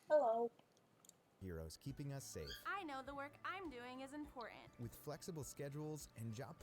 Hello. Heroes keeping us safe. I know the work I'm doing is important. With flexible schedules and job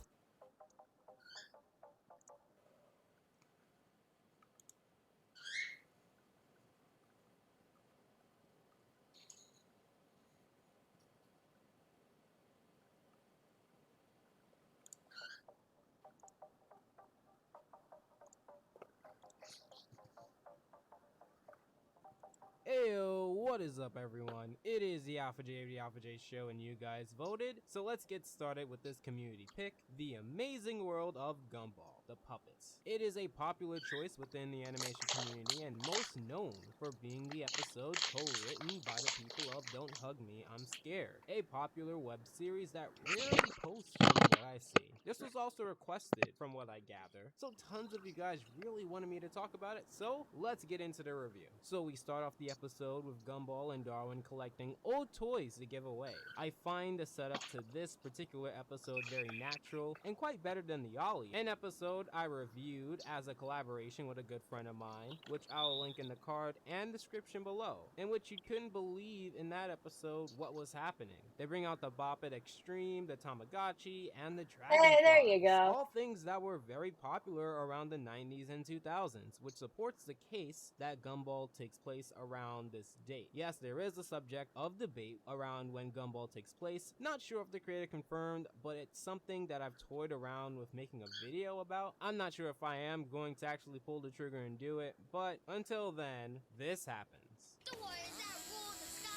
Ayo, what is up everyone? It is the Alpha J of the Alpha J show and you guys voted, so let's get started with this community pick, The Amazing World of Gumball, the Puppets. It is a popular choice within the animation community and most known for being the episode co-written by the people of Don't Hug Me, I'm Scared, a popular web series that rarely posts from what I see. This was also requested from what I gather, so tons of you guys really wanted me to talk about it, so let's get into the review. So we start off the episode with Gumball and Darwin collecting old toys to give away. I find the setup to this particular episode very natural and quite better than the Ollie, an episode I reviewed as a collaboration with a good friend of mine, which I'll link in the card and description below, in which you couldn't believe in that episode what was happening. They bring out the Bop It Extreme, the Tamagotchi, and the Dragonflies. Hey, there you go. All things that were very popular around the 90s and 2000s, which supports the case that Gumball takes place around this date. Yes, there is a subject of debate around when Gumball takes place. Not sure if the creator confirmed, but it's something that I've toyed around with making a video about. I'm not sure if I am going to actually pull the trigger and do it, but until then, this happens. The warriors that rule the sky!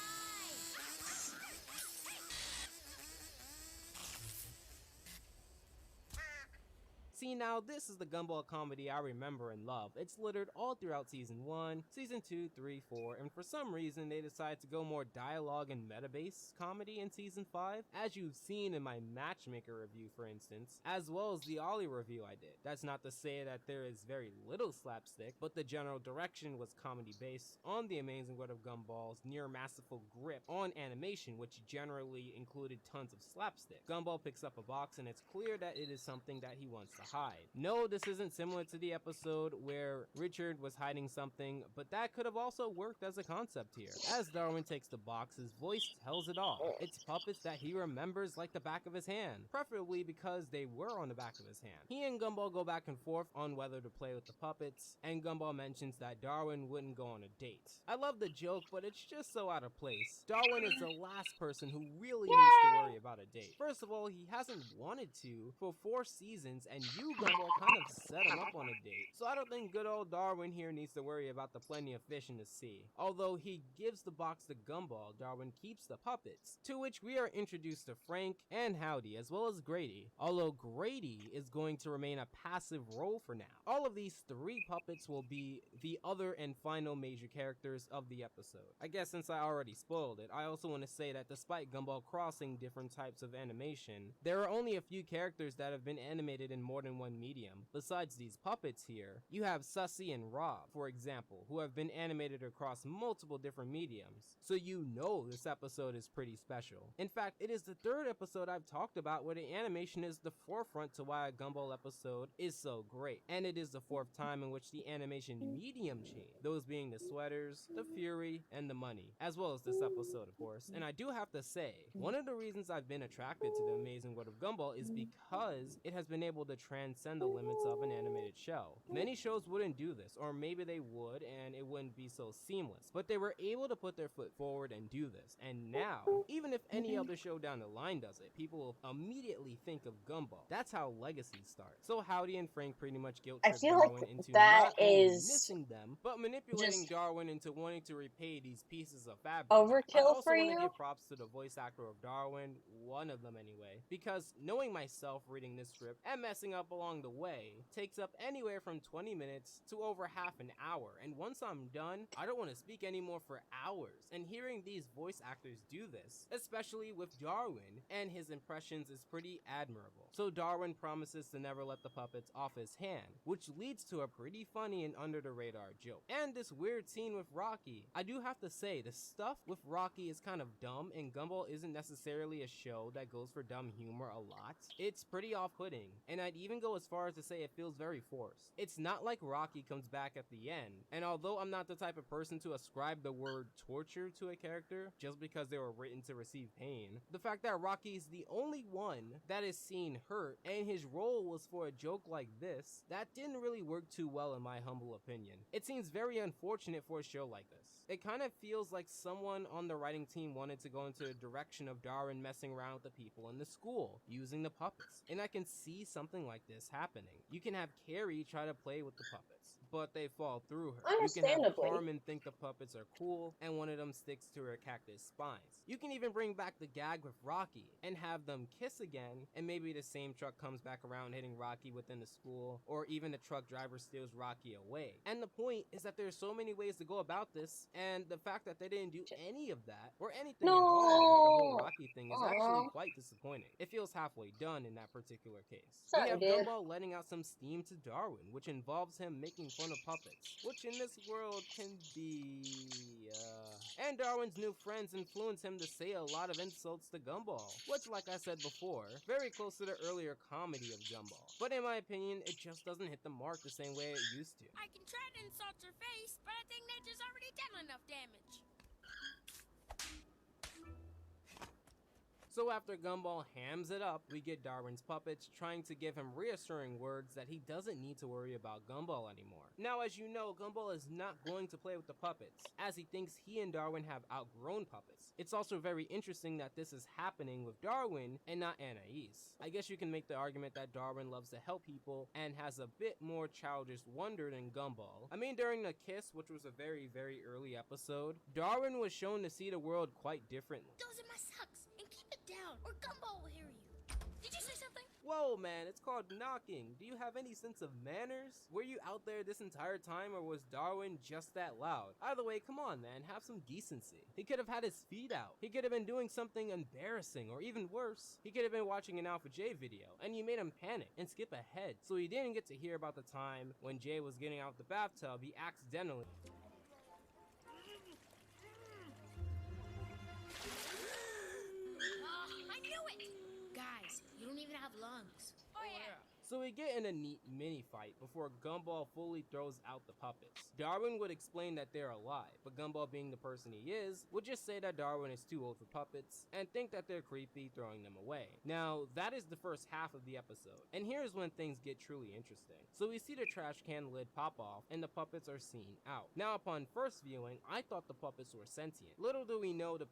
See, now this is the Gumball comedy I remember and love. It's littered all throughout Season 1, Season 2, 3, 4, and for some reason they decided to go more dialogue and meta-based comedy in Season 5, as you've seen in my Matchmaker review for instance, as well as the Ollie review I did. That's not to say that there is very little slapstick, but the general direction was comedy-based on the Amazing World of Gumball's near masterful grip on animation, which generally included tons of slapstick. Gumball picks up a box and it's clear that it is something that he wants to hide. No, this isn't similar to the episode where Richard was hiding something, but that could have also worked as a concept here. As Darwin takes the box, his voice tells it all. It's puppets that he remembers like the back of his hand, preferably because they were on the back of his hand. He and Gumball go back and forth on whether to play with the puppets, and Gumball mentions that Darwin wouldn't go on a date. I love the joke, but it's just so out of place. Darwin is the last person who really needs to worry about a date. First of all, he hasn't wanted to for 4 seasons, and you, Gumball, kind of set him up on a date. So I don't think good old Darwin here needs to worry about the plenty of fish in the sea. Although he gives the box to Gumball, Darwin keeps the puppets, to which we are introduced to Frank and Howdy, as well as Grady. Although Grady is going to remain a passive role for now. All of these 3 puppets will be the other and final major characters of the episode. I guess since I already spoiled it, I also want to say that despite Gumball crossing different types of animation, there are only a few characters that have been animated in more than one medium. Besides these puppets here, you have Sussy and Rob, for example, who have been animated across multiple different mediums. So you know this episode is pretty special. In fact, it is the 3rd episode I've talked about where the animation is the forefront to why a Gumball episode is so great. And it is the 4th time in which the animation medium changed, those being the sweaters, the fury, and the money, as well as this episode of course. And I do have to say, one of the reasons I've been attracted to the Amazing World of Gumball is because it has been able to transcend the limits of an animated show. Many shows wouldn't do this, or maybe they would and it wouldn't be so seamless, but they were able to put their foot forward and do this. And now, even if any other show down the line does it, people will immediately think of Gumball. That's how legacies start. So Howdy and Frank pretty much guilt I trip feel Darwin like into that not only is missing them, but manipulating just Darwin into wanting to repay these pieces of fabric. I overkill also for want to you. give props to the voice actor of Darwin, one of them anyway, because knowing myself reading this script and messing up along the way takes up anywhere from 20 minutes to over half an hour, and once I'm done, I don't want to speak anymore for hours, and hearing these voice actors do this, especially with Darwin and his impressions, is pretty admirable. So Darwin promises to never let the puppets off his hand, which leads to a pretty funny and under the radar joke. And this weird scene with Rocky. I do have to say, the stuff with Rocky is kind of dumb, and Gumball isn't necessarily a show that goes for dumb humor a lot. It's pretty off-putting, and I'd even even go as far as to say it feels very forced. It's not like Rocky comes back at the end, and although I'm not the type of person to ascribe the word torture to a character just because they were written to receive pain, the fact that Rocky is the only one that is seen hurt and his role was for a joke like this, that didn't really work too well in my humble opinion. It seems very unfortunate for a show like this. It kind of feels like someone on the writing team wanted to go into a direction of Darwin messing around with the people in the school, using the puppets. And I can see something like this happening. You can have Carrie try to play with the puppets, but they fall through her. You can have Understandably. Carmen think the puppets are cool, and one of them sticks to her cactus spines. You can even bring back the gag with Rocky, and have them kiss again, and maybe the same truck comes back around hitting Rocky within the school, or even the truck driver steals Rocky away. And the point is that there's so many ways to go about this, and the fact that they didn't do any of that, or anything at all with the whole No. Rocky thing is actually Aw. quite disappointing. It feels halfway done in that particular case. Sorry, We have dude. Gumball letting out some steam to Darwin, which involves him making fun of puppets, which in this world can be, And Darwin's new friends influence him to say a lot of insults to Gumball, which, like I said before, very close to the earlier comedy of Gumball. But in my opinion, it just doesn't hit the mark the same way it used to. I can try to insult your face, but I think nature's already done enough damage. So after Gumball hams it up, we get Darwin's puppets trying to give him reassuring words that he doesn't need to worry about Gumball anymore. Now, as you know, Gumball is not going to play with the puppets, as he thinks he and Darwin have outgrown puppets. It's also very interesting that this is happening with Darwin and not Anais. I guess you can make the argument that Darwin loves to help people and has a bit more childish wonder than Gumball. I mean, during the kiss, which was a very, very early episode, Darwin was shown to see the world quite differently. Those are my socks, and keep it down, or Gumball will hear you. Did you say something? Whoa, man, it's called knocking. Do you have any sense of manners? Were you out there this entire time, or was Darwin just that loud? Either way, come on, man, have some decency. He could have had his feet out. He could have been doing something embarrassing, or even worse, he could have been watching an Alpha J video, and you made him panic and skip ahead, so he didn't get to hear about the time when Jay was getting out the bathtub, he accidentally... I knew it! Guys, you don't even have lungs. Oh yeah. So we get in a neat mini fight before Gumball fully throws out the puppets. Darwin would explain that they're alive, but Gumball, being the person he is, would just say that Darwin is too old for puppets and think that they're creepy, throwing them away. Now, that is the first half of the episode, and here's when things get truly interesting. So we see the trash can lid pop off and the puppets are seen out. Now, upon first viewing, I thought the puppets were sentient. Little do we know the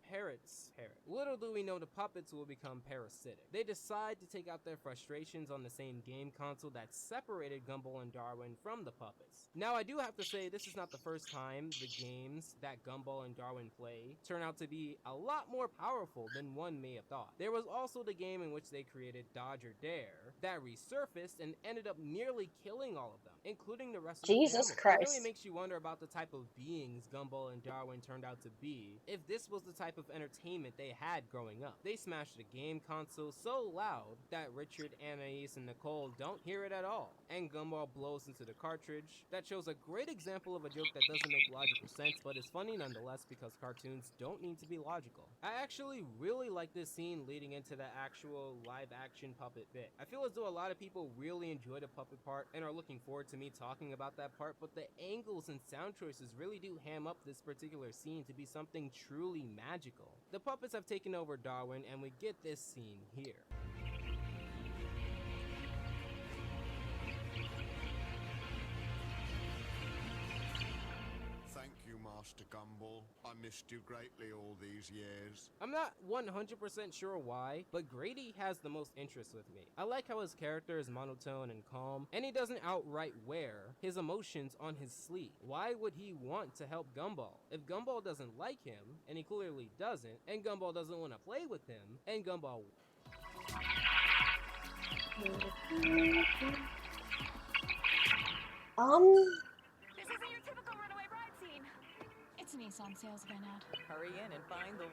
Little do we know the puppets will become parasitic. They decide to take out their frustrations on the same game console that separated Gumball and Darwin from the puppets. Now, I do have to say, this is not the first time the games that Gumball and Darwin play turn out to be a lot more powerful than one may have thought. There was also the game in which they created Dodge or Dare that resurfaced and ended up nearly killing all of them, including the rest of the Jesus family. Christ. It really makes you wonder about the type of beings Gumball and Darwin turned out to be if this was the type of entertainment they had growing up. They smashed the game console so loud that Richard, Anais, and Nicole don't hear it at all, and Gumball blows into the cartridge. That shows a great example of a joke that doesn't make logical sense, but is funny nonetheless because cartoons don't need to be logical. I actually really like this scene leading into the actual live action puppet bit. I feel as though a lot of people really enjoy the puppet part and are looking forward to me talking about that part, but the angles and sound choices really do ham up this particular scene to be something truly magical. The puppets have taken over Darwin, and we get this scene here. Thank you, Master Gumball. I missed you greatly all these years. I'm not 100% sure why, but Grady has the most interest with me. I like how his character is monotone and calm, and he doesn't outright wear his emotions on his sleeve. Why would he want to help Gumball? If Gumball doesn't like him, and he clearly doesn't, and Gumball doesn't want to play with him, and Gumball... This isn't your typical runaway bride scene. It's a Nissan sales event ad. Hurry in and find the...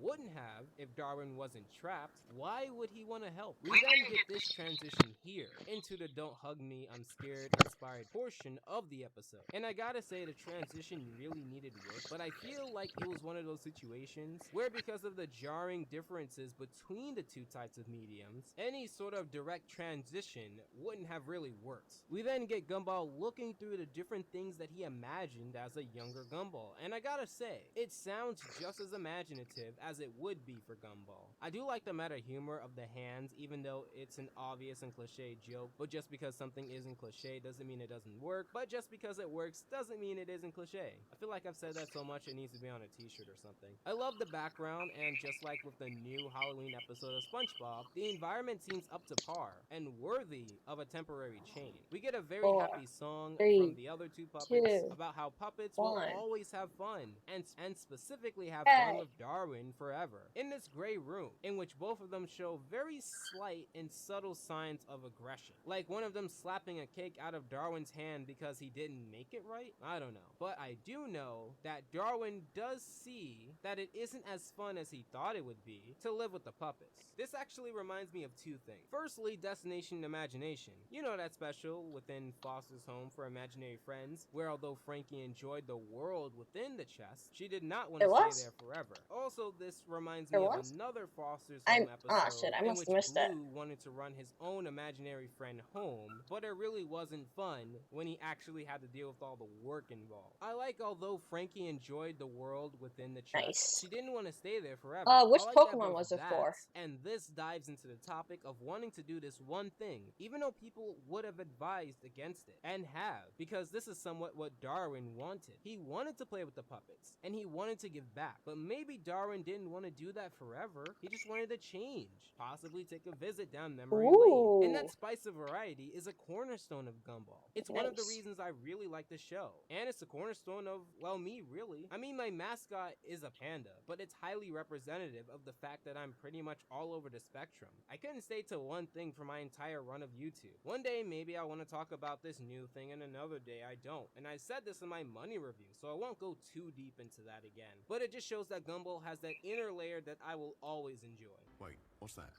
wouldn't have if Darwin wasn't trapped. Why would he want to help? We then get this transition here into the Don't Hug Me, I'm Scared inspired portion of the episode. And I gotta say, the transition really needed work, but I feel like it was one of those situations where, because of the jarring differences between the two types of mediums, any sort of direct transition wouldn't have really worked. We then get Gumball looking through the different things that he imagined as a younger Gumball, and I gotta say, it sounds just as imaginative as it would be for Gumball. I do like the meta humor of the hands, even though it's an obvious and cliche joke, but just because something isn't cliche doesn't mean it doesn't work, but just because it works doesn't mean it isn't cliche. I feel like I've said that so much it needs to be on a t-shirt or something. I love the background, and just like with the new Halloween episode of SpongeBob, the environment seems up to par and worthy of a temporary change. We get a very 4, happy song 3, from the other two puppets 2, about how puppets will 1. always have fun, and specifically have Hey. fun with Darwin forever. In this gray room, in which both of them show very slight and subtle signs of aggression. Like one of them slapping a cake out of Darwin's hand because he didn't make it right? I don't know. But I do know that Darwin does see that it isn't as fun as he thought it would be to live with the puppets. This actually reminds me of two things. Firstly, Destination Imagination. You know that special within Foster's home for imaginary friends, where although Frankie enjoyed the world within the chest, she did not want to There stay was? there forever. Also, this reminds There me of was? another Foster's I'm- Home ah, episode shit, I in must which have missed it. Blue wanted to run his own imaginary friend home, but it really wasn't fun when he actually had to deal with all the work involved. I like, although Frankie enjoyed the world within the chest, Nice. she didn't want to stay there forever. Which I like that Pokemon both was it that for? and this dives into the topic of wanting to do this one thing, even though people would have advised against it, and have, because this is somewhat what Darwin wanted. He wanted to play with the puppets, and he wanted to give back, but maybe Darwin didn't want to do that forever. He just wanted to change, possibly take a visit down memory lane. And that Ooh. spice of variety is a cornerstone of Gumball. It's one of the Nice. reasons I really like the show, and it's a cornerstone of, well, me really. I mean, my mascot is a panda, but it's highly representative of the fact that I'm pretty much all over the spectrum. I couldn't stay to one thing for my entire run of YouTube. One day maybe I want to talk about this new thing, and another day I don't. And I said this in my money review, so I won't go too deep into that again. But it just shows that Gumball has that inner layer that I will always enjoy. Wait, what's that?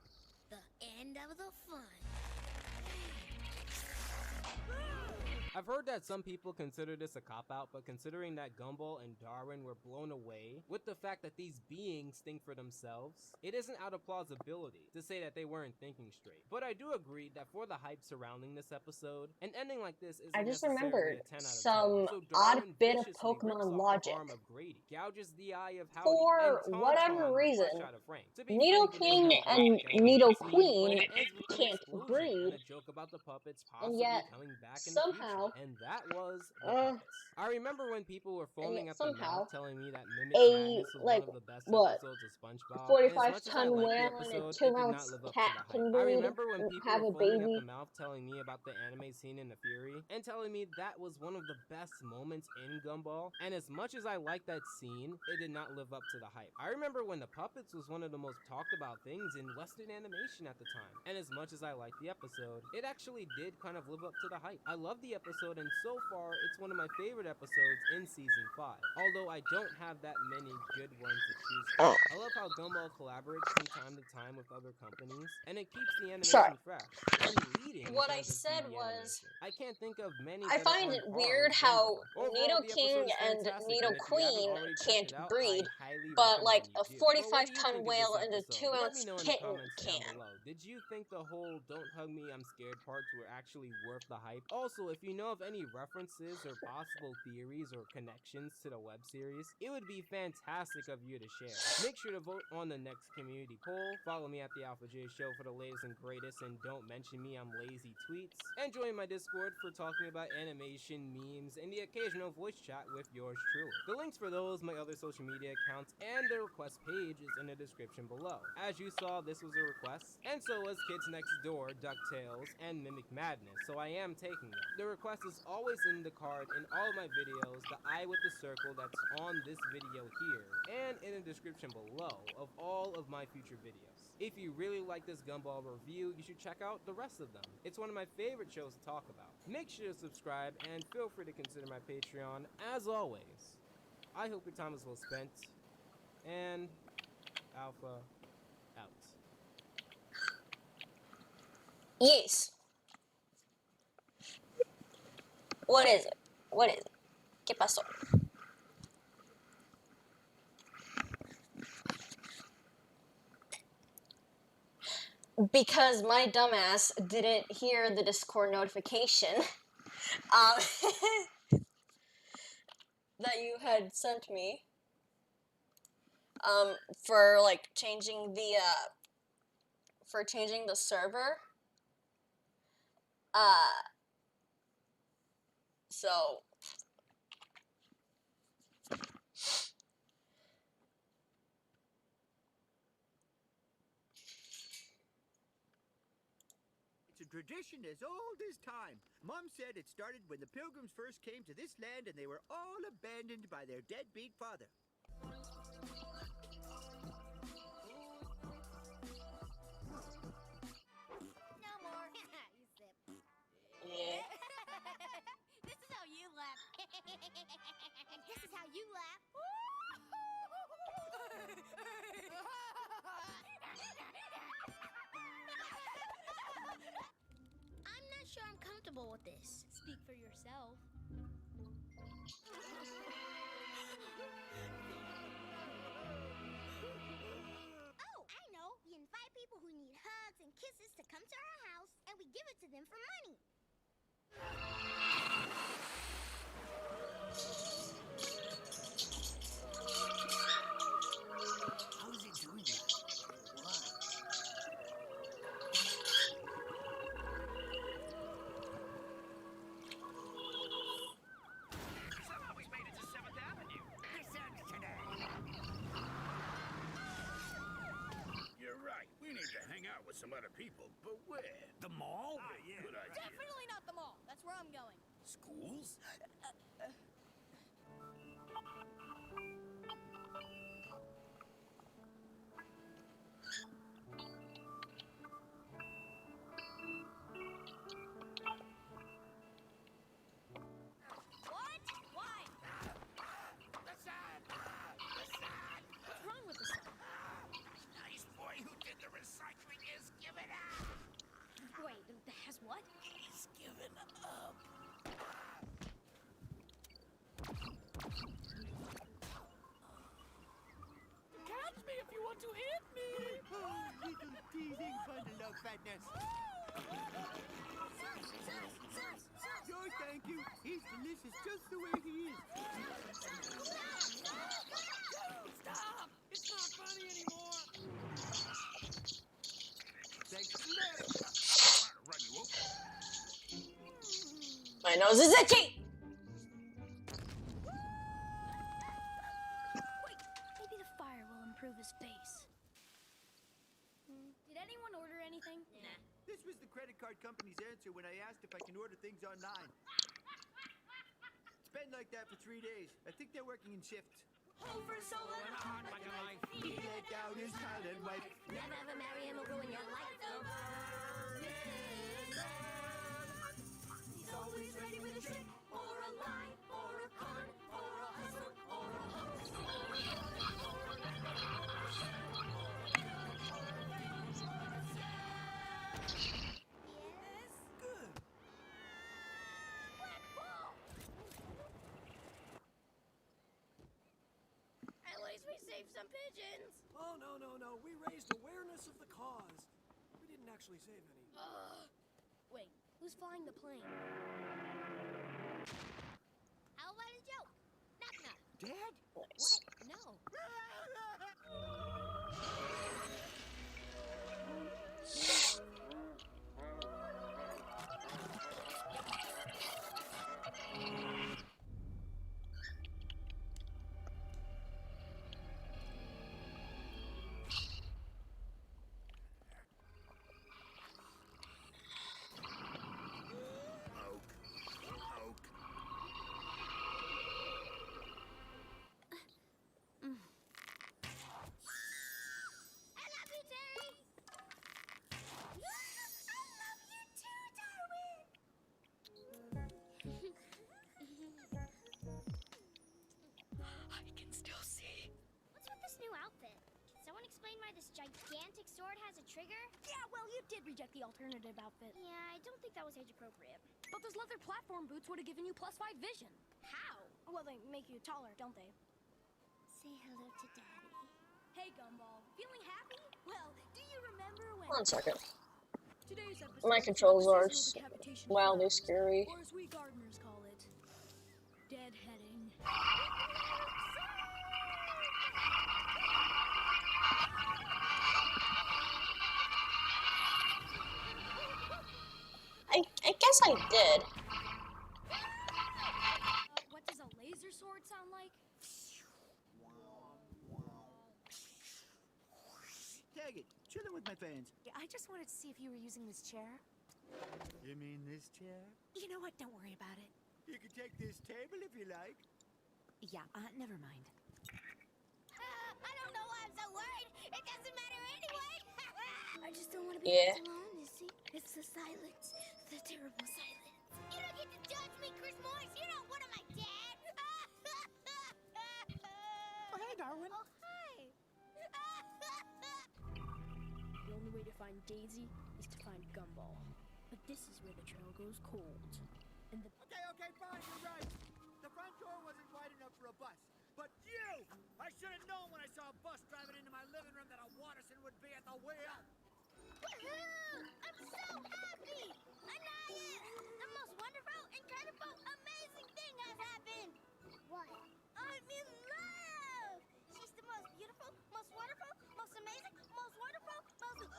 The end of the fun. I've heard that some people consider this a cop-out, but considering that Gumball and Darwin were blown away with the fact that these beings think for themselves, it isn't out of plausibility to say that they weren't thinking straight. But I do agree that for the hype surrounding this episode, an ending like this isn't I just necessarily remembered a 10 out of 10. some So odd Darwin bit of viciously rips Pokemon off the logic. arm of Grady, gouges the eye of Howdy, For and whatever tauntaun the reason, flesh out of Frank. To be Nido frank, it isn't King a and graphic ending Nido scene, but Queen it ends with an can't explosion breed, and a joke about the puppets and possibly yet coming back in the somehow, future. And that was the uh, puppets. I remember when people were and foaming yet at the somehow, mouth telling me that Mimic a Madness was like one of the best what, episodes of SpongeBob, and as 45 much as I ton liked the whale and a episode, 2 it did not ounce live up cat to the hype. can I breed remember when and people have were a foaming at the baby. mouth telling me about the anime scene in the Fury, and telling me that was one of the best moments in Gumball, and as much as I liked that scene, it did not live up to the hype. I remember when the puppets was one of the most talked about things in Western animation at the time, and as much as I liked the episode, it actually did kind of live up to the hype. I love the episode, and so far, it's one of my favorite episodes in Season 5, although I don't have that many good ones to choose from. I love how Gumball collaborates from time to time with other companies, and it keeps the Sorry. animation fresh and leading in What I terms of said 3D was, animation. I can't think of many I that are find on it par weird with how Gumball. Nido Overall, the King episode is and fantastic, Nido and if you haven't Queen already checked can't it out, breed, I highly but recommend like you a do. But what do 45 you ton think of whale this and a episode? 2 Let ounce me know in the kitten comments down can. below. Did you think the whole "Don't Hug Me, I'm Scared" parts were actually worth the hype? Also, if you know of any references or possible theories or connections to the web series, it would be fantastic of you to share. Make sure to vote on the next community poll, follow me at the Alpha J Show for the latest and greatest, and don't mention me on lazy tweets, and join my Discord for talking about animation, memes, and the occasional voice chat with yours truly. The links for those, my other social media accounts, and the request page is in the description below. As you saw, this was a request, and so was Kids Next Door, DuckTales, and Mimic Madness, so I am taking them. The request is always in the card in all of my videos, the eye with the circle that's on this video here, and in the description below of all of my future videos. If you really like this Gumball review, you should check out the rest of them. It's one of my favorite shows to talk about. Make sure to subscribe, and feel free to consider my Patreon. As always, I hope your time is well spent, and Alpha out. Yes. What is it? What is it? ¿Qué pasó? Because my dumbass didn't hear the Discord notification that you had sent me for like changing the server. So It's a tradition as old as time. Mom said it started when the Pilgrims first came to this land and they were all abandoned by their deadbeat father. No more. You sip. yeah. This is how you laugh. And this is how you laugh. I'm not sure I'm comfortable with this. Speak for yourself. Oh, I know. We invite people who need hugs and kisses to come to our house, and we give it to them for money. How is he doing that? Why? Somehow we made it to 7th Avenue. Listen today. You're right. We need to hang out with some other people, but where? The mall? yeah. Good idea. Definitely not the mall. That's where I'm going. Schools? What? Why? The sun! The sun! What's wrong with the sun? Nice boy who did the recycling is giving up! Wait, has what? He's given up. Catch me if you want to hit me. Oh, little teasing bundle of fatness. No, thank you. He's delicious just the way he is. Stop! It's not funny anymore. Thanks for that. Trying to run you over. My nose is itchy. Wait, maybe the fire will improve his face. Did anyone order anything? Nah. This was the credit card company's answer when I asked if I can order things online. It's been like that for 3 days. I think they're working in shifts. Over so Hard like a knife. He let down his child and wife. Never ever marry him or ruin your life. The Burning Man. He's always ready with a trick, or a lie, or a con, or a hustle, or a hoax, or a Yes? Good. Black ball! At least we saved some pigeons. Oh, no. We raised awareness of the cause. We didn't actually save any. Wait, who's flying the plane? How about a joke? Knock knock. Dad? What? No. why this gigantic sword has a trigger? Yeah, well, you did reject the alternative outfit. Yeah, I don't think that was age appropriate. But those leather platform boots would have given you +5 vision. How? Well, they make you taller, don't they? Say hello to Daddy. Hey, Gumball. Feeling happy? Well, do you remember when... 1 second. Today's episode My is controls about are seasonal decapitation wildly flowers, scary. or as we gardeners call it, deadheading. I guess I did. What does a laser sword sound like? Tag it. Chilling with my fans. I just wanted to see if you were using this chair. You mean this chair? You know what? Don't worry about it. You can take this table if you like. Yeah, never mind. I don't know why I'm so worried. It doesn't matter anyway. I just don't want to be Yeah. left alone, you see? It's the silence. The terrible silence. You don't get to judge me, Chris Morris. You're not one of my dad. Oh, hey, Darwin. Oh, hi. The only way to find Daisy is to find Gumball. But this is where the trail goes cold. And the Okay, fine, you're right. The front door wasn't wide enough for a bus. But you! I should have known when I saw a bus driving into my living room that a Watterson would be at the wheel. Woohoo! I'm so happy! Anais! The most wonderful, incredible, amazing thing has happened! What? I'm in love! She's the most beautiful, most wonderful, most amazing, most wonderful, most...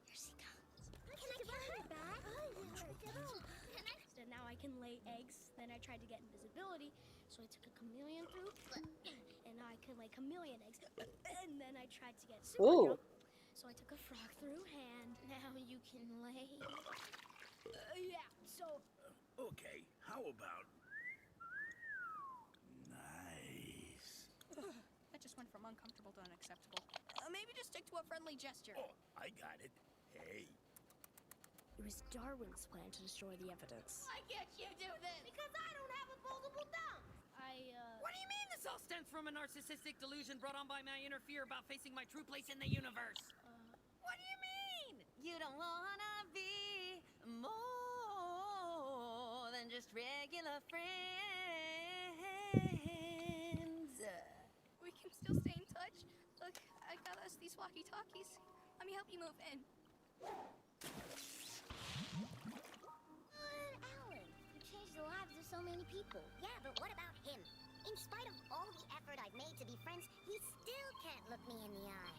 Here she comes. Can I get her back? Oh, yeah, get on. So now I can lay eggs. Then I tried to get invisibility, so I took a chameleon through, and now I can lay chameleon eggs. And then I tried to get super Ooh. jump, so I took a frog through, and now you can lay. Yeah, so... Okay, how about... Nice. that just went from uncomfortable to unacceptable. Maybe just stick to a friendly gesture. Oh, I got it. Hey. It was Darwin's plan to destroy the evidence. Why can't you do this? Because I don't have opposable thumbs. What do you mean this all stems from a narcissistic delusion brought on by my inner fear about facing my true place in the universe? What do you mean? You don't wanna be more than just regular friends. We can still stay in touch. Look, I got us these walkie-talkies. Let me help you move in. Alan, you changed the lives of so many people. Yeah, but what about him? In spite of all the effort I've made to be friends, he still can't look me in the eye.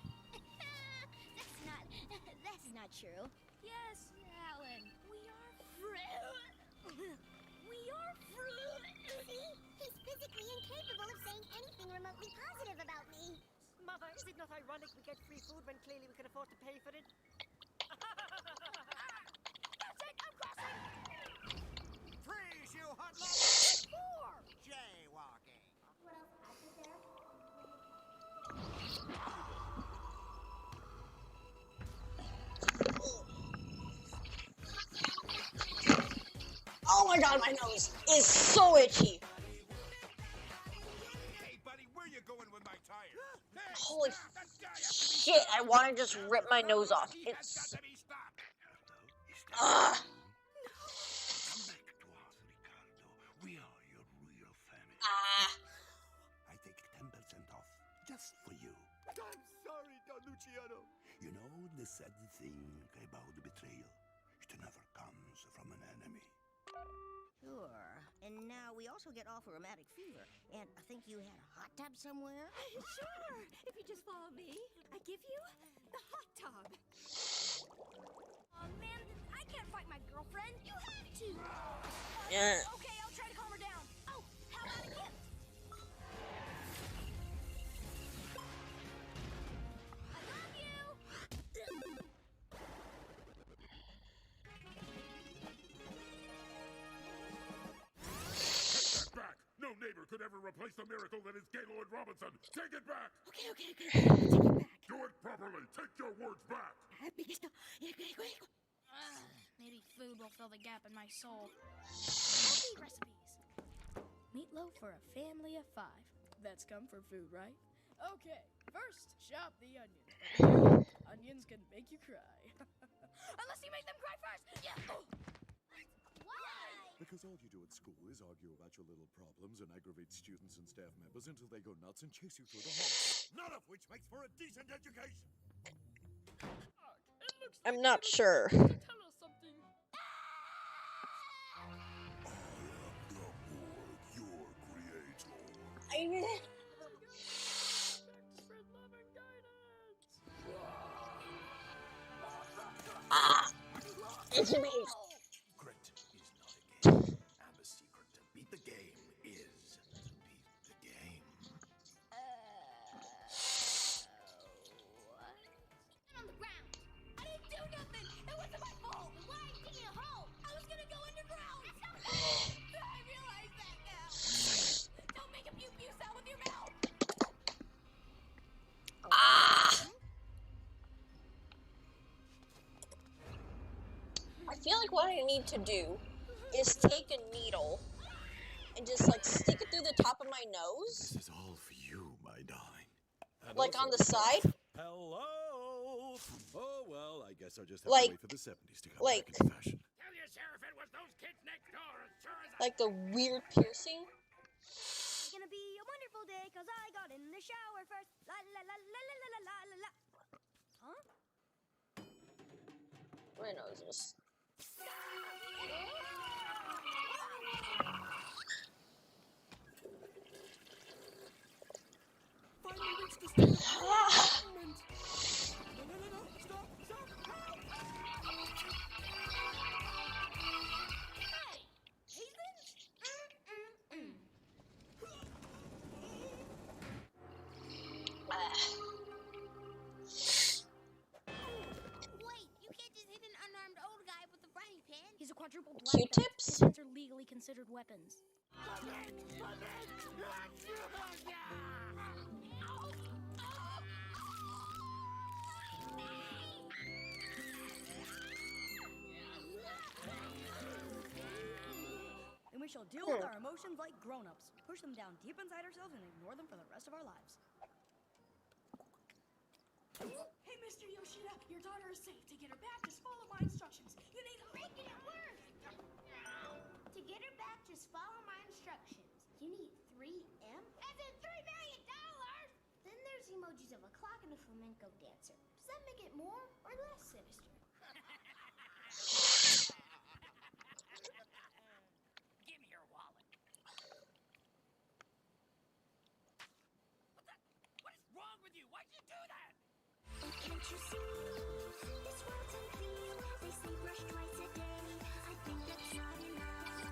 That's not true. Yes, Alan, we are friends. We are friends. See? He's physically incapable of saying anything remotely positive about me. Mother, is it not ironic we get free food when clearly we can afford to pay for it? That's it, I'm crossing. Freeze, you hoodlum! Four. Jaywalking. What else happened there? Oh my god, my nose is so itchy. Hey, buddy, where you going with my tire? Hey, Holy stop! That guy has to be shit, stopped. I want to just rip my nose off. He has got It's... to be stopped. Ugh. Come back to us, Ricardo. We are your real family. Ah. I take 10% off just for you. I'm sorry, Don Luciano. You know the sad thing about betrayal? It never comes from an enemy. Sure. And now we also get awful rheumatic fever. And I think you had a hot tub somewhere? Sure. If you just follow me, I give you the hot tub. Oh man, I can't fight my girlfriend. You have to. Yeah. Okay, I'll try to calm her down. Oh, how about a gift? I love you. Take that back! No neighbor could ever replace the miracle that is Gaylord Robinson! Take it back! Okay. Take it back. Do it properly! Take your words back! Maybe food will fill the gap in my soul. Healthy recipes. Meatloaf for a family of 5. That's comfort food, right? Okay, first, chop the onions. But onions can make you cry. Unless you make them cry first! Yeah! Why? Because all you do at school is argue about your little problems and aggravate students and staff members until they go nuts and chase you through the halls. None of which makes for a decent education. I'm not sure. Tell us something. I mean, it's amazing. Grit is not a game, and the secret to beat the game is beat the game. On the ground. I didn't do nothing. It wasn't my fault. Why are you digging a hole? I was gonna go underground. That's not fair. I realize that now. Don't make a pew pew sound with your mouth. I feel like what I need to do is take a needle and just like stick it through the top of my nose. This is all for you, my darling. And Like on also- the side. Hello! Oh, well, I guess I'll just have Like- to wait for the 70s to come like- back into fashion. Tell your sheriff it was those kids next door, as sure as Like the weird piercing. It's gonna be a wonderful day, cause I got in the shower first. La la la la la la la la la. Huh? My nose is. Finally reached the state of enlightenment. No, stop, help! Wait, you can't just hit an unarmed old guy with a frying pan. He's a quadruple black belt. Q-tips? His hands are legally considered weapons. And we shall deal with our emotions like grown-ups. Push them down deep inside ourselves and ignore them for the rest of our lives. Hey, Mr. Yoshida, your daughter is safe. To get her back, just follow my instructions. You need to Making it worse. To get her back, just follow my instructions. You need 3M? As in $3 million? Then there's emojis of a clock and a flamenco dancer. Does that make it more or less sinister? Give me your wallet. What is wrong with you? Why'd you do that? Oh, can't you see? This world's unclean. They say brush twice a day. I think that's not enough.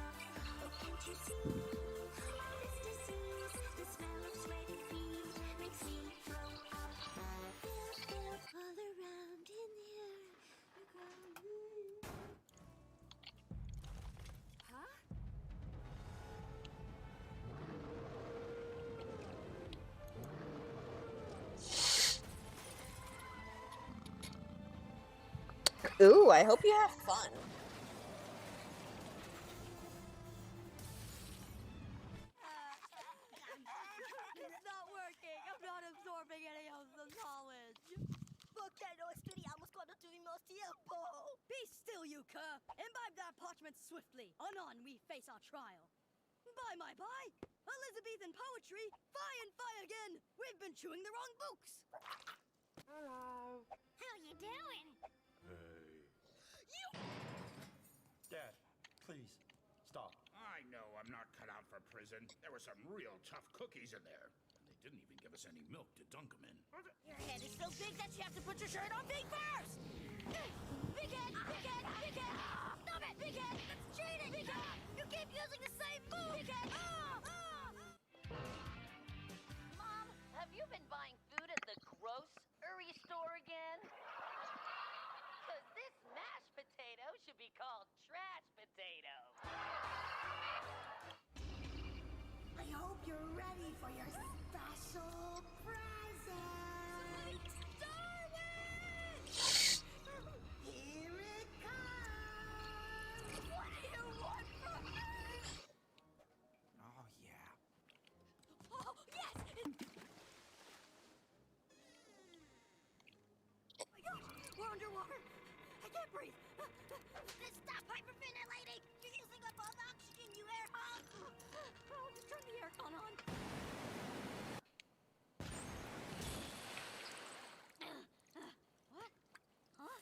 Oh, can't you see? All this disease, the smell of sweaty feet makes me throw up. Feel all around in here. Huh? Ooh, I hope you have fun. It's not working. I'm not absorbing any of the knowledge. Okay, no estudiamos cuando tuvimos tiempo. Be still, you cur. Imbibe that parchment swiftly. Anon we face our trial. Bye. Elizabethan poetry. Fie and fie again. We've been chewing the wrong books. Hello. How you doing? Dad, please, stop. I know I'm not cut out for prison. There were some real tough cookies in there. And they didn't even give us any milk to dunk them in. Your head is so big that you have to put your shirt on big first. Big head. Stop it, big head. That's cheating. Big head. You keep using the same move. Big head. Mom, have you been buying food at the grocery store again? Because this mashed potato should be called trash potato. I hope you're ready for your special present. Darwin! Here it comes. What do you want from me? Oh, yeah. Oh, yes! I can't breathe. Stop hyperventilating. You're using up all the oxygen, you air hog. Oh, just turn the aircon on. What? Huh?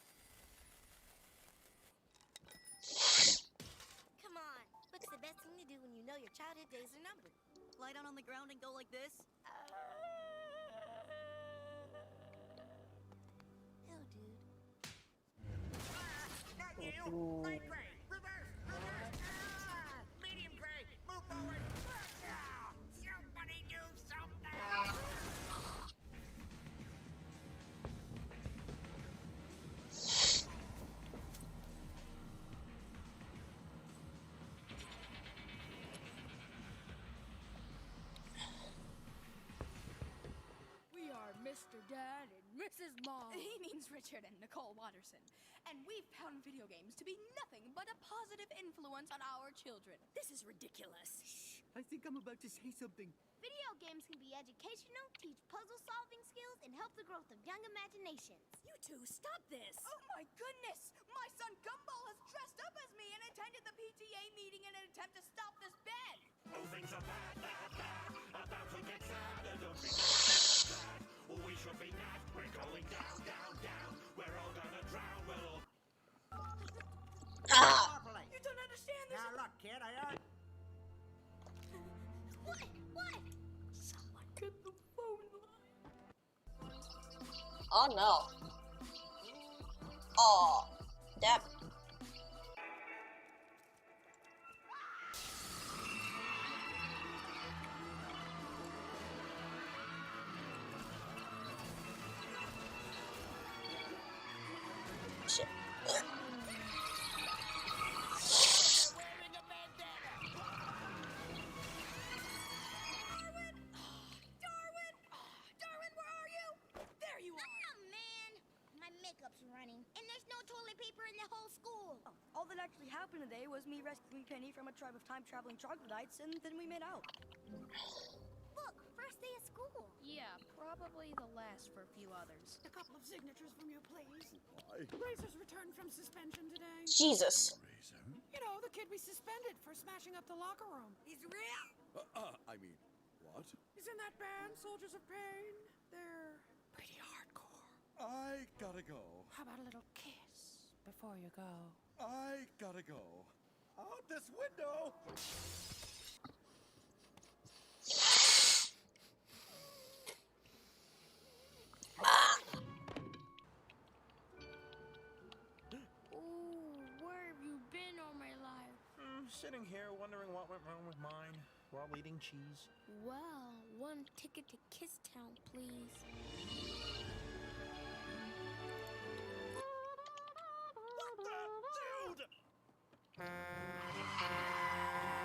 Come on. What's the best thing to do when you know your childhood days are numbered? Lie down on the ground and go like this? No, dude. Not you! Light prey! Reverse! Reverse! Medium prey! Move forward! Somebody do something! We are Mr. Dad and Mrs. Mom. He means Richard and Nicole Watterson. And we've found video games to be nothing but a positive influence on our children. This is ridiculous. I think I'm about to say something. Video games can be educational, teach puzzle-solving skills, and help the growth of young imaginations. You two, stop this! Oh my goodness! My son Gumball has dressed up as me and attended the PTA meeting in an attempt to stop this bed. Oh, things are bad, bad, bad. About to get sad, and don't be sad. We should be mad. We're going down, down, down. We're all gonna drown. We'll all... Properly. You don't understand this. Now look, kid, I heard. What? What? Someone get the phone line. Oh no. Oh, that. Shit. Wearing a bandana! Darwin, where are you? There you are. Oh, man. My makeup's running, and there's no toilet paper in the whole school. Oh, all that actually happened today was me rescuing Penny from a tribe of time-traveling troglodytes, and then we made out. Look, first day of school. Yeah, probably the last for a few others. A couple of signatures from you, please. Why? Razor's returned from suspension today. Jesus. Razor? You know, the kid we suspended for smashing up the locker room. He's real! I mean, what? He's in that band, Soldiers of Pain. They're pretty hardcore. I gotta go. How about a little kiss before you go? I gotta go. Out this window! Ooh, where have you been all my life? Sitting here wondering what went wrong with mine while eating cheese. Well, one ticket to Kiss Town, please. What the? Dude!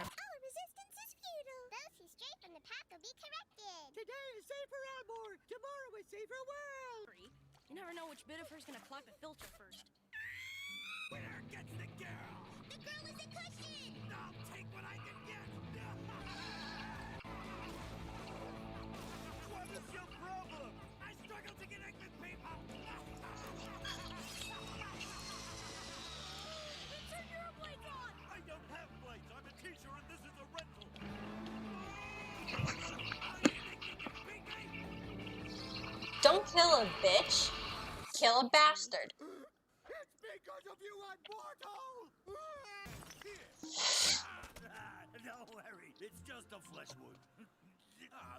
Our resistance is futile. Those who stray from the path will be corrected. Today is safer Elmore! Tomorrow is safer world! You never know which bit of her's gonna clock the filter first. Where gets the girl? The girl is a cushion. I'll take what I can get! What is your problem? I struggle to connect with people! Turn your blades on! I don't have blades. I'm a teacher and this is a rental. Don't kill a bitch. Kill a bastard. It's because of you I'm mortal! Don't worry, it's just a flesh wound.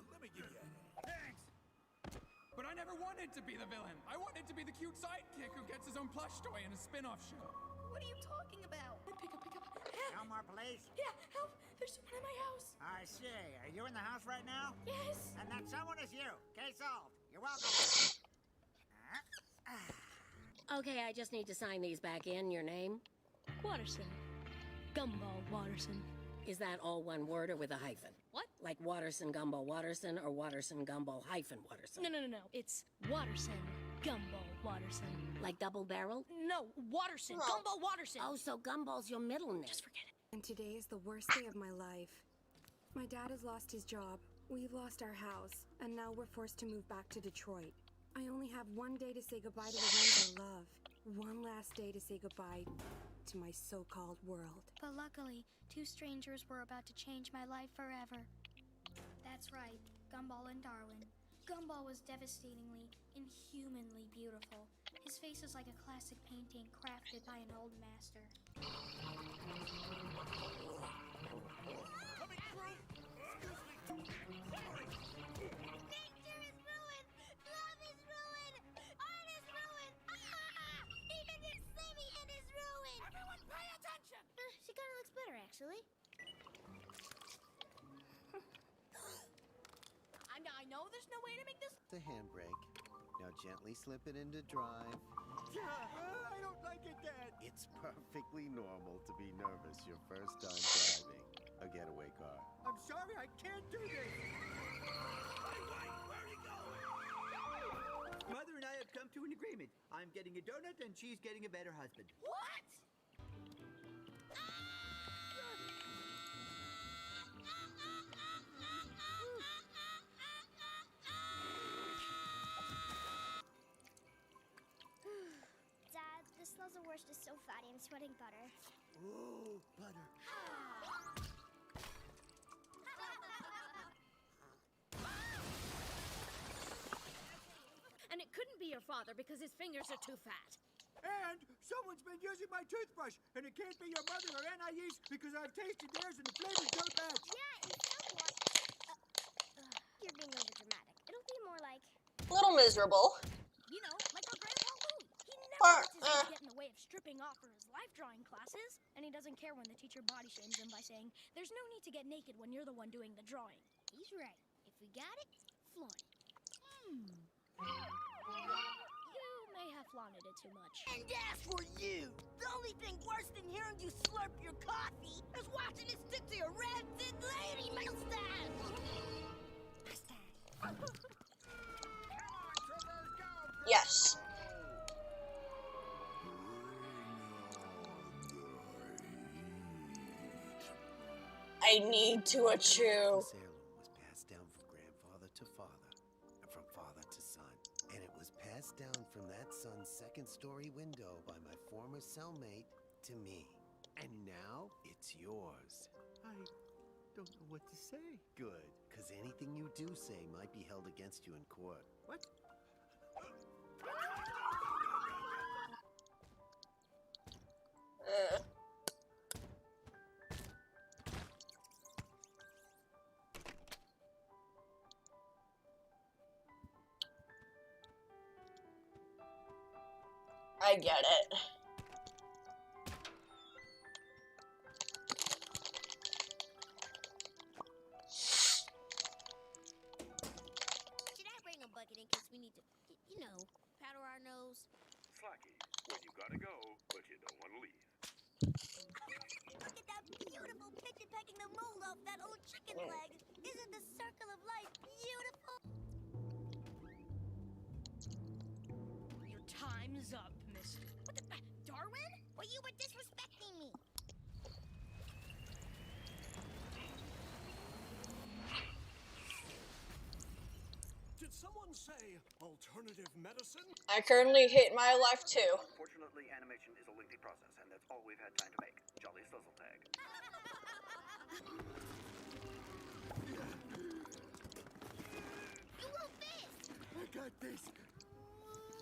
Let me give you a hand. Thanks. But I never wanted to be the villain. I wanted to be the cute sidekick who gets his own plush toy in a spin-off show. What are you talking about? Pick up. Help! Elmore Police? Yeah, help! There's someone in my house. I see. Are you in the house right now? Yes. And that someone is you. Case solved. You're welcome. Okay, I just need to sign these back in. Your name? Watterson. Gumball Watterson. Is that all one word or with a hyphen? What? Like Watterson Gumball Watterson or Watterson Gumball hyphen Watterson? No. It's Watterson. Gumball Watterson. Like double barrel? No, Watterson. No. Gumball Watterson. Oh, so Gumball's your middle name. Just forget it. And today is the worst day of my life. My dad has lost his job, we've lost our house, and now we're forced to move back to Detroit. I only have one day to say goodbye to the ones I love. One last day to say goodbye to my so-called world. But luckily, two strangers were about to change my life forever. That's right, Gumball and Darwin. Gumball was devastatingly, inhumanly beautiful. His face is like a classic painting crafted by an old master. Coming through! Excuse me! Nature is ruined! Love is ruined! Art is ruined! Ah! Even this Sammy Head is ruined! Everyone pay attention! She kinda looks better, actually. I know there's no way to make this. The handbrake. Now gently slip it into drive. I don't like it, Dad. It's perfectly normal to be nervous your first time driving a getaway car. I'm sorry, I can't do this. Wait, where are you going? Mother and I have come to an agreement. I'm getting a donut and she's getting a better husband. What? Dad, the smells the worst. Is so fatty. I'm sweating butter. Ooh, butter. And it couldn't be your father because his fingers are too fat. And someone's been using my toothbrush, and it can't be your mother or Anais because I've tasted theirs and the flavor's don't match. Yeah, and somewhat. You're being overdramatic. It'll be more like. A little miserable. You know, like our grandpa Louie. He never Or, lets his age get in the way of stripping off for his life drawing classes. And he doesn't care when the teacher body shames him by saying, there's no need to get naked when you're the one doing the drawing. He's right. If we got it, flaunt it. You may have flaunted it too much. And as for you, the only thing worse than hearing you slurp your coffee is watching it stick to your rancid lady mustache! Yes. I need to chew. This heirloom was passed down from grandfather to father, and from father to son. And it was passed down from that son's second-story window by my former cellmate to me. And now it's yours. I don't know what to say. Good, because anything you do say might be held against you in court. What? I get it. Should I bring a bucket in case we need to, you know, powder our nose? Slacky, when you gotta go, but you don't want to leave. Look at that beautiful picture pecking the mold off that old chicken leg. Isn't the circle of life beautiful? Your time's up, mister. What the? Darwin? Well, you were disrespecting me. Did someone say alternative medicine? I currently hate my life too. Unfortunately, animation is a lengthy process, and that's all we've had time to make. Jolly Sizzle Tag. You won't miss. I got this.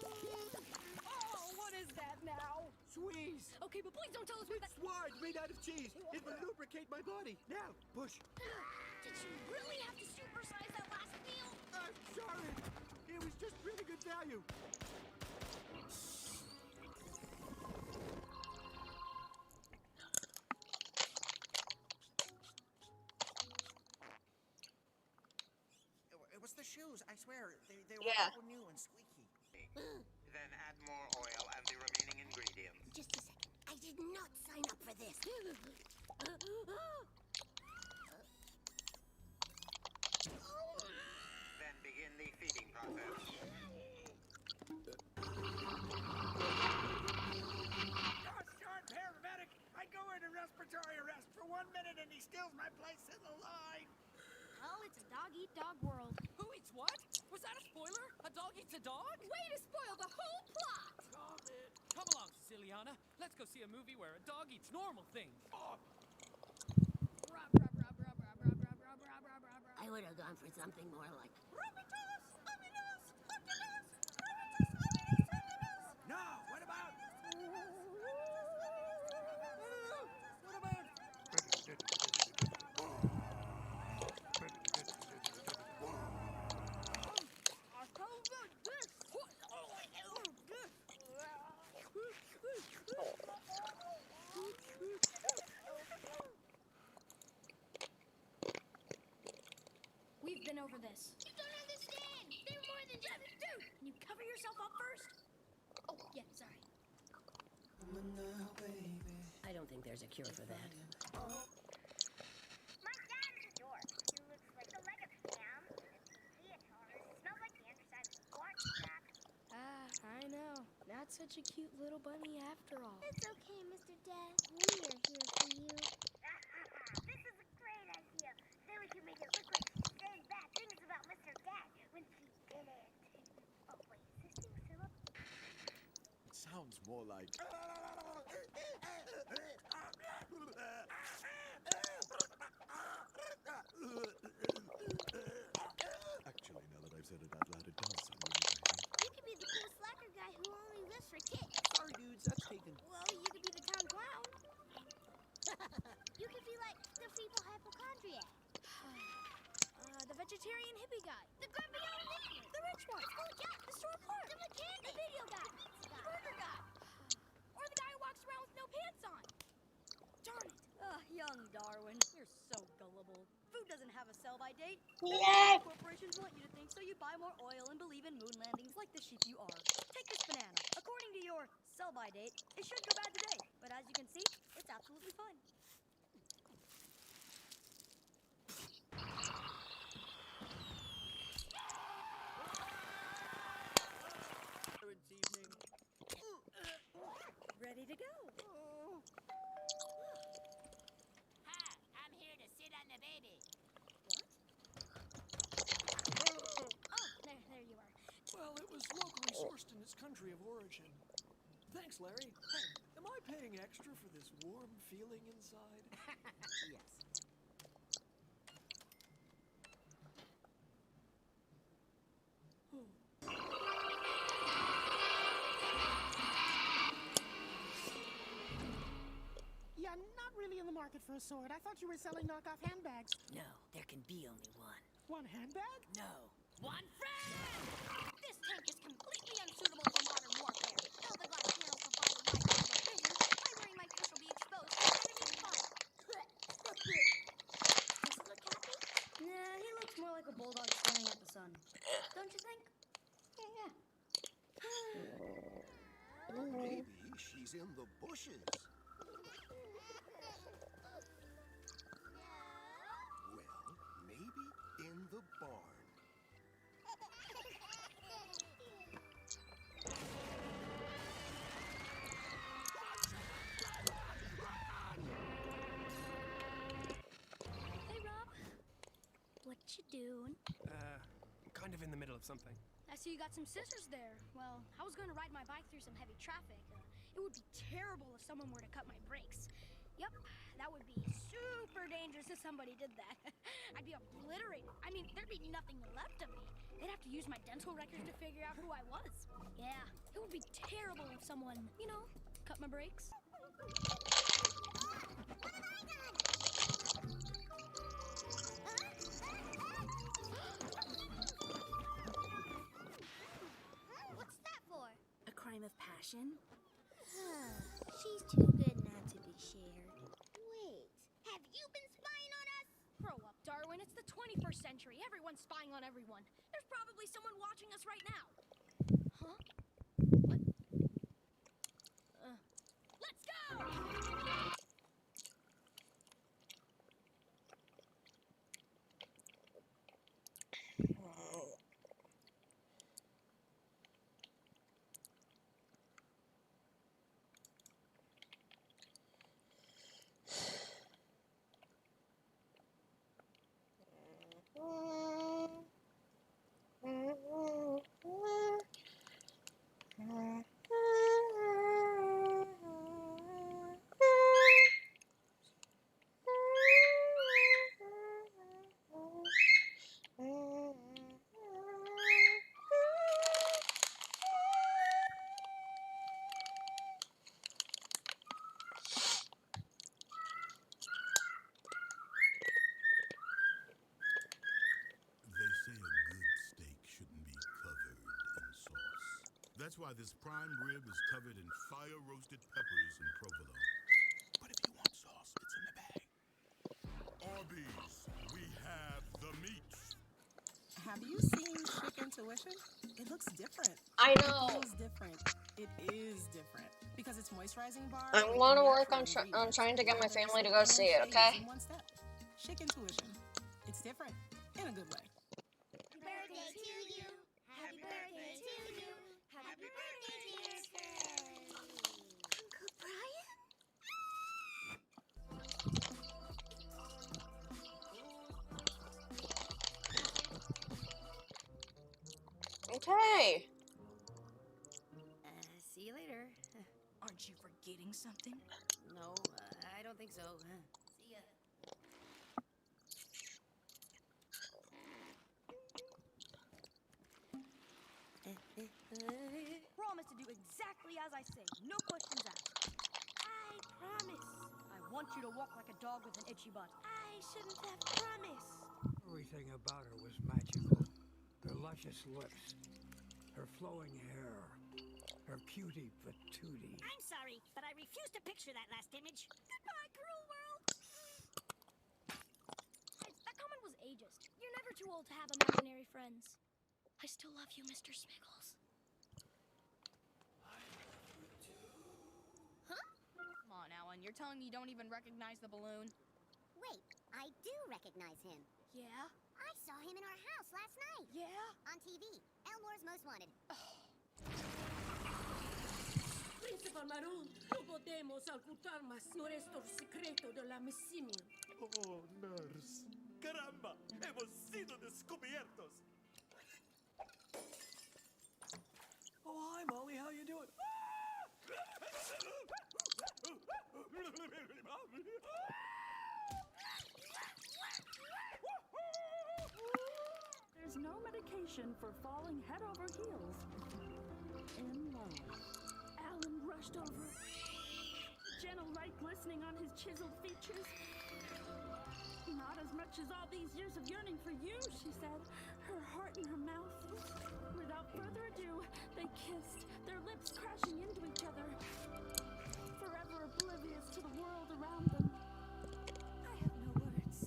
Oh, what is that now? Squeeze. Okay, but please don't tell us what that. Sward made out of cheese. It will lubricate my body. Now, push. Did you really have to supersize that last meal? I'm sorry. It was just really good value. It was the shoes, I swear. They were Yeah. all new and squeaky. Then add more oil and the remaining ingredients. Just a second. I did not sign up for this. Then begin the feeding process. Gosh darn paramedic! I go into respiratory arrest for 1 minute and he steals my place in the line. Well, it's a dog-eat-dog world. Who eats what? Was that a spoiler? A dog eats a dog? Way to spoil the whole plot! Stop it. Come along, Siciliana. Let's go see a movie where a dog eats normal things. I would have gone for something more like. No, what about? What about? How about this? We've been over this. You don't understand! They're more than just... Dude, can you cover yourself up first? Oh, yeah, sorry. I don't think there's a cure for that. My dad is a dork who looks like a leg of ham in a theater. Smells like the underside of a pork chop. Ah, I know. Not such a cute little bunny after all. It's okay, Mr. Dad. We're here for you. This is a great idea. Then we can make it look like she's saying bad things about Mr. Dad when she didn't. Oh, wait, is this thing still up? Sounds more like. Actually, now that I've said it out loud, it does sound really bad. You could be the cool slacker guy who only lives for kids. Sorry, dudes, that's taken. Well, you could be the town clown. You could be like the feeble hypochondriac. The vegetarian hippie guy. The grumpy old neighbor. The rich one. School jock. The store clerk. The mechanic. The video guy. The burger guy. Or the guy who walks around with no pants on. Darn it. Young Darwin, you're so gullible. Food doesn't have a sell-by date. Yes. Corporations want you to think so you buy more oil and believe in moon landings like the sheep you are. Take this banana. According to your sell-by date, it should go bad today. But as you can see, it's absolutely fine. Ready to go. Hi, I'm here to sit on the baby. Oh, there you are. Well, it was locally sourced in its country of origin. Thanks, Larry. Hey, am I paying extra for this warm feeling inside? Yes. You're not really in the market for a sword. I thought you were selling knockoff handbags. No, there can be only one. One handbag? No. One friend! This tank is completely unsuitable for modern warfare. All the glass panels provide a wide field of vision. My wearing my fish will be exposed to enemy fire. Does he look happy? Nah, he looks more like a bulldog staring at the sun. Don't you think? Yeah. Maybe she's in the bushes. Well, maybe in the barn. Hey, Rob. What you doing? I'm kind of in the middle of something. I see you got some scissors there. Well, I was going to ride my bike through some heavy traffic. It would be terrible if someone were to cut my brakes. Yep, that would be super dangerous if somebody did that. I'd be obliterated. I mean, there'd be nothing left of me. They'd have to use my dental records to figure out who I was. Yeah, it would be terrible if someone, cut my brakes. What's that for? A crime of passion? She's too good not to be shared. Wait, have you been spying on us? Grow up, Darwin. It's the 21st century. Everyone's spying on everyone. There's probably someone watching us right now. Huh? What? Let's go! That's why this prime rib is covered in fire-roasted peppers and provolone. But if you want sauce, it's in the bag. Arby's, we have the meat. Have you seen Chicken Tuition? It looks different. I know. It feels different. It is different because it's moisturizing bar. I'm with going to work natural on ingredients, trying to get my feathers, family to go and see it, shades okay? in one step. Chicken Tuition. It's different in a good way. Happy birthday to you. Happy birthday to you. Happy birthday, dear Sir. Uncle Brian? Okay. See you later. Aren't you forgetting something? No, I don't think so. See ya. Promise to do exactly as I say. No questions asked. I promise. I want you to walk like a dog with an itchy butt. I shouldn't have promised. Everything about her was magical. Her luscious lips, her flowing hair, her cutie patootie. I'm sorry, but I refuse to picture that last image. Goodbye, cruel world. That comment was ageist. You're never too old to have imaginary friends. I still love you, Mr. Smiggles. Huh? Come on, Alan. You're telling me you don't even recognize the balloon? Wait, I do recognize him. Yeah? I saw him in our house last night. Yeah? On TV. Elmore's Most Wanted. Príncipe Maroon, no podemos ocultar más nuestro secreto de la misión. Oh, Nurse. Caramba, hemos sido descubiertos. Oh, hi, Molly. How you doing? There's no medication for falling head over heels in love. Alan rushed over, gentle light glistening on his chiseled features. Not as much as all these years of yearning for you, she said, her heart in her mouth. Without further ado, they kissed, their lips crashing into each other, forever oblivious to the world around them. I have no words.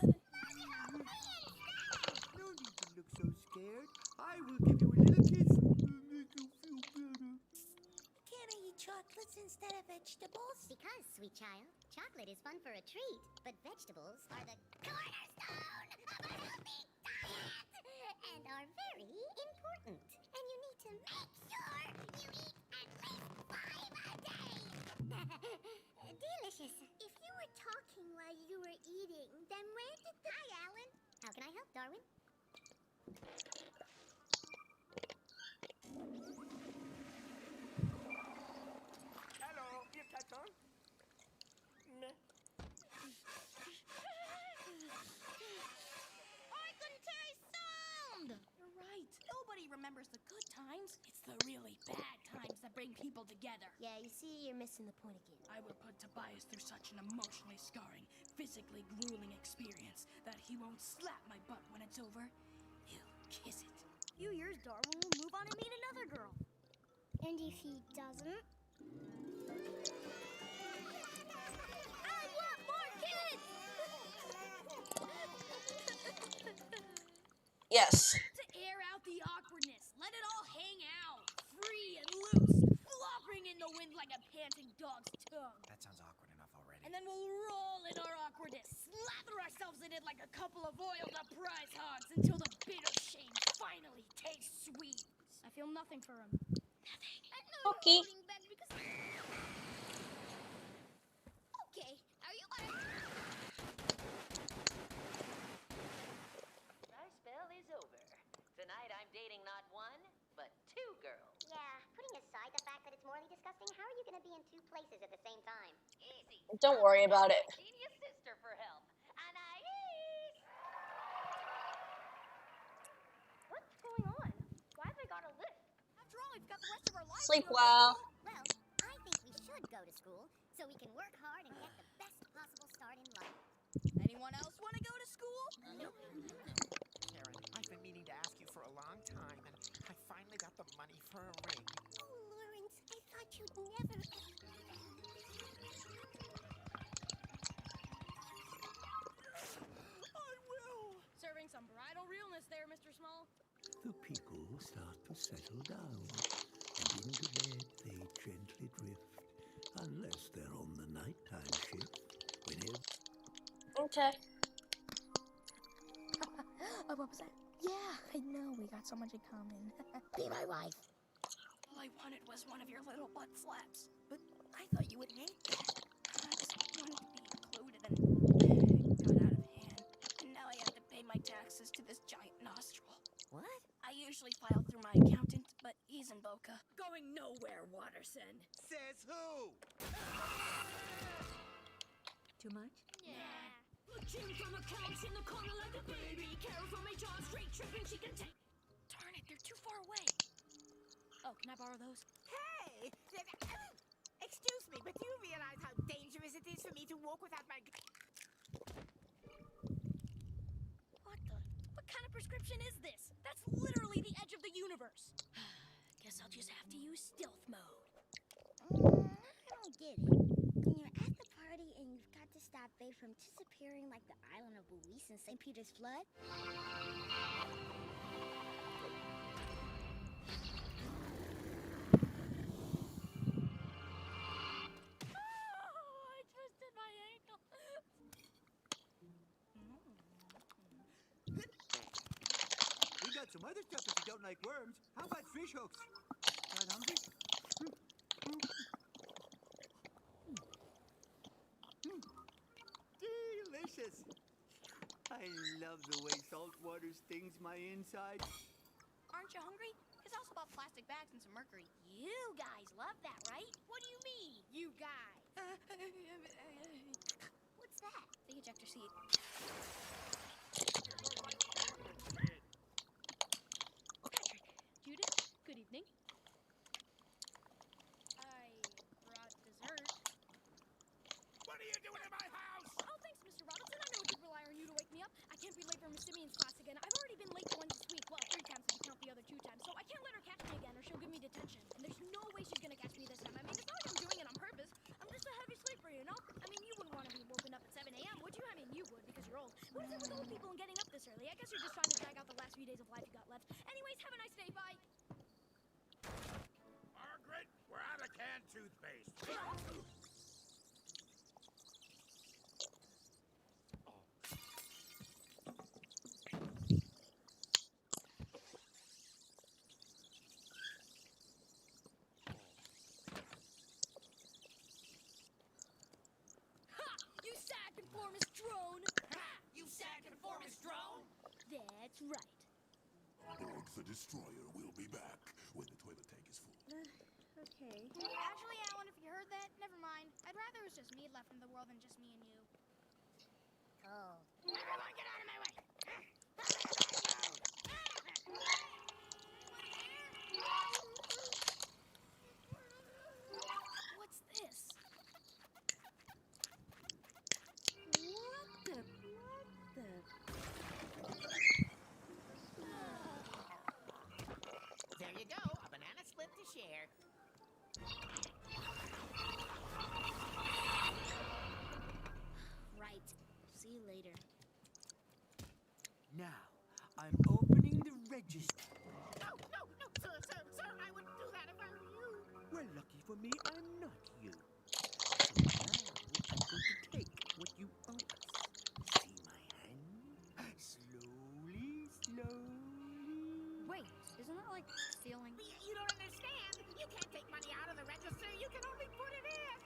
No need to look so scared. I will give you a little kiss to make you feel better. Can I eat chocolates instead of vegetables? Because, sweet child, chocolate is fun for a treat, but vegetables are the cornerstone of a healthy diet and are very important. And you need to make sure you eat at least 5 a day. Delicious. If you were talking while you were eating, then where did the... Hi, Alan. How can I help, Darwin? Hello, you catch on? Meh. I couldn't hear a sound! You're right. Nobody remembers the good times. It's the really bad times that bring people together. Yeah, you see, you're missing the point again. I would put Tobias through such an emotionally scarring, physically grueling experience that he won't slap my butt when it's over. He'll kiss it. A few years, Darwin will move on and meet another girl. And if he doesn't? I want more kids! Yes. To air out the awkwardness, let it all hang out, free and loose, flopping in the wind like a panting dog's tongue. That sounds awkward enough already. And then we'll roll in our awkwardness, slather ourselves in it like a couple of oiled-up prize hogs until the bit of shame finally tastes sweet. I feel nothing for him. Nothing. I know Okay. you're holding back because... Okay, are you gonna... My spell is over. Tonight I'm dating not one, but 2 girls. Yeah, putting aside the fact that it's morally disgusting, how are you going to be in 2 places at the same time? Easy. Don't worry about it. Genius sister for help. Anais! What's going on? Why have I got a lift? After all, we've got the rest of our lives Sleep to go well. Well, I think we should go to school so we can work hard and get the best possible start in life. Anyone else want to go to school? Nope. Karen, I've been meaning to ask you for a long time, and I finally got the money for a ring. Oh, Don't you never... I will! Serving some bridal realness there, Mr. Small. The people start to settle down, and into bed they gently drift, unless they're on the nighttime shift, whenever... Okay. Oh, what was that? Yeah, I know. We got so much in common. Be my wife. All I wanted was one of your little butt slaps. But I thought you would hate that. I just wanted to be included and it got out of hand. And now I have to pay my taxes to this giant nostril. What? I usually file through my accountant, but he's in Boca. Going nowhere, Watterson. Says who? Too much? Yeah. Jim from accounts in the corner like a baby. Carol from HR straight tripping, she can take. Darn it, they're too far away. Oh, can I borrow those? Hey! Excuse me, but do you realize how dangerous it is for me to walk without my... What kind of prescription is this? That's literally the edge of the universe. Guess I'll just have to use stealth mode. I don't get it. When you're at the party and you've got to stop Faye from disappearing like the island of Luis in St. Peter's flood. Oh, I twisted my ankle. We got some other stuff if you don't like worms. How about fish hooks? Not hungry? Delicious. I love the way salt water stings my insides. Aren't you hungry? It's also about plastic bags and some mercury. You guys love that, right? What do you mean, you guys? What's that? The ejector seat. Patrick, Judith, good evening. I brought dessert. What are you doing in my house? Oh, thanks, Mr. Robinson. I know it could rely on you to wake me up. I can't be late for Miss Simeon's class again. I've already been late once this week. Well, 3 times if you count the other 2 times. So I can't let her catch me again or she'll give me detention. And there's no way she's gonna catch me this time. I mean, it's not like I'm doing it on purpose. I'm just a heavy sleeper, you know? I mean, you wouldn't want to be woken up at 7 a.m., would you? I mean, you would because you're old. What is it with old people and getting up this early? I guess you're just trying to drag out the last few days of life you got left. Anyways, have a nice day. Bye. Margaret, we're out of canned toothpaste. You sad-conformist drone! You sad-conformist drone! That's right. ARK the Destroyer will be back when the toilet tank is full. Okay. Actually, Alan, if you heard that, never mind. I'd rather it was just me left in the world than just me and you. Cool. Everyone get out of my way! What's this? What the... There you go, a banana split to share. Right. See you later. Now, I'm opening the register. No, no, no, sir, I wouldn't do that if I were you. Well, lucky for me, I'm not you. So now, I'm going to take what you owe us. See my hand? Slowly, slowly. Wait, isn't that like stealing? You don't understand. You can't take money out of the register. You can only put it in.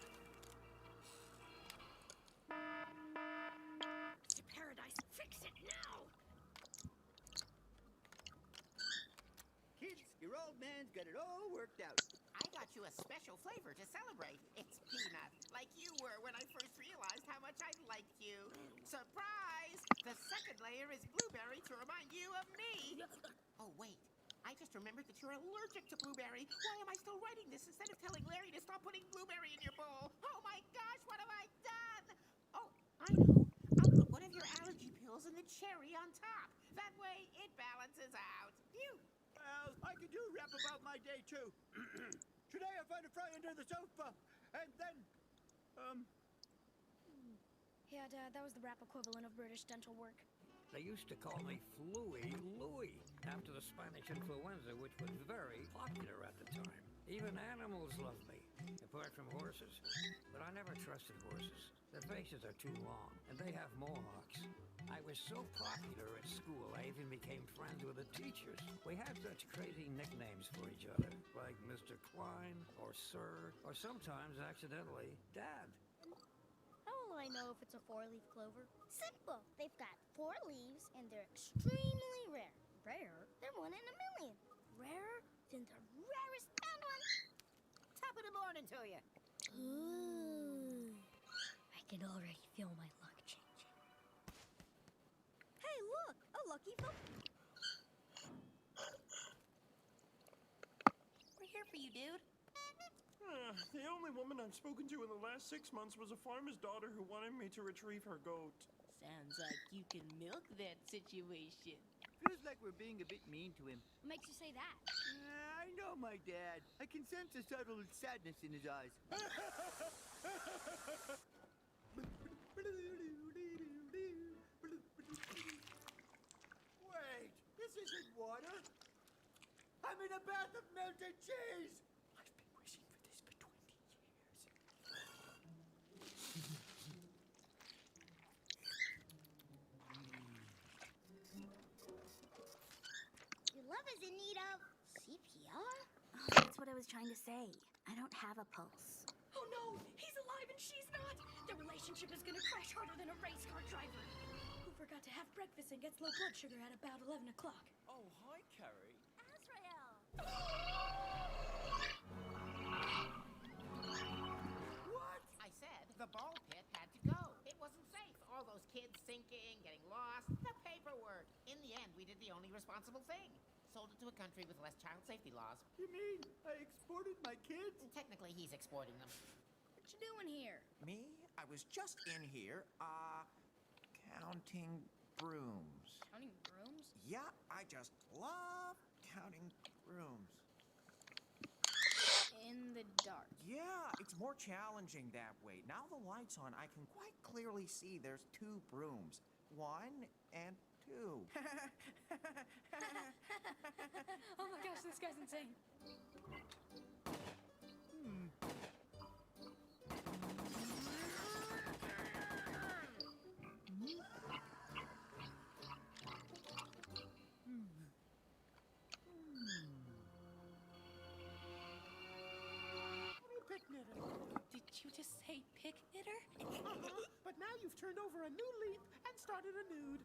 Mr. Paradise, fix it now! Kids, your old man's got it all worked out. I got you a special flavor to celebrate. It's peanut, like you were when I first realized how much I liked you. Surprise! The second layer is blueberry to remind you of me. Oh, wait. I just remembered that you're allergic to blueberry. Why am I still writing this instead of telling Larry to stop putting blueberry in your bowl? Oh my gosh, what have I done? Oh, I know. I'll put one of your allergy pills and the cherry on top. That way, it balances out. Phew. Well, I could do a rap about my day, too. Today I found a fry under the sofa, and then, Yeah, Dad, that was the rap equivalent of British dental work. They used to call me Fluey Louie after the Spanish influenza, which was very popular at the time. Even animals love me, apart from horses. But I never trusted horses. Their faces are too long, and they have mohawks. I was so popular at school, I even became friends with the teachers. We had such crazy nicknames for each other, like Mr. Klein, or Sir, or sometimes accidentally, Dad. How will I know if it's a four-leaf clover? Simple. They've got 4 leaves, and they're extremely rare. Rare? They're 1 in a million. Rarer than the rarest found one. Top of the morning to you. Ooh. I can already feel my luck changing. Hey, look! A lucky phone. We're here for you, dude. The only woman I've spoken to in the last 6 months was a farmer's daughter who wanted me to retrieve her goat. Sounds like you can milk that situation. Feels like we're being a bit mean to him. What makes you say that? I know my dad. I can sense a subtle sadness in his eyes. Wait, this isn't water. I'm in a bath of melted cheese. I've been wishing for this for 20 years. Your love is in need of CPR? Oh, that's what I was trying to say. I don't have a pulse. Oh no, he's alive and she's not. Their relationship is gonna crash harder than a race car driver who forgot to have breakfast and gets low blood sugar at about 11 o'clock. Oh, hi, Carrie. Azrael! What? I said the ball pit had to go. It wasn't safe. All those kids sinking, getting lost, the paperwork. In the end, we did the only responsible thing. Sold it to a country with less child safety laws. You mean I exported my kids? Technically, he's exporting them. What you doing here? Me? I was just in here, counting brooms. Counting brooms? Yeah, I just love counting brooms. In the dark. Yeah, it's more challenging that way. Now the light's on, I can quite clearly see there's 2 brooms. 1 and 2. Oh my gosh, this guy's insane. Pick knitter. Did you just say pick knitter? But now you've turned over a new leaf and started a nude.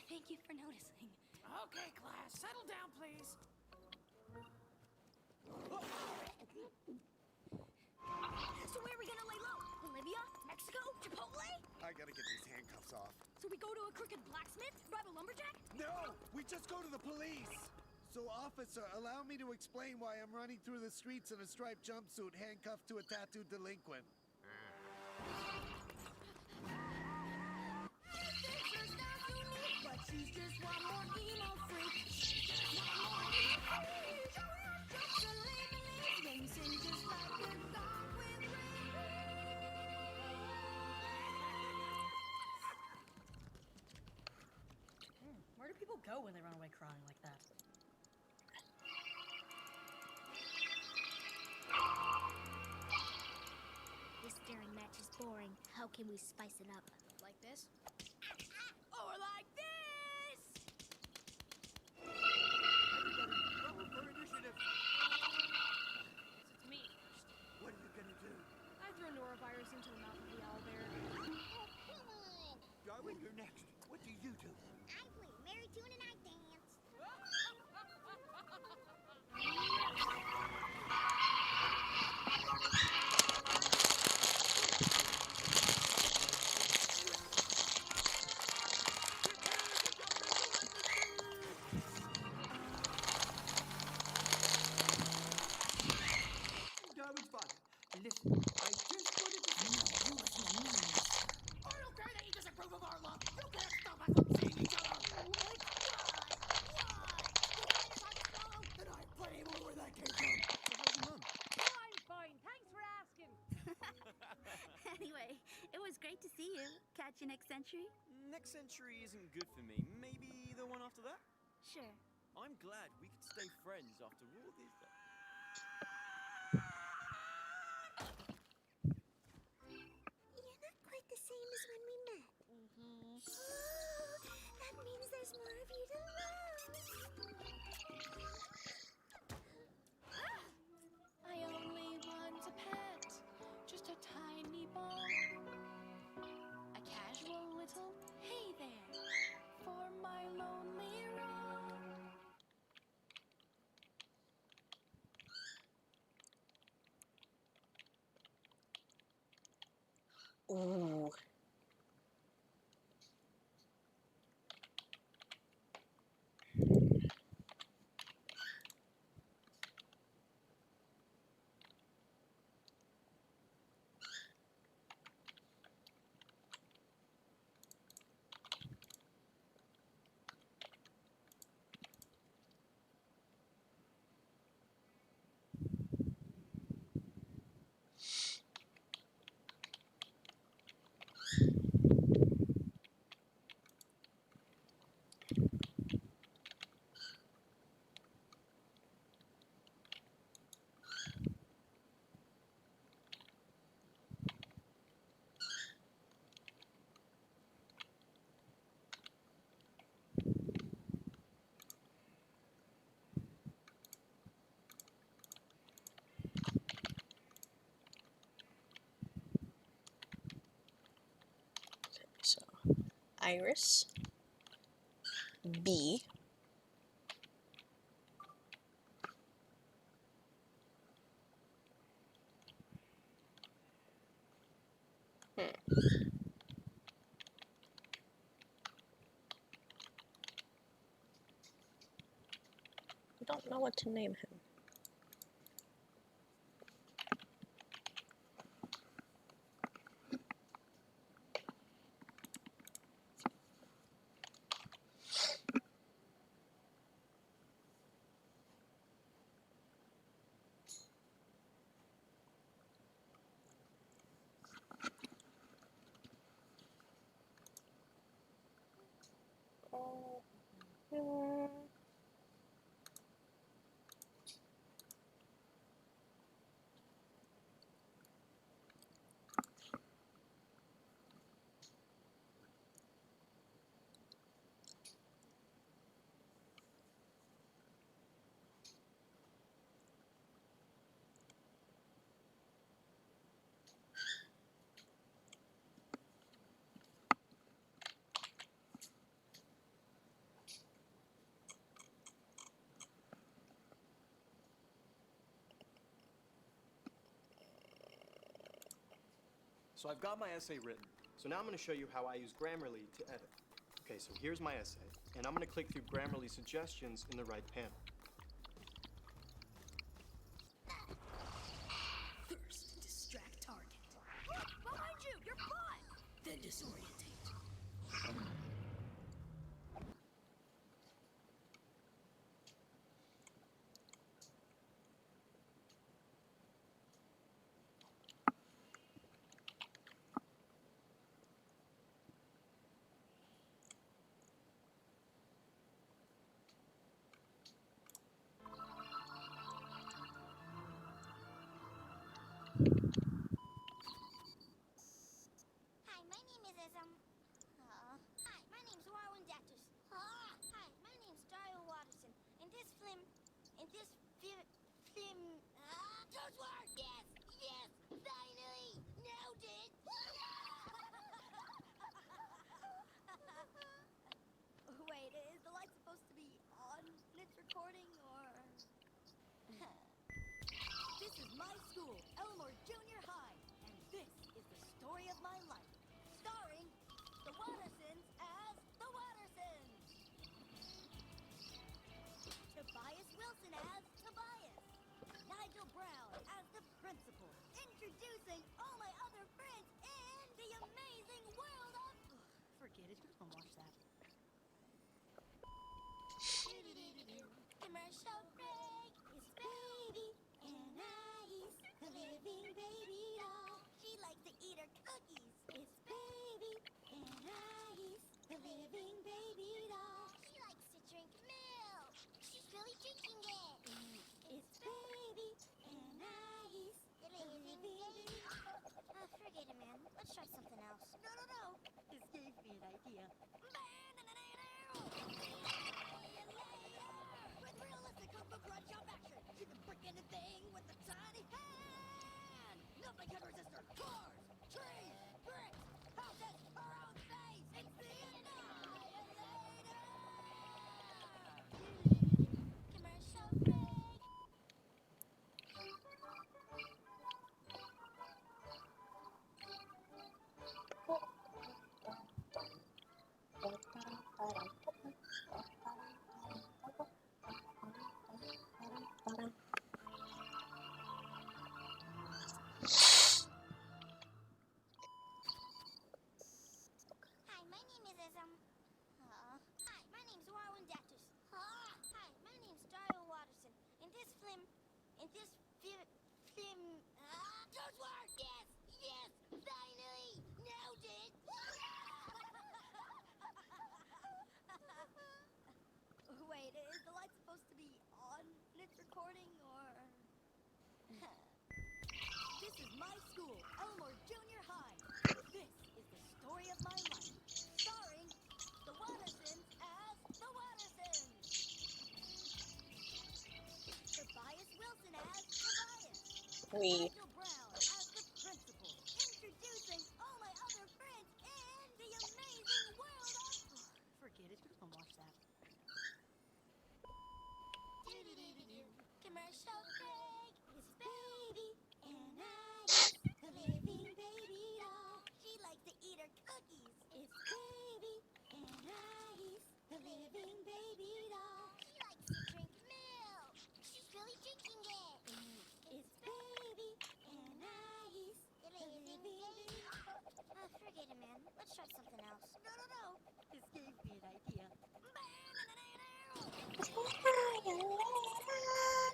Thank you for noticing. Okay, class, settle down, please. So where are we gonna lay low? Bolivia? Mexico? Chipotle? I gotta get these handcuffs off. So we go to a crooked blacksmith? Bribe a lumberjack? No! We just go to the police! So, officer, allow me to explain why I'm running through the streets in a striped jumpsuit handcuffed to a tattooed delinquent. But she's just one more emo freak. Where do people go when they run away crying like that? This staring match is boring. How can we spice it up? Like this? Or like this! Everybody, for initiative. It's me first. What are you gonna do? I throw norovirus into the mouth of the owlbear. Darwin, you're next. What do you do? I play Mary Tune and I dance. next century isn't good for me. Maybe the one after that? Sure. I'm glad we could stay friends after all this. You're not quite the same as when we met. Oh, that means there's more of you to love. I only want a pet, just a tiny ball. A casual little hey there for my lonely roam. Ooh. So, Iris, B, I don't know what to name him. So I've got my essay written. So now I'm going to show you how I use Grammarly to edit. Okay, so here's my essay, and I'm going to click through Grammarly suggestions in the right panel. First, distract target. Look, behind you! Your butt! Then disorientate. Hi, my name is Hi, my name's Warwin Dactus. Hi, my name's Daryl Watterson. And this film, don't work! Yes, yes, finally! Nailed it! Wait, is the light supposed to be on when it's recording, or...? This is my school, Elmore Junior High, and this is the story of my life, starring the Wattersons as the Wattersons, Tobias Wilson as Tobias, Nigel Brown as the principal, introducing all my other friends in the amazing world of... Forget it, who's gonna watch that? Commercial break! It's baby and Ice, the living baby doll. She likes to eat her cookies. It's baby and Ice, try something else. No. This gave me an idea. With realistic kung fu karate chop action, you can break anything with a tiny hand. Nothing can resist her. Cars, trees, bricks, houses, her own face. It's the Annihilator. Commercial break. Hi, my name is Hi, my name's Warwin Dactus. Hi, my name's Darwin Watterson. In this film, Don't work! Yes, finally! Nailed it! Wait, is the light supposed to be on when it's recording, or? This is my school, Elmore Junior High. This is the story of my life. Starring the Wattersons as the Wattersons. Tobias Wilson as Tobias. We. Nigel Brown as the principal. Introducing all my other friends in the amazing world of... Forget it, who's gonna watch that? Commercial break. It's baby and Ice, the living baby doll. She likes to eat her cookies. It's baby and Ice, the living baby doll. She likes to drink milk. She's really drinking it. It's baby and Ice, The living baby. forget it, man. Let's try something else. No. This gave me an idea.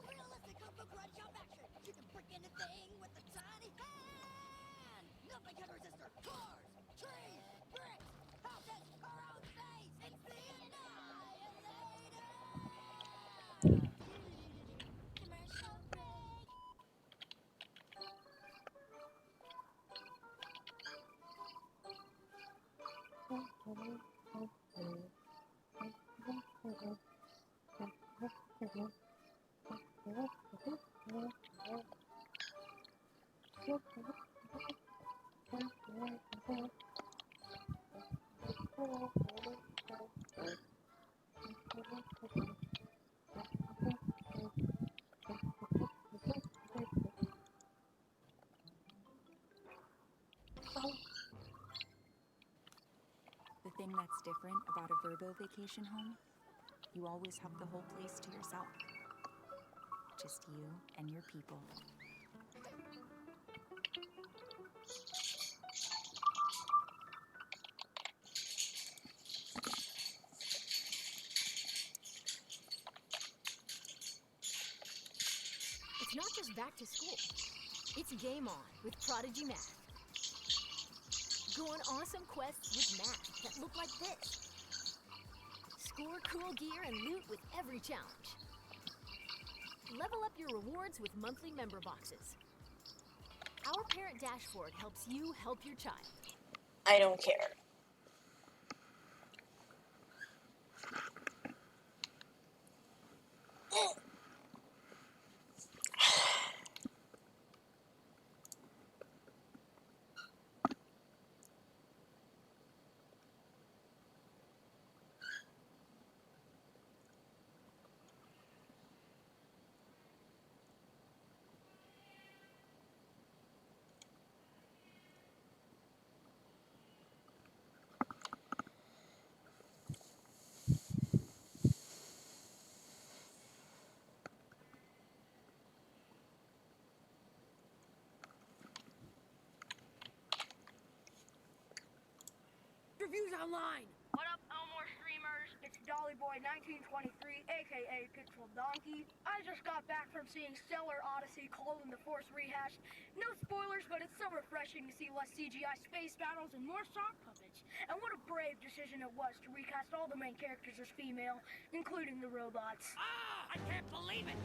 Realistic kung fu karate chop action. You can break anything with a tiny hand. Nothing can resist her. Cars, trees, bricks, houses, her own face. It's the Annihilator. Commercial break. The thing that's different about a Verbo vacation home, you always have the whole place to yourself. Just you and your people. It's not just back to school. It's game on with Prodigy Math. Go on awesome quests with math that look like this. Score cool gear and loot with every challenge. Level up your rewards with monthly member boxes. Our parent dashboard helps you help your child. I don't care. Reviews online. What up, Elmore streamers? It's Dolly Boy 1923, aka Pixel Donkey. I just got back from seeing Stellar Odyssey: Clone the Force rehashed. No spoilers, but it's so refreshing to see less CGI space battles and more sock puppets. And what a brave decision it was to recast all the main characters as female, including the robots. Ah! I can't believe it!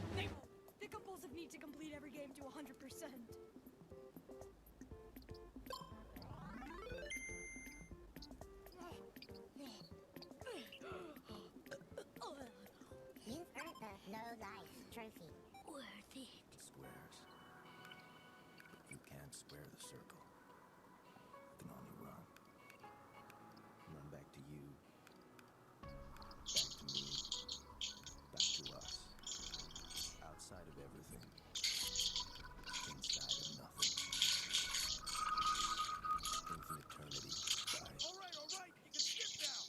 The compulsive need to complete every game to 100%. can't square the circle. I can only run. Run back to you. Back to me. Back to us. Outside of everything. Inside of nothing. Infinite eternity. Bye. All right, you can skip now.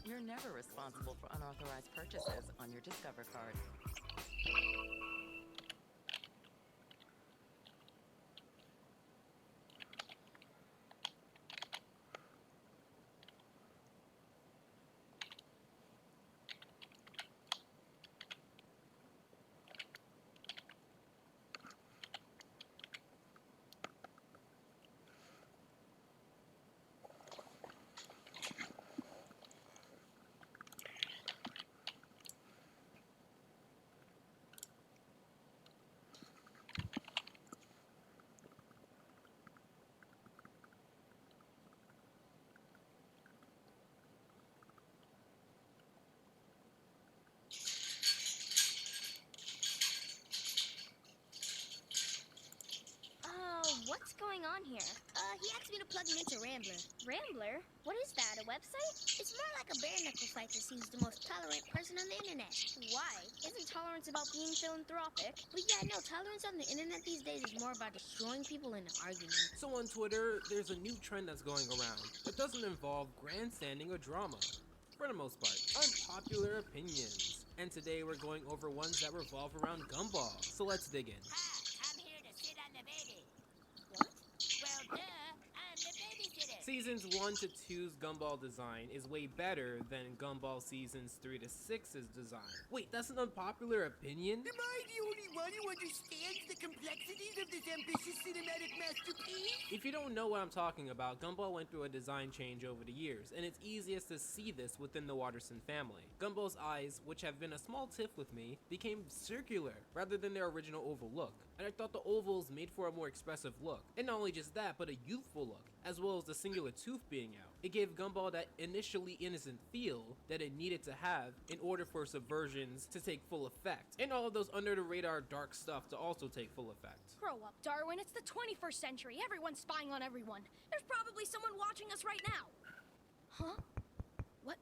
You're never responsible for unauthorized purchases on your Discover card. What's going on here? He asked me to plug him into Rambler. Rambler? What is that, a website? It's more like a bare knuckle site to see who's the most tolerant person on the internet. Why? Isn't tolerance about being philanthropic? But yeah, no, tolerance on the internet these days is more about destroying people in an argument. So on Twitter, there's a new trend that's going around that doesn't involve grandstanding or drama. For the most part, unpopular opinions. And today we're going over ones that revolve around Gumball. So let's dig in. I'm here to sit on the baby. What? Well, duh, I'm the babysitter. Seasons 1 to 2's Gumball design is way better than Gumball Seasons 3 to 6's design. Wait, that's an unpopular opinion? Am I the only one who understands the complexities of this ambitious cinematic masterpiece? If you don't know what I'm talking about, Gumball went through a design change over the years, and it's easiest to see this within the Watterson family. Gumball's eyes, which have been a small tiff with me, became circular rather than their original oval look, and I thought the ovals made for a more expressive look. And not only just that, but a youthful look, as well as the singular tooth being out. It gave Gumball that initially innocent feel that it needed to have in order for subversions to take full effect, and all of those under the radar dark stuff to also take full effect. Grow up, Darwin. It's the 21st century. Everyone's spying on everyone. There's probably someone watching us right now. Huh? What?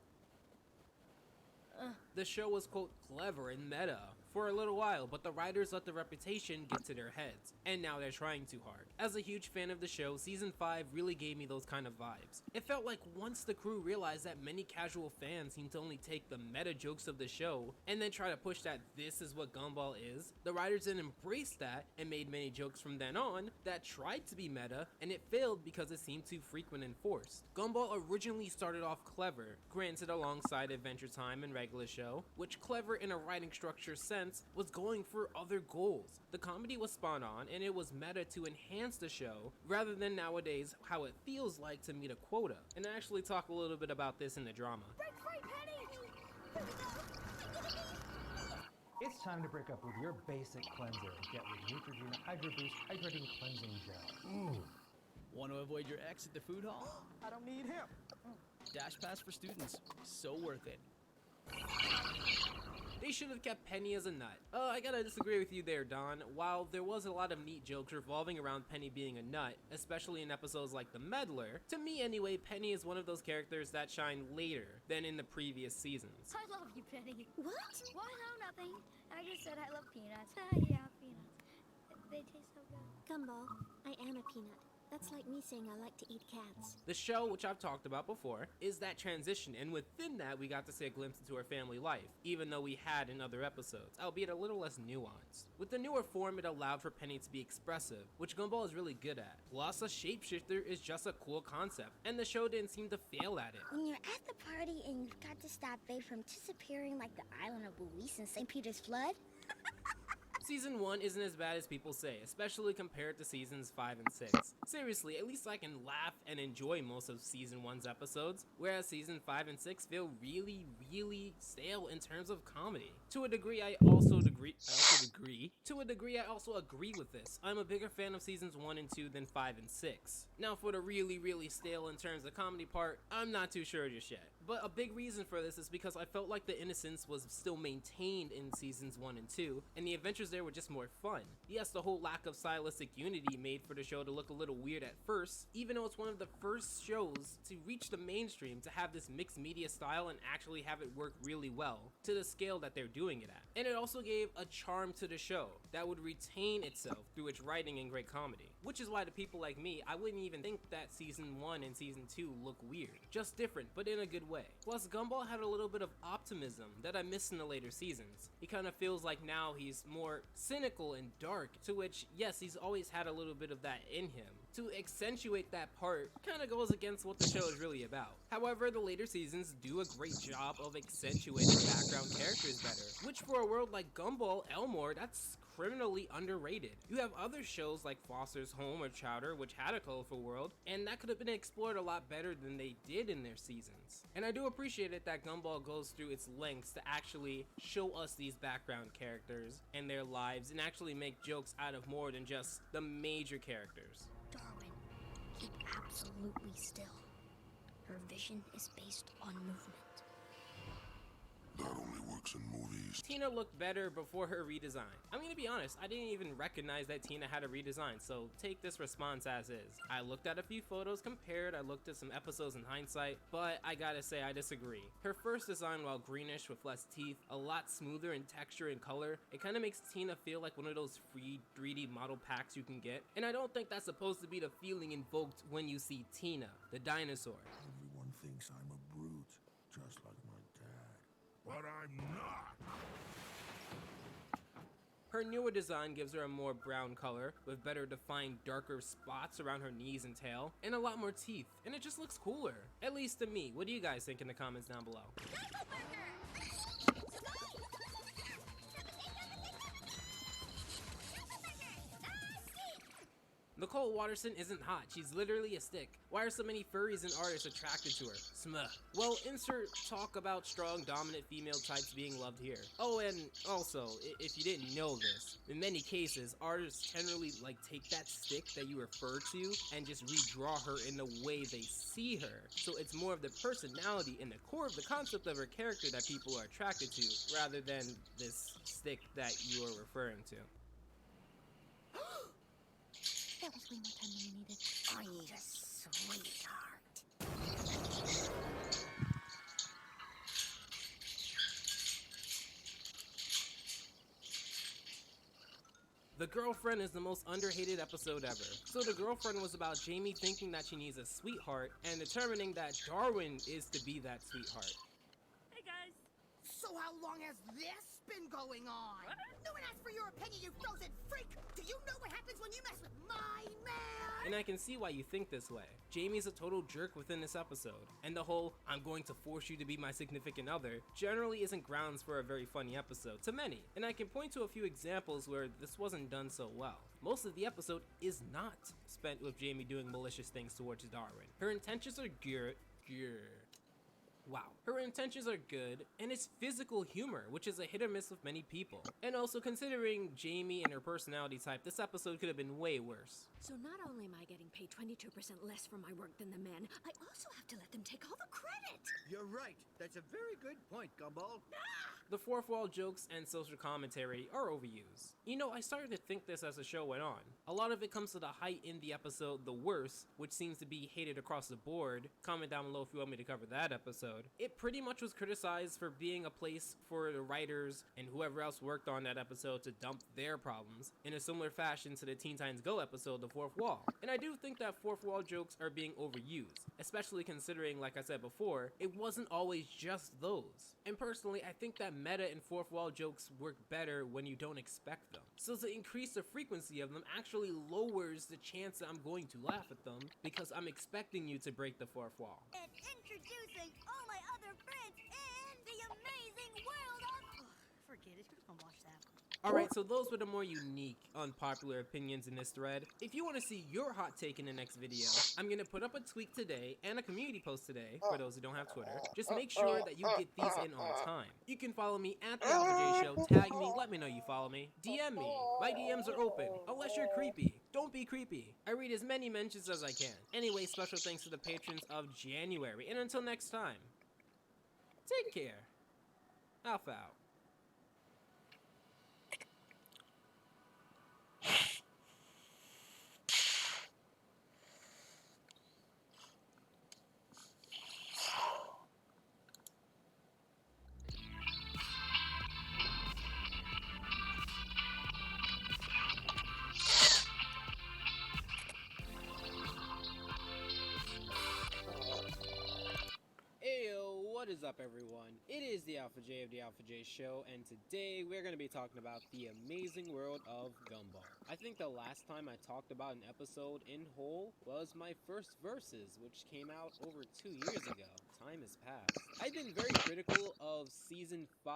The show was, quote, clever and meta for a little while, but the writers let the reputation get to their heads, and now they're trying too hard. As a huge fan of the show, Season 5 really gave me those kind of vibes. It felt like once the crew realized that many casual fans seem to only take the meta jokes of the show, and then try to push that this is what Gumball is, the writers then embraced that and made many jokes from then on that tried to be meta, and it failed because it seemed too frequent and forced. Gumball originally started off clever, granted alongside Adventure Time and regular show, which clever in a writing structure sense sense, was going for other goals. The comedy was spot on, and it was meta to enhance the show, rather than nowadays how it feels like to meet a quota. And I actually talk a little bit about this in the drama. Break free, Penny! It's time to break up with your basic cleanser and get with Neutrogena Hydro Boost Hydrating Cleansing Gel. Ooh. Want to avoid your ex at the food hall? I don't need him. Dash Pass for students. So worth it. They should have kept Penny as a nut. I gotta disagree with you there, Don. While there was a lot of neat jokes revolving around Penny being a nut, especially in episodes like The Meddler, to me anyway, Penny is one of those characters that shine later than in the previous seasons. I love you, Penny. What? Why, no, nothing. I just said I love peanuts. Yeah, peanuts. They taste so good. Gumball, I am a peanut. That's like me saying I like to eat cats. The show, which I've talked about before, is that transition, and within that, we got to see a glimpse into her family life, even though we had in other episodes, albeit a little less nuanced. With the newer form, it allowed for Penny to be expressive, which Gumball is really good at. Plus, a shapeshifter is just a cool concept, and the show didn't seem to fail at it. When you're at the party and you've got to stop Faye from disappearing like the island of Luis in St. Peter's Flood? Season 1 isn't as bad as people say, especially compared to seasons 5 and 6. Seriously, at least I can laugh and enjoy most of season 1's episodes, whereas season 5 and 6 feel really, really stale in terms of comedy. To a degree, I also agree with this. I'm a bigger fan of seasons 1 and 2 than 5 and 6. Now for the really, really stale in terms of comedy part, I'm not too sure just yet. But a big reason for this is because I felt like the innocence was still maintained in seasons 1 and 2, and the adventures there were just more fun. Yes, the whole lack of stylistic unity made for the show to look a little weird at first, even though it's one of the first shows to reach the mainstream to have this mixed media style and actually have it work really well, to the scale that they're doing it at. And it also gave a charm to the show that would retain itself through its writing and great comedy. Which is why to people like me, I wouldn't even think that season 1 and season 2 look weird. Just different, but in a good way. Plus, Gumball had a little bit of optimism that I missed in the later seasons. He kind of feels like now he's more cynical and dark, to which, yes, he's always had a little bit of that in him. To accentuate that part kind of goes against what the show is really about. However, the later seasons do a great job of accentuating background characters better, which for a world like Gumball, Elmore, that's criminally underrated. You have other shows like Foster's Home or Chowder, which had a colorful world, and that could have been explored a lot better than they did in their seasons. And I do appreciate it that Gumball goes through its lengths to actually show us these background characters and their lives and actually make jokes out of more than just the major characters. Darwin, keep absolutely still. Her vision is based on movement. That only works in movies. Tina looked better before her redesign. I'm gonna be honest, I didn't even recognize that Tina had a redesign, so take this response as is. I looked at a few photos compared, I looked at some episodes in hindsight, but I gotta say I disagree. Her first design, while greenish with less teeth, a lot smoother in texture and color, it kinda makes Tina feel like one of those free 3D model packs you can get, and I don't think that's supposed to be the feeling invoked when you see Tina, the dinosaur. Everyone thinks I'm a brute, just like my dad. But I'm not! Her newer design gives her a more brown color, with better defined darker spots around her knees and tail, and a lot more teeth, and it just looks cooler. At least to me. What do you guys think in the comments down below? Nicole Watterson isn't hot, she's literally a stick. Why are so many furries and artists attracted to her? Smuh. Well, insert talk about strong, dominant female types being loved here. Oh, and also, if you didn't know this, in many cases, artists generally take take that stick that you refer to and just redraw her in the way they see her. So it's more of the personality and the core of the concept of her character that people are attracted to, rather than this stick that you are referring to. That was way more time than we needed. I need a sweetheart. The Girlfriend is the most underhated episode ever. So The Girlfriend was about Jamie thinking that she needs a sweetheart and determining that Darwin is to be that sweetheart. Hey guys. So how long has this been going on? What? No one asked for your opinion, you frozen freak! Do you know what happens when you mess with my man? and I can see why you think this way. Jamie's a total jerk within this episode, and the whole "I'm going to force you to be my significant other" generally isn't grounds for a very funny episode to many, and I can point to a few examples where this wasn't done so well. Most of the episode is not spent with Jamie doing malicious things towards Darwin. Her intentions are good. Wow. Her intentions are good, and it's physical humor, which is a hit or miss with many people. And also, considering Jamie and her personality type, this episode could have been way worse. So not only am I getting paid 22% less for my work than the men, I also have to let them take all the credit. You're right. That's a very good point, Gumball. The fourth wall jokes and social commentary are overused. You know, I started to think this as the show went on. A lot of it comes to the height in the episode The Worst, which seems to be hated across the board. Comment down below if you want me to cover that episode. It pretty much was criticized for being a place for the writers and whoever else worked on that episode to dump their problems, in a similar fashion to the Teen Titans Go episode, The Fourth Wall. And I do think that fourth wall jokes are being overused, especially considering, like I said before, it wasn't always just those. And personally, I think that meta and fourth wall jokes work better when you don't expect them. So to increase the frequency of them actually lowers the chance that I'm going to laugh at them, because I'm expecting you to break the fourth wall. And introducing all my other friends in the amazing world of... Forget it, who's gonna watch that? Alright, so those were the more unique, unpopular opinions in this thread. If you want to see your hot take in the next video, I'm going to put up a tweet today and a community post today, for those who don't have Twitter. Just make sure that you get these in on time. You can follow me at The Alpha J Show, tag me, let me know you follow me, DM me. My DMs are open, unless you're creepy. Don't be creepy. I read as many mentions as I can. Anyway, special thanks to the patrons of January, and until next time, take care. Alpha out. What is up, everyone? It is the Alpha J of the Alpha J Show, and today we're going to be talking about the amazing world of Gumball. I think the last time I talked about an episode in whole was my first Versus, which came out over 2 years ago. Time has passed. I've been very critical of Season 5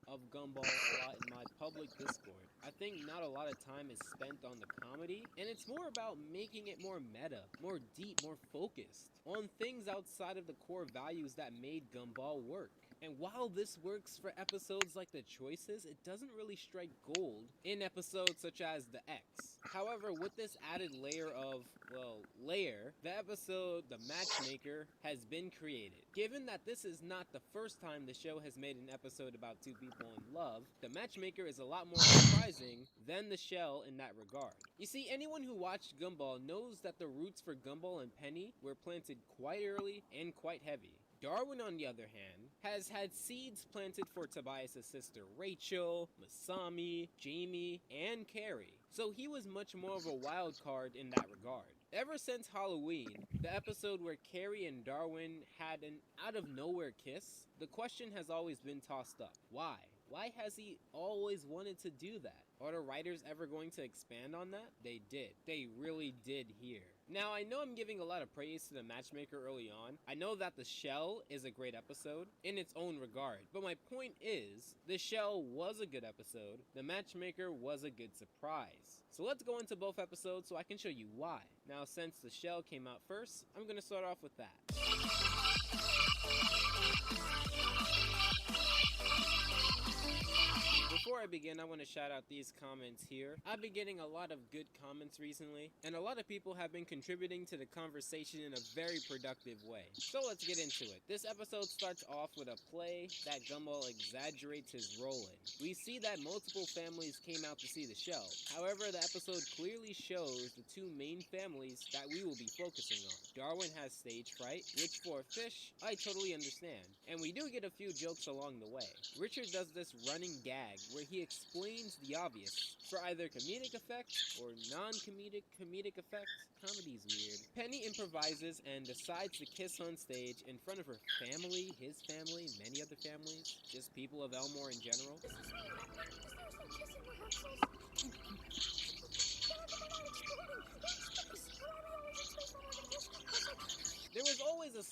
of Gumball a lot in my public Discord. I think not a lot of time is spent on the comedy, and it's more about making it more meta, more deep, more focused on things outside of the core values that made Gumball work. And while this works for episodes like The Choices, it doesn't really strike gold in episodes such as The X. However, with this added layer of, well, the episode The Matchmaker has been created. Given that this is not the first time the show has made an episode about two people in love, The Matchmaker is a lot more surprising than The Shell in that regard. You see, anyone who watched Gumball knows that the roots for Gumball and Penny were planted quite early and quite heavy. Darwin, on the other hand, has had seeds planted for Tobias' sister Rachel, Masami, Jamie, and Carrie, so he was much more of a wild card in that regard. Ever since Halloween, the episode where Carrie and Darwin had an out-of-nowhere kiss, the question has always been tossed up. Why? Why has he always wanted to do that? Are the writers ever going to expand on that? They did. They really did here. Now, I know I'm giving a lot of praise to The Matchmaker early on. I know that The Shell is a great episode in its own regard. But my point is, The Shell was a good episode. The Matchmaker was a good surprise. So let's go into both episodes so I can show you why. Now, since The Shell came out first, I'm going to start off with that. Before I begin, I want to shout out these comments here. I've been getting a lot of good comments recently, and a lot of people have been contributing to the conversation in a very productive way. So let's get into it. This episode starts off with a play that Gumball exaggerates his role in. We see that multiple families came out to see the show. However, the episode clearly shows the two main families that we will be focusing on. Darwin has stage fright, which for a fish, I totally understand. And we do get a few jokes along the way. Richard does this running gag where he explains the obvious for either comedic effect or non-comedic effect. Comedy's weird. Penny improvises and decides to kiss on stage in front of her family, his family, many other families, just people of Elmore in general.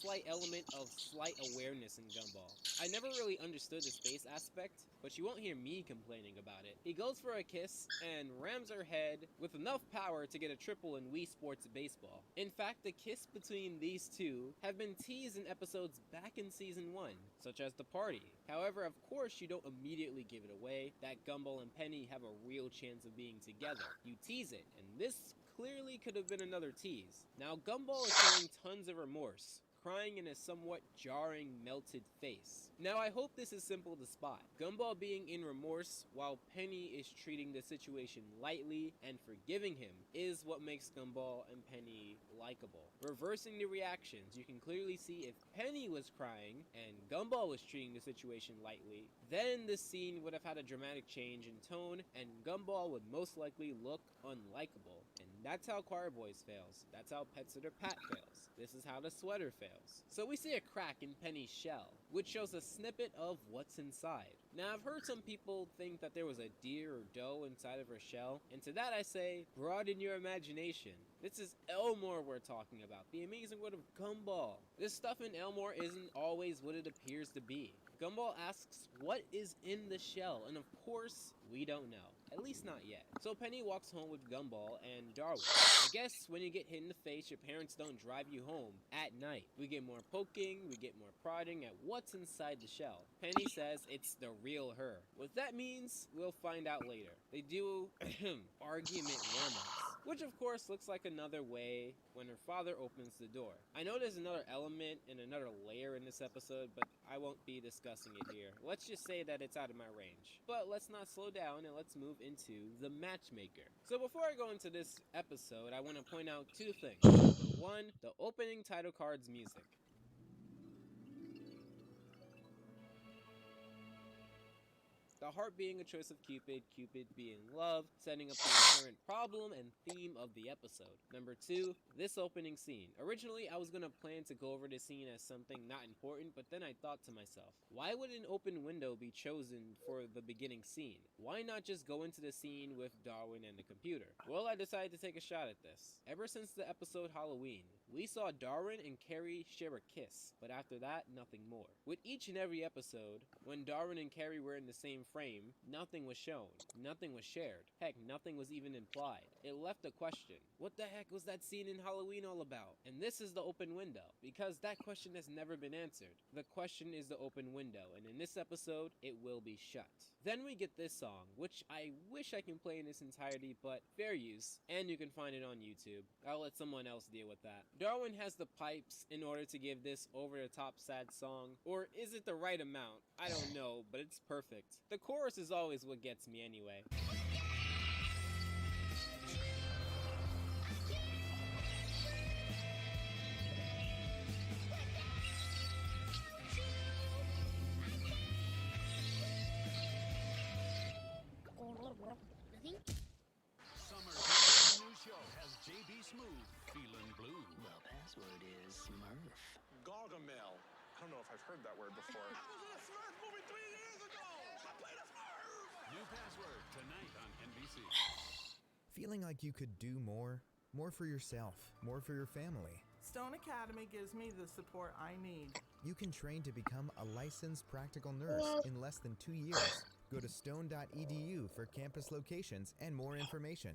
slight element of slight awareness in Gumball. I never really understood the space aspect, but you won't hear me complaining about it. He goes for a kiss and rams her head with enough power to get a triple in Wii Sports Baseball. In fact, the kiss between these two have been teased in episodes back in Season 1, such as The Party. However, of course, you don't immediately give it away that Gumball and Penny have a real chance of being together. You tease it, and this clearly could have been another tease. Now, Gumball is showing tons of remorse, crying in a somewhat jarring, melted face. Now, I hope this is simple to spot. Gumball being in remorse while Penny is treating the situation lightly and forgiving him is what makes Gumball and Penny likable. Reversing the reactions, you can clearly see if Penny was crying and Gumball was treating the situation lightly, then this scene would have had a dramatic change in tone and Gumball would most likely look unlikable. And that's how Choir Boys fails. That's how Pet Sitter Pat fails. This is how the sweater fails. So we see a crack in Penny's shell, which shows a snippet of what's inside. Now, I've heard some people think that there was a deer or doe inside of her shell, and to that I say, broaden your imagination. This is Elmore we're talking about, the amazing world of Gumball. This stuff in Elmore isn't always what it appears to be. Gumball asks what is in the shell, and of course, we don't know. At least not yet. So Penny walks home with Gumball and Darwin. I guess when you get hit in the face, your parents don't drive you home at night. We get more poking, we get more prodding at what's inside the shell. Penny says it's the real her. What that means, we'll find out later. They do argument warm-ups, which of course looks like another way when her father opens the door. I know there's another element and another layer in this episode, but I won't be discussing it here. Let's just say that it's out of my range. But let's not slow down and let's move into the matchmaker. So before I go into this episode, I want to point out two things. Number one, the opening title card's music. The heart being a choice of Cupid, Cupid being love, setting up the inherent problem and theme of the episode. Number two, this opening scene. Originally, I was going to plan to go over this scene as something not important, but then I thought to myself, why would an open window be chosen for the beginning scene? Why not just go into the scene with Darwin and the computer? Well, I decided to take a shot at this. Ever since the episode Halloween, we saw Darwin and Carrie share a kiss, but after that, nothing more. With each and every episode, when Darwin and Carrie were in the same frame, nothing was shown, nothing was shared, heck, nothing was even implied. It left a question. What the heck was that scene in Halloween all about? And this is the open window, because that question has never been answered. The question is the open window, and in this episode, it will be shut. Then we get this song, which I wish I can play in its entirety, but fair use, and you can find it on YouTube. I'll let someone else deal with that. Darwin has the pipes in order to give this over-the-top sad song, or is it the right amount? I don't know, but it's perfect. The chorus is always what gets me anyway. Summer's new show has JB Smooth feeling blue. The password is Smurf. Gargamel. I don't know if I've heard that word before. I was in a Smurf movie 3 years ago! I played a Smurf! New password tonight on NBC. Feeling like you could do more? More for yourself, more for your family. Stone Academy gives me the support I need. You can train to become a licensed practical nurse in less than 2 years. Go to stone.edu for campus locations and more information.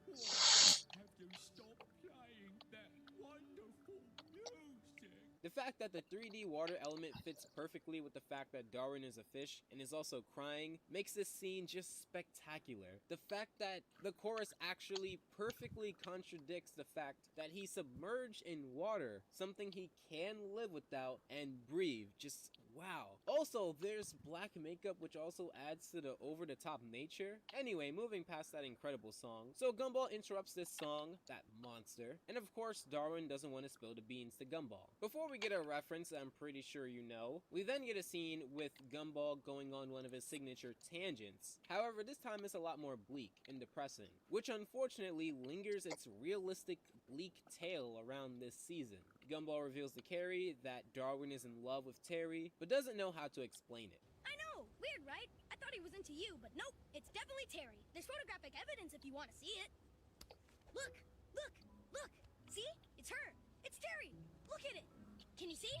Have to stop playing that wonderful music. The fact that the 3D water element fits perfectly with the fact that Darwin is a fish and is also crying makes this scene just spectacular. The fact that the chorus actually perfectly contradicts the fact that he's submerged in water, something he can live without and breathe. Just wow. Also, there's black makeup, which also adds to the over-the-top nature. Anyway, moving past that incredible song. So Gumball interrupts this song, that monster, and of course Darwin doesn't want to spill the beans to Gumball. Before we get a reference that I'm pretty sure you know, we then get a scene with Gumball going on one of his signature tangents. However, this time it's a lot more bleak and depressing, which unfortunately lingers its realistic bleak tale around this season. Gumball reveals to Carrie that Darwin is in love with Terry, but doesn't know how to explain it. I know! Weird, right? I thought he was into you, but nope, it's definitely Terry. There's photographic evidence if you want to see it. Look! Look! Look! See? It's her! It's Terry! Can you see?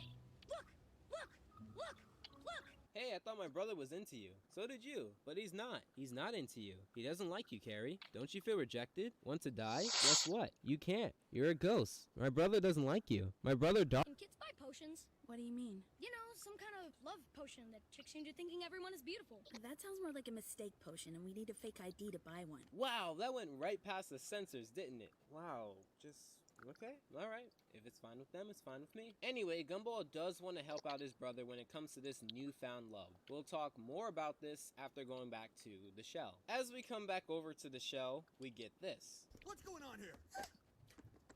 Look! Look! Look! Look! Hey, I thought my brother was into you. So did you. But he's not. He's not into you. He doesn't like you, Carrie. Don't you feel rejected? Want to die? Guess what? You can't. You're a ghost. My brother doesn't like you. My brother And kids buy potions. What do you mean? You know, some kind of love potion that tricks you into thinking everyone is beautiful. That sounds more like a mistake potion, and we need a fake ID to buy one. Wow, that went right past the censors, didn't it? Wow, just... okay, alright. If it's fine with them, it's fine with me. Anyway, Gumball does want to help out his brother when it comes to this newfound love. We'll talk more about this after going back to the shell. As we come back over to the shell, we get this. What's going on here?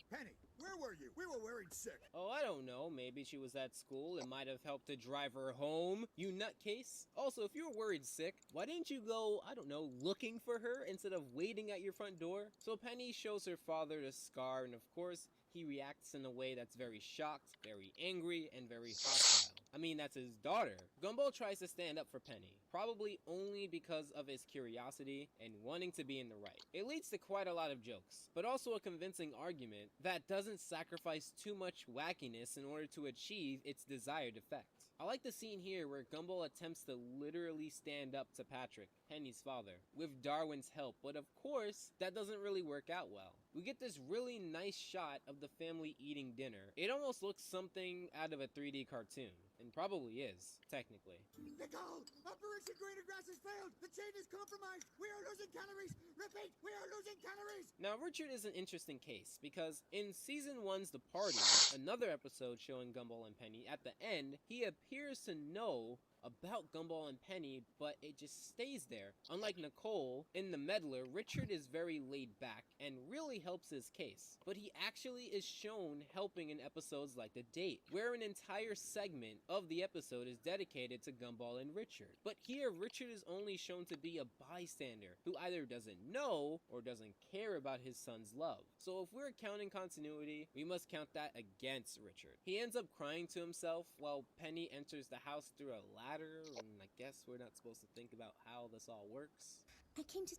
Penny, where were you? We were worried sick. Oh, I don't know. Maybe she was at school. It might have helped to drive her home. You nutcase. Also, if you were worried sick, why didn't you go, I don't know, looking for her instead of waiting at your front door? So Penny shows her father the scar, and of course, he reacts in a way that's very shocked, very angry, and very hostile. I mean, that's his daughter. Gumball tries to stand up for Penny, probably only because of his curiosity and wanting to be in the right. It leads to quite a lot of jokes, but also a convincing argument that doesn't sacrifice too much wackiness in order to achieve its desired effect. I like the scene here where Gumball attempts to literally stand up to Patrick, Penny's father, with Darwin's help, but of course, that doesn't really work out well. We get this really nice shot of the family eating dinner. It almost looks something out of a 3D cartoon, and probably is, technically. Nicole! Operation Greener Grass has failed! The chain is compromised! We are losing calories! Repeat, we are losing calories! Now, Richard is an interesting case, because in Season 1's The Party, another episode showing Gumball and Penny, at the end, he appears to know about Gumball and Penny, but it just stays there. Unlike Nicole, in The Meddler, Richard is very laid back and really helps his case. But he actually is shown helping in episodes like The Date, where an entire segment of the episode is dedicated to Gumball and Richard. But here, Richard is only shown to be a bystander, who either doesn't know or doesn't care about his son's love. So if we're counting continuity, we must count that against Richard. He ends up crying to himself while Penny enters the house through a ladder, and I guess we're not supposed to think about how this all works. I came to...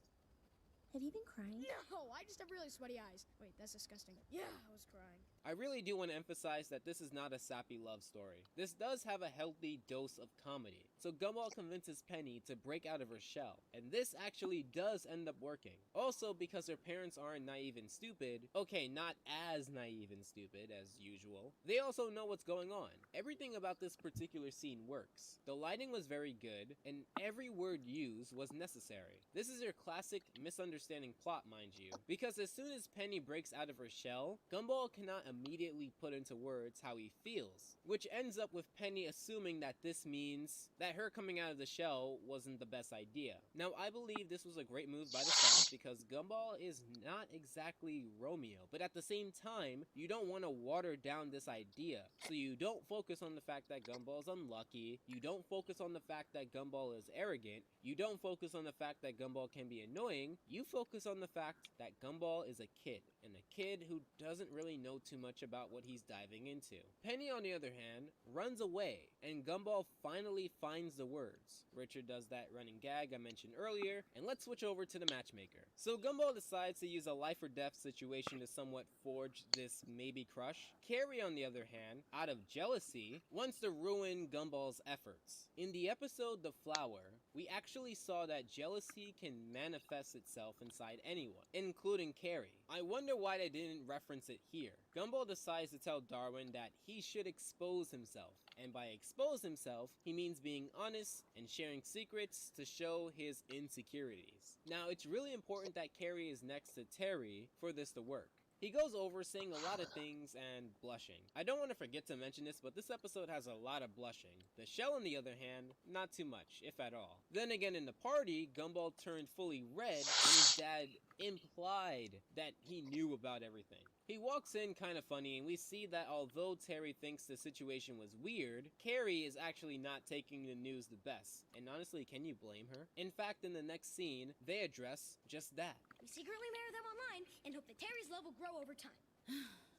Have you been crying? No, I just have really sweaty eyes. Wait, that's disgusting. Yeah, I was crying. I really do want to emphasize that this is not a sappy love story. This does have a healthy dose of comedy. So Gumball convinces Penny to break out of her shell, and this actually does end up working. Also, because her parents aren't naive and stupid, okay, not as naive and stupid as usual, they also know what's going on. Everything about this particular scene works. The lighting was very good, and every word used was necessary. This is your classic misunderstanding plot, mind you, because as soon as Penny breaks out of her shell, Gumball cannot immediately put into words how he feels, which ends up with Penny assuming that this means that her coming out of the shell wasn't the best idea. Now, I believe this was a great move by the staff because Gumball is not exactly Romeo, but at the same time, you don't want to water down this idea. So you don't focus on the fact that Gumball is unlucky, you don't focus on the fact that Gumball is arrogant, you don't focus on the fact that Gumball can be annoying, you focus on the fact that Gumball is a kid, and a kid who doesn't really know too much about what he's diving into. Penny, on the other hand, runs away, and Gumball finally finds the words. Richard does that running gag I mentioned earlier, and let's switch over to the matchmaker. So Gumball decides to use a life or death situation to somewhat forge this maybe crush. Carrie, on the other hand, out of jealousy, wants to ruin Gumball's efforts. In the episode The Flower, we actually saw that jealousy can manifest itself inside anyone, including Carrie. I wonder why they didn't reference it here. Gumball decides to tell Darwin that he should expose himself, and by expose himself, he means being honest and sharing secrets to show his insecurities. Now, it's really important that Carrie is next to Terry for this to work. He goes over saying a lot of things and blushing. I don't want to forget to mention this, but this episode has a lot of blushing. The shell, on the other hand, not too much, if at all. Then again, in the party, Gumball turned fully red when his dad implied that he knew about everything. He walks in kind of funny, and we see that although Terry thinks the situation was weird, Carrie is actually not taking the news the best. And honestly, can you blame her? In fact, in the next scene, they address just that. We secretly marry them online and hope that Terry's love will grow over time.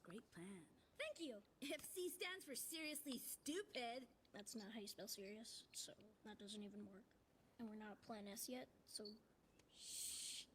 Great plan. Thank you. If C stands for seriously stupid. That's not how you spell serious, so that doesn't even work. And we're not at Plan S yet, so shh.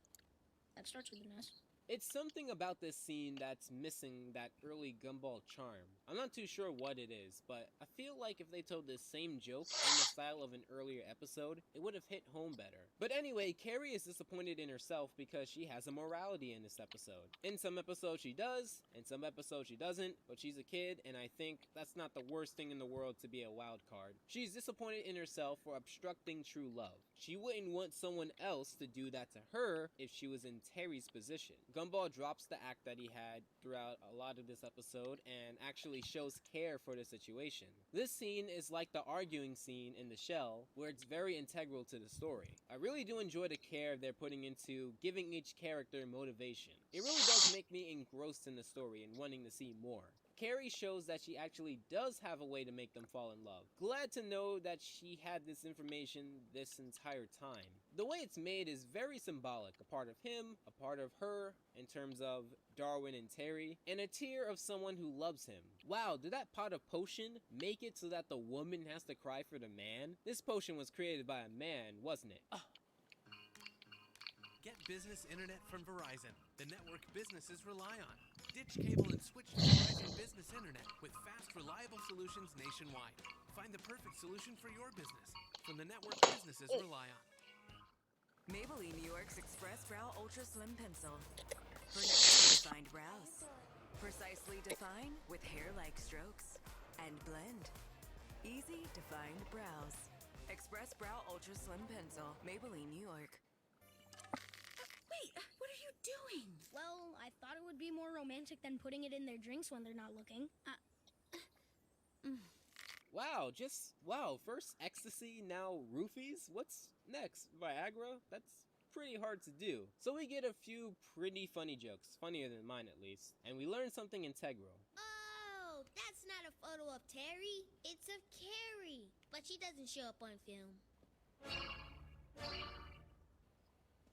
That starts with an S. It's something about this scene that's missing that early Gumball charm. I'm not too sure what it is, but I feel like if they told this same joke in the style of an earlier episode, it would have hit home better. But anyway, Carrie is disappointed in herself because she has a morality in this episode. In some episodes she does, in some episodes she doesn't, but she's a kid, and I think that's not the worst thing in the world to be a wild card. She's disappointed in herself for obstructing true love. She wouldn't want someone else to do that to her if she was in Terry's position. Gumball drops the act that he had throughout a lot of this episode and actually shows care for the situation. This scene is like the arguing scene in the shell, where it's very integral to the story. I really do enjoy the care they're putting into giving each character motivation. It really does make me engrossed in the story and wanting to see more. Carrie shows that she actually does have a way to make them fall in love. Glad to know that she had this information this entire time. The way it's made is very symbolic. A part of him, a part of her, in terms of Darwin and Terry, and a tear of someone who loves him. Wow, did that pot of potion make it so that the woman has to cry for the man? This potion was created by a man, wasn't it? Get business internet from Verizon, the network businesses rely on. Ditch cable and switch to Verizon Business Internet with fast, reliable solutions nationwide. Find the perfect solution for your business from the network businesses rely on. Maybelline New York's Express Brow Ultra Slim Pencil. For naturally defined brows. Precisely defined with hair-like strokes. And blend. Easy defined brows. Express Brow Ultra Slim Pencil. Maybelline New York. Wait, what are you doing? Well, I thought it would be more romantic than putting it in their drinks when they're not looking. Wow, first ecstasy, now roofies? What's next? Viagra? That's pretty hard to do. So we get a few pretty funny jokes, funnier than mine at least, and we learn something integral. Oh, that's not a photo of Terry. It's of Carrie. But she doesn't show up on film.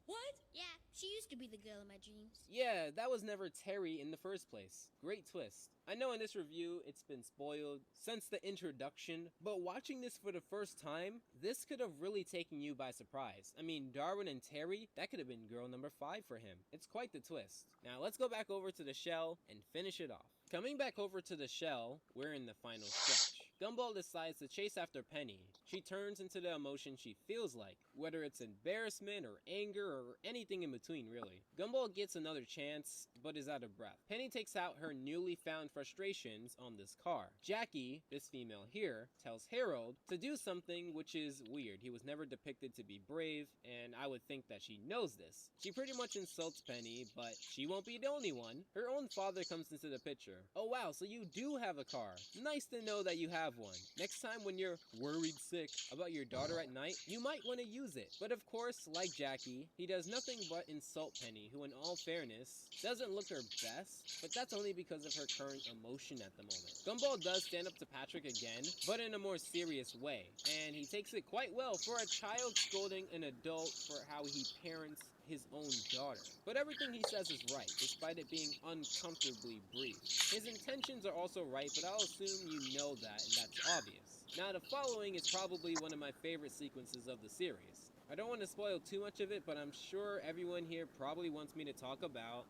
What? Yeah, she used to be the girl in my dreams. Yeah, that was never Terry in the first place. Great twist. I know in this review it's been spoiled since the introduction, but watching this for the first time, this could have really taken you by surprise. I mean, Darwin and Terry, that could have been girl number 5 for him. It's quite the twist. Now let's go back over to the shell and finish it off. Coming back over to the shell, we're in the final stretch. Gumball decides to chase after Penny. She turns into the emotion she feels like, whether it's embarrassment or anger or anything in between really. Gumball gets another chance, but is out of breath. Penny takes out her newly found frustrations on this car. Jackie, this female here, tells Harold to do something which is weird. He was never depicted to be brave, and I would think that she knows this. She pretty much insults Penny, but she won't be the only one. Her own father comes into the picture. Oh wow, so you do have a car. Nice to know that you have one. Next time when you're worried sick about your daughter at night, you might want to use it. But of course, like Jackie, he does nothing but insult Penny, who in all fairness, doesn't look her best, but that's only because of her current emotion at the moment. Gumball does stand up to Patrick again, but in a more serious way, and he takes it quite well for a child scolding an adult for how he parents his own daughter. But everything he says is right, despite it being uncomfortably brief. His intentions are also right, but I'll assume you know that, and that's obvious. Now, the following is probably one of my favorite sequences of the series. I don't want to spoil too much of it, but I'm sure everyone here probably wants me to talk about...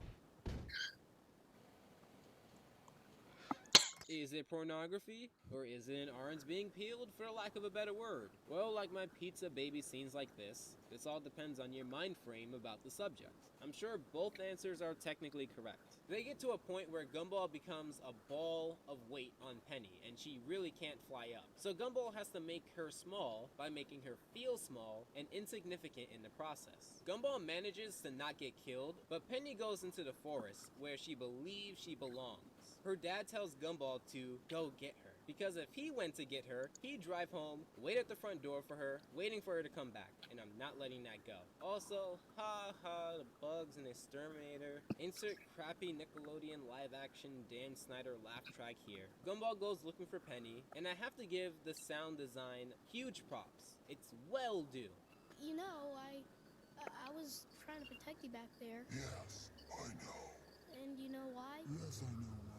Is it pornography? Or is it an orange being peeled, for lack of a better word? Well, like my pizza baby scenes like this all depends on your mind frame about the subject. I'm sure both answers are technically correct. They get to a point where Gumball becomes a ball of weight on Penny, and she really can't fly up. So Gumball has to make her small by making her feel small and insignificant in the process. Gumball manages to not get killed, but Penny goes into the forest where she believes she belongs. Her dad tells Gumball to go get her, because if he went to get her, he'd drive home, wait at the front door for her, waiting for her to come back, and I'm not letting that go. Also, the bugs and exterminator. Insert crappy Nickelodeon live-action Dan Snyder laugh track here. Gumball goes looking for Penny, and I have to give the sound design huge props. It's well due. You know, I was trying to protect you back there. Yes, I know. And you know why? Yes, I know why.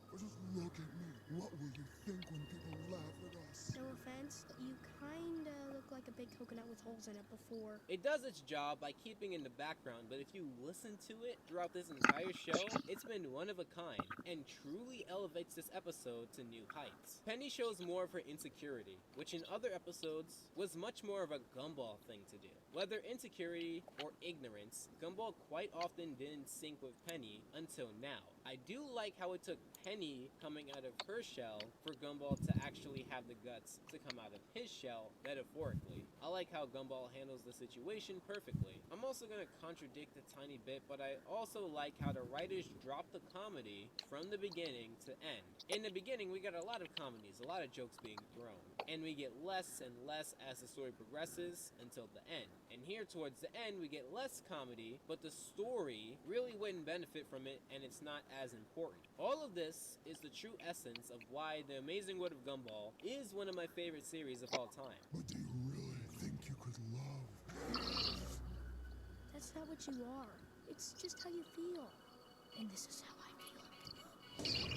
But just look at me. What will you think when people laugh at us? No offense, you kinda look like a big coconut with holes in it before. It does its job by keeping in the background, but if you listen to it throughout this entire show, it's been one of a kind, and truly elevates this episode to new heights. Penny shows more of her insecurity, which in other episodes was much more of a Gumball thing to do. Whether insecurity or ignorance, Gumball quite often didn't sync with Penny until now. I do like how it took Penny coming out of her shell for Gumball to actually have the guts to come out of his shell, metaphorically. I like how Gumball handles the situation perfectly. I'm also gonna contradict a tiny bit, but I also like how the writers dropped the comedy from the beginning to end. In the beginning, we got a lot of comedies, a lot of jokes being thrown, and we get less and less as the story progresses until the end. And here towards the end, we get less comedy, but the story really wouldn't benefit from it, and it's not as important. All of this is the true essence of why The Amazing World of Gumball is one of my favorite series of all time. But do you really think you could love? That's not what you are. It's just how you feel. And this is how I feel.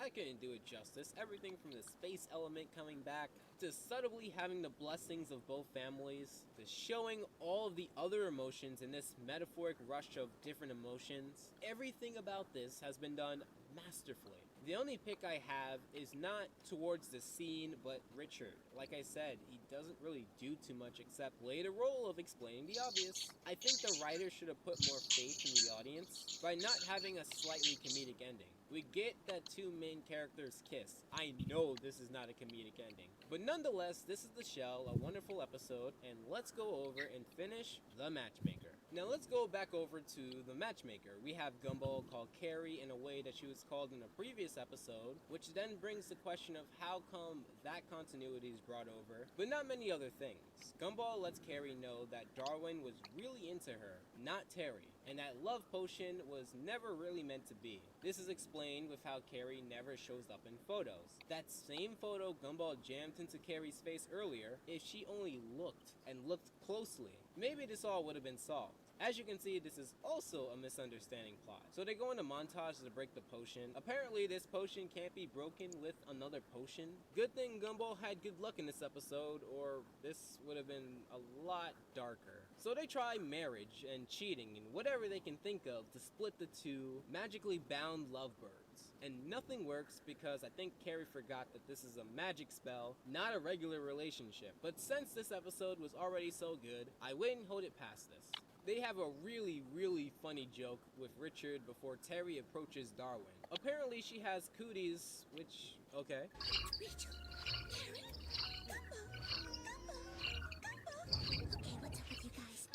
I couldn't do it justice. Everything from the space element coming back, to subtly having the blessings of both families, to showing all of the other emotions in this metaphoric rush of different emotions. Everything about this has been done masterfully. The only pick I have is not towards the scene, but Richard. Like I said, he doesn't really do too much except play the role of explaining the obvious. I think the writer should have put more faith in the audience by not having a slightly comedic ending. We get that two main characters kiss. I know this is not a comedic ending. But nonetheless, this is The Shell, a wonderful episode, and let's go over and finish The Matchmaker. Now let's go back over to The Matchmaker. We have Gumball call Carrie in a way that she was called in a previous episode, which then brings the question of how come that continuity is brought over, but not many other things. Gumball lets Carrie know that Darwin was really into her, not Terry, and that love potion was never really meant to be. This is explained with how Carrie never shows up in photos. That same photo Gumball jammed into Carrie's face earlier, if she only looked and looked closely, maybe this all would have been solved. As you can see, this is also a misunderstanding plot. So they go into montage to break the potion. Apparently, this potion can't be broken with another potion. Good thing Gumball had good luck in this episode, or this would have been a lot darker. So they try marriage and cheating and whatever they can think of to split the two magically bound lovebirds. And nothing works because I think Carrie forgot that this is a magic spell, not a regular relationship. But since this episode was already so good, I wouldn't hold it past this. They have a really, really funny joke with Richard before Terry approaches Darwin. Apparently she has cooties, which, okay. Rachel, Carrie, Gumbo. Okay, what's up with you guys?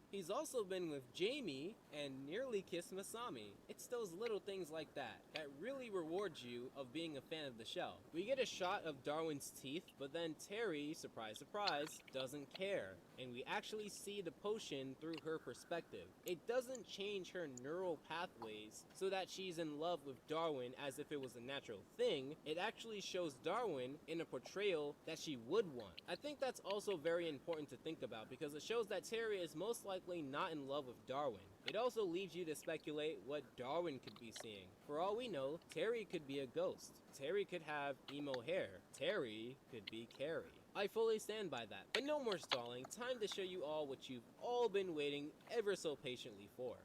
He's also been with Jamie and nearly kissed Masami. It's those little things like that that really reward you of being a fan of the show. We get a shot of Darwin's teeth, but then Terry, surprise surprise, doesn't care. And we actually see the potion through her perspective. It doesn't change her neural pathways so that she's in love with Darwin as if it was a natural thing. It actually shows Darwin in a portrayal that she would want. I think that's also very important to think about because it shows that Terry is most likely not in love with Darwin. It also leaves you to speculate what Darwin could be seeing. For all we know, Terry could be a ghost. Terry could have emo hair. Terry could be Carrie. I fully stand by that. But no more stalling. Time to show you all what you've all been waiting ever so patiently for.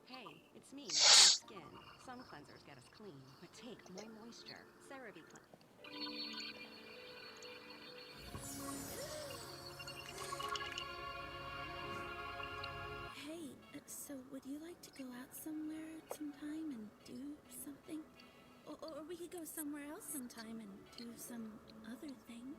Hey, it's me, my skin. Some cleansers get us clean, but take my moisture. CeraVe Cleanse. Hey, so would you like to go out somewhere sometime and do something? Or we could go somewhere else sometime and do some other thing.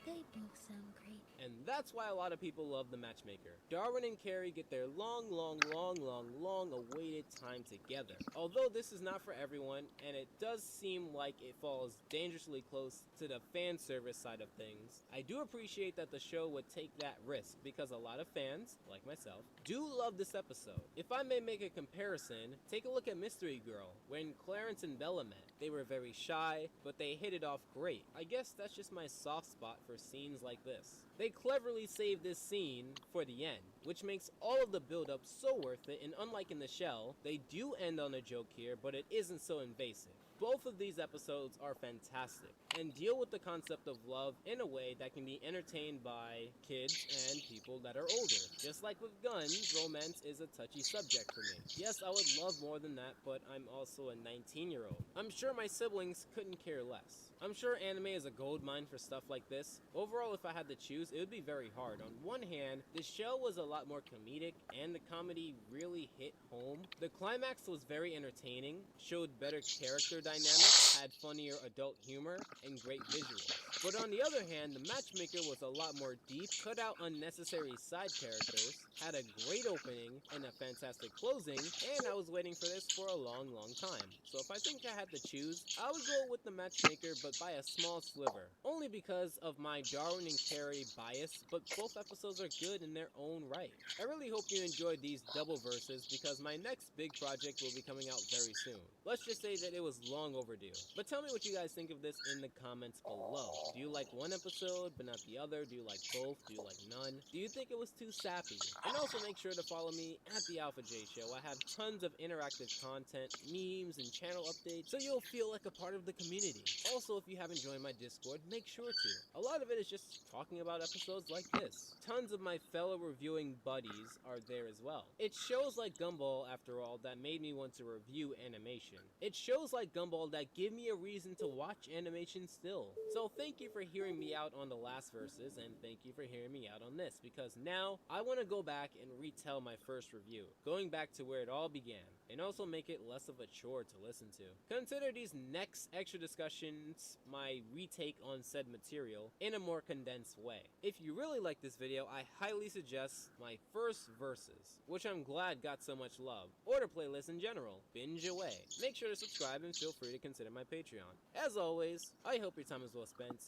They both sound great. And that's why a lot of people love The Matchmaker. Darwin and Carrie get their long awaited time together. Although this is not for everyone, and it does seem like it falls dangerously close to the fan service side of things, I do appreciate that the show would take that risk because a lot of fans, like myself, do love this episode. If I may make a comparison, take a look at Mystery Girl. When Clarence and Bella met, they were very shy, but they hit it off great. I guess that's just my soft spot for scenes like this. They cleverly saved this scene for the end, which makes all of the build-up so worth it, and unlike in the shell, they do end on a joke here, but it isn't so invasive. Both of these episodes are fantastic and deal with the concept of love in a way that can be entertained by kids and people that are older. Just like with guns, romance is a touchy subject for me. Yes, I would love more than that, but I'm also a 19-year-old. I'm sure my siblings couldn't care less. I'm sure anime is a goldmine for stuff like this. Overall, if I had to choose, it would be very hard. On one hand, the show was a lot more comedic, and the comedy really hit home. The climax was very entertaining, showed better character dynamics, had funnier adult humor, and great visuals. But on the other hand, The Matchmaker was a lot more deep, cut out unnecessary side characters, had a great opening, and a fantastic closing, and I was waiting for this for a long time. So if I think I had to choose, I would go with The Matchmaker, but by a small sliver. Only because of my Darwin and Carrie bias, but both episodes are good in their own right. I really hope you enjoyed these double verses because my next big project will be coming out very soon. Let's just say that it was long overdue. But tell me what you guys think of this in the comments below. Do you like one episode but not the other? Do you like both? Do you like none? Do you think it was too sappy? And also make sure to follow me at the Alpha J Show. I have tons of interactive content, memes, and channel updates, so you'll feel like a part of the community. Also, if you haven't joined my Discord, make sure to. A lot of it is just talking about episodes like this. Tons of my fellow reviewing buddies are there as well. It's shows like Gumball, after all, that made me want to review animation. It's shows like Gumball that give me a reason to watch animation still. So thank you for hearing me out on the last verses, and thank you for hearing me out on this, because now I want to go back and retell my first review, going back to where it all began, and also make it less of a chore to listen to. Consider these next extra discussions my retake on said material in a more condensed way. If you really like this video, I highly suggest my first verses, which I'm glad got so much love, or the playlist in general. Binge away. Make sure to subscribe and feel free to consider my Patreon. As always, I hope your time is well spent,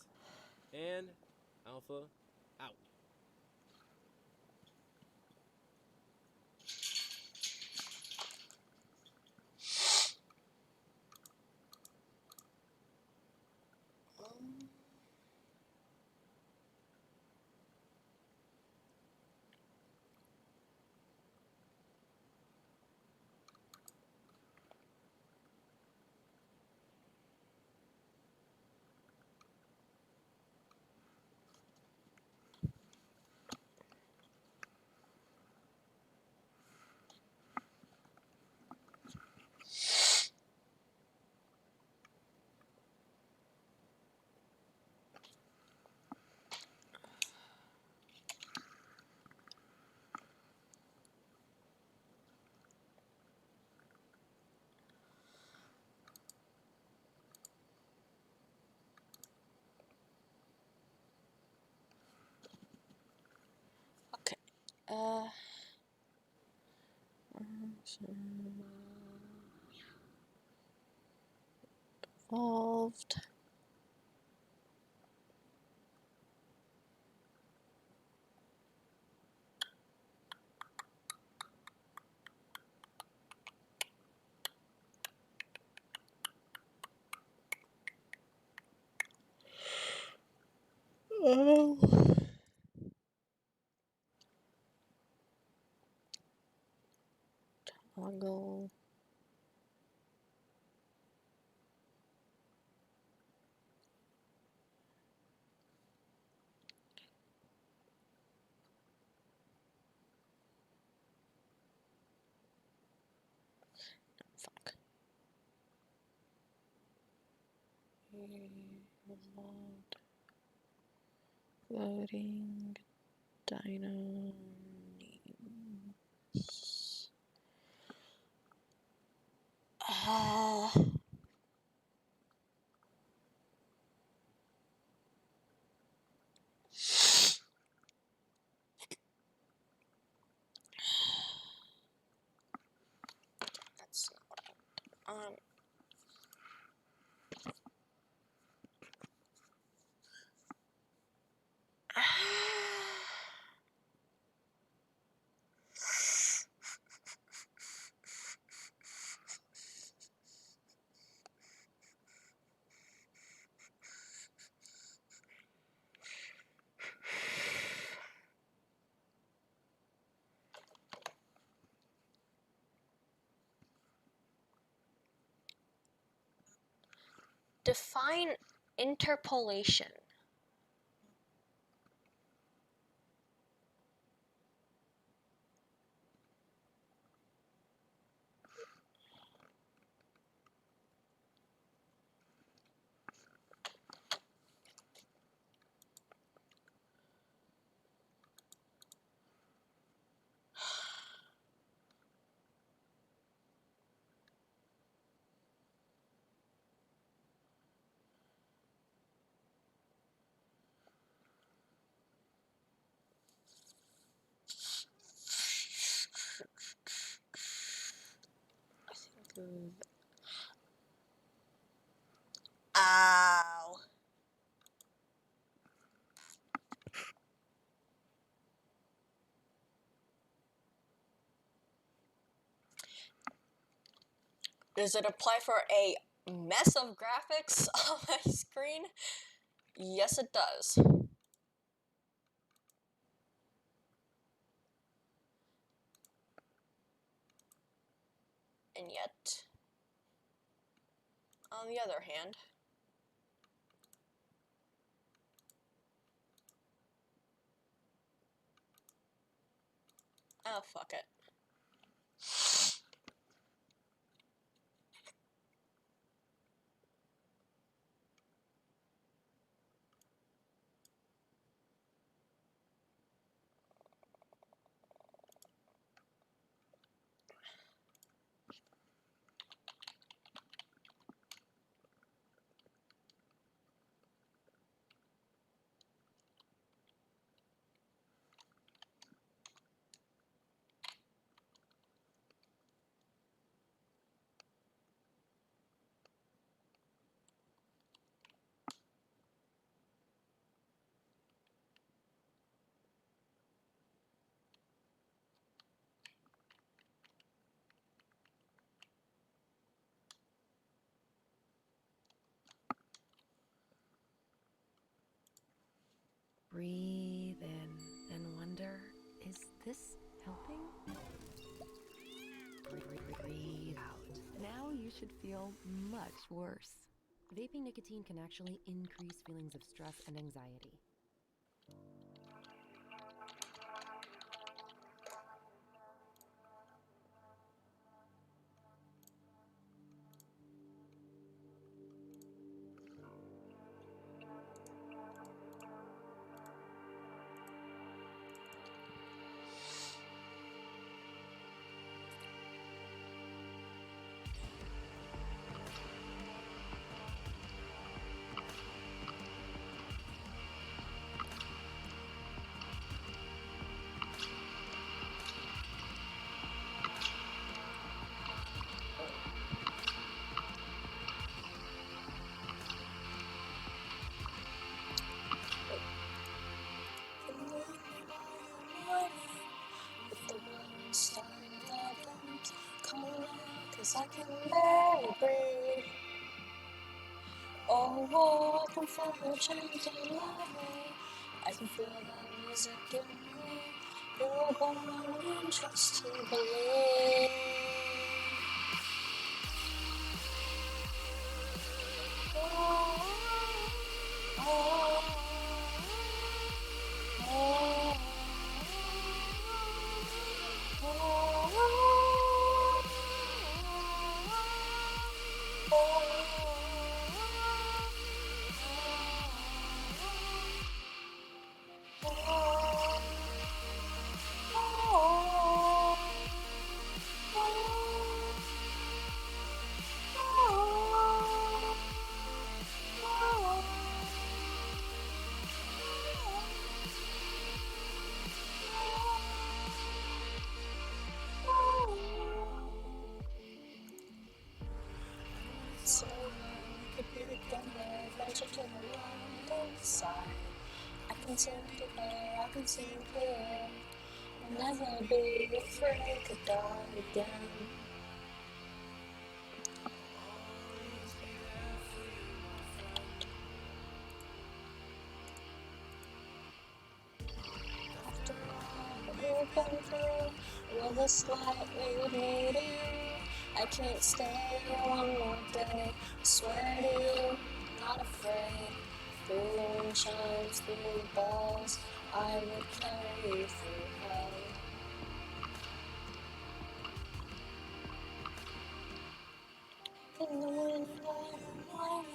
and Alpha out. Okay. Evolved. Oh. Toggle. Fuck. Evolved. Loading. Dino. Names. on. Define interpolation. Ow. Does it apply for a mess of graphics on my screen? Yes, it does. And yet, on the other hand, oh, fuck it. Breathe in and wonder, is this helping? Breathe out. Now you should feel much worse. Vaping nicotine can actually increase feelings of stress and anxiety. Cause I can barely breathe. Oh, I can feel the change in me. I can feel the music in me. You're born just to believe. Oh, oh, oh, can see clear, I can see clear. I'll never be afraid to die again. After all we've been through, will this light lead me to you? I can't stay here one more day, I swear to you, not afraid. Through the wind chimes, through the bells, I would carry you through hell. In the wind, lying,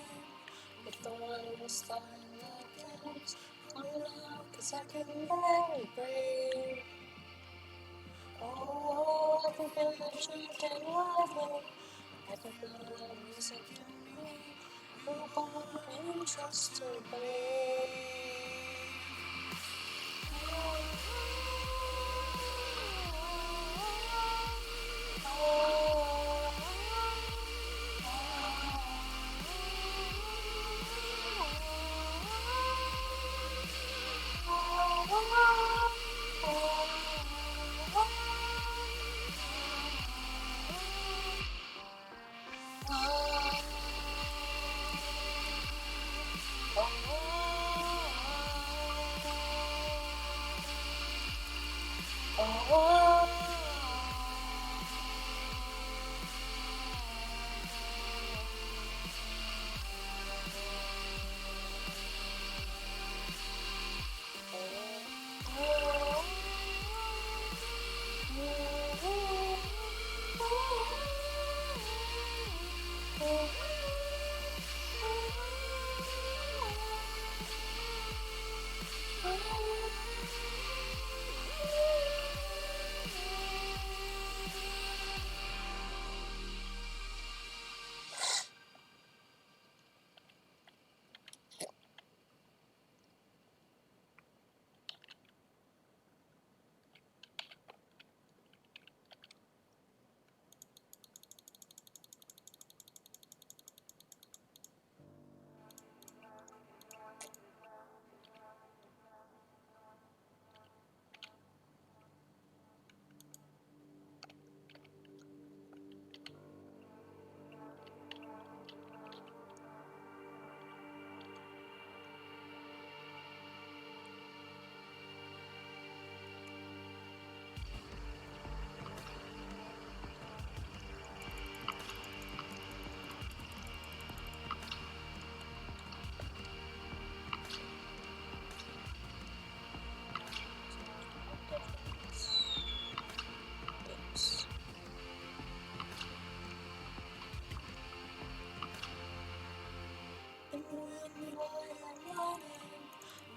with the wind starting like this, coming out 'cause I can barely breathe. Oh, I can feel the chanting lively, I can feel the music in me, we're born in trust to believe.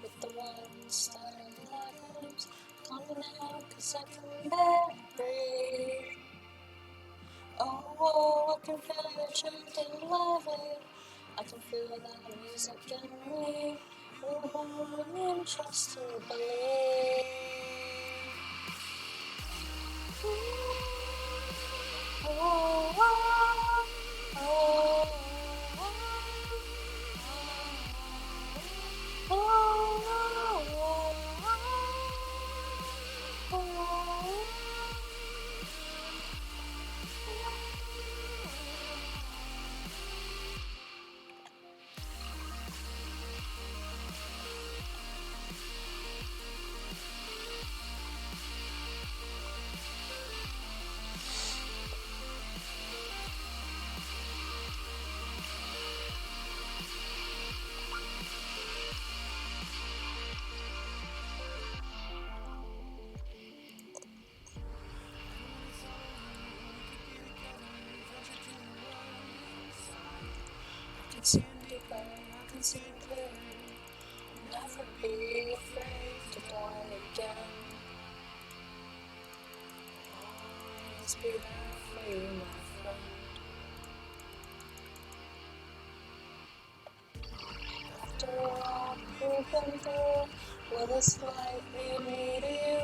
With the one starting letters coming out 'cause I can barely breathe. Oh, I can feel it chanting lovely, I can feel that music in me, we're born in trust to believe. I can see deeper, I can see clear. Never be afraid to die again. Always be there for you, my friend. After all we've been through, will this light lead me to you?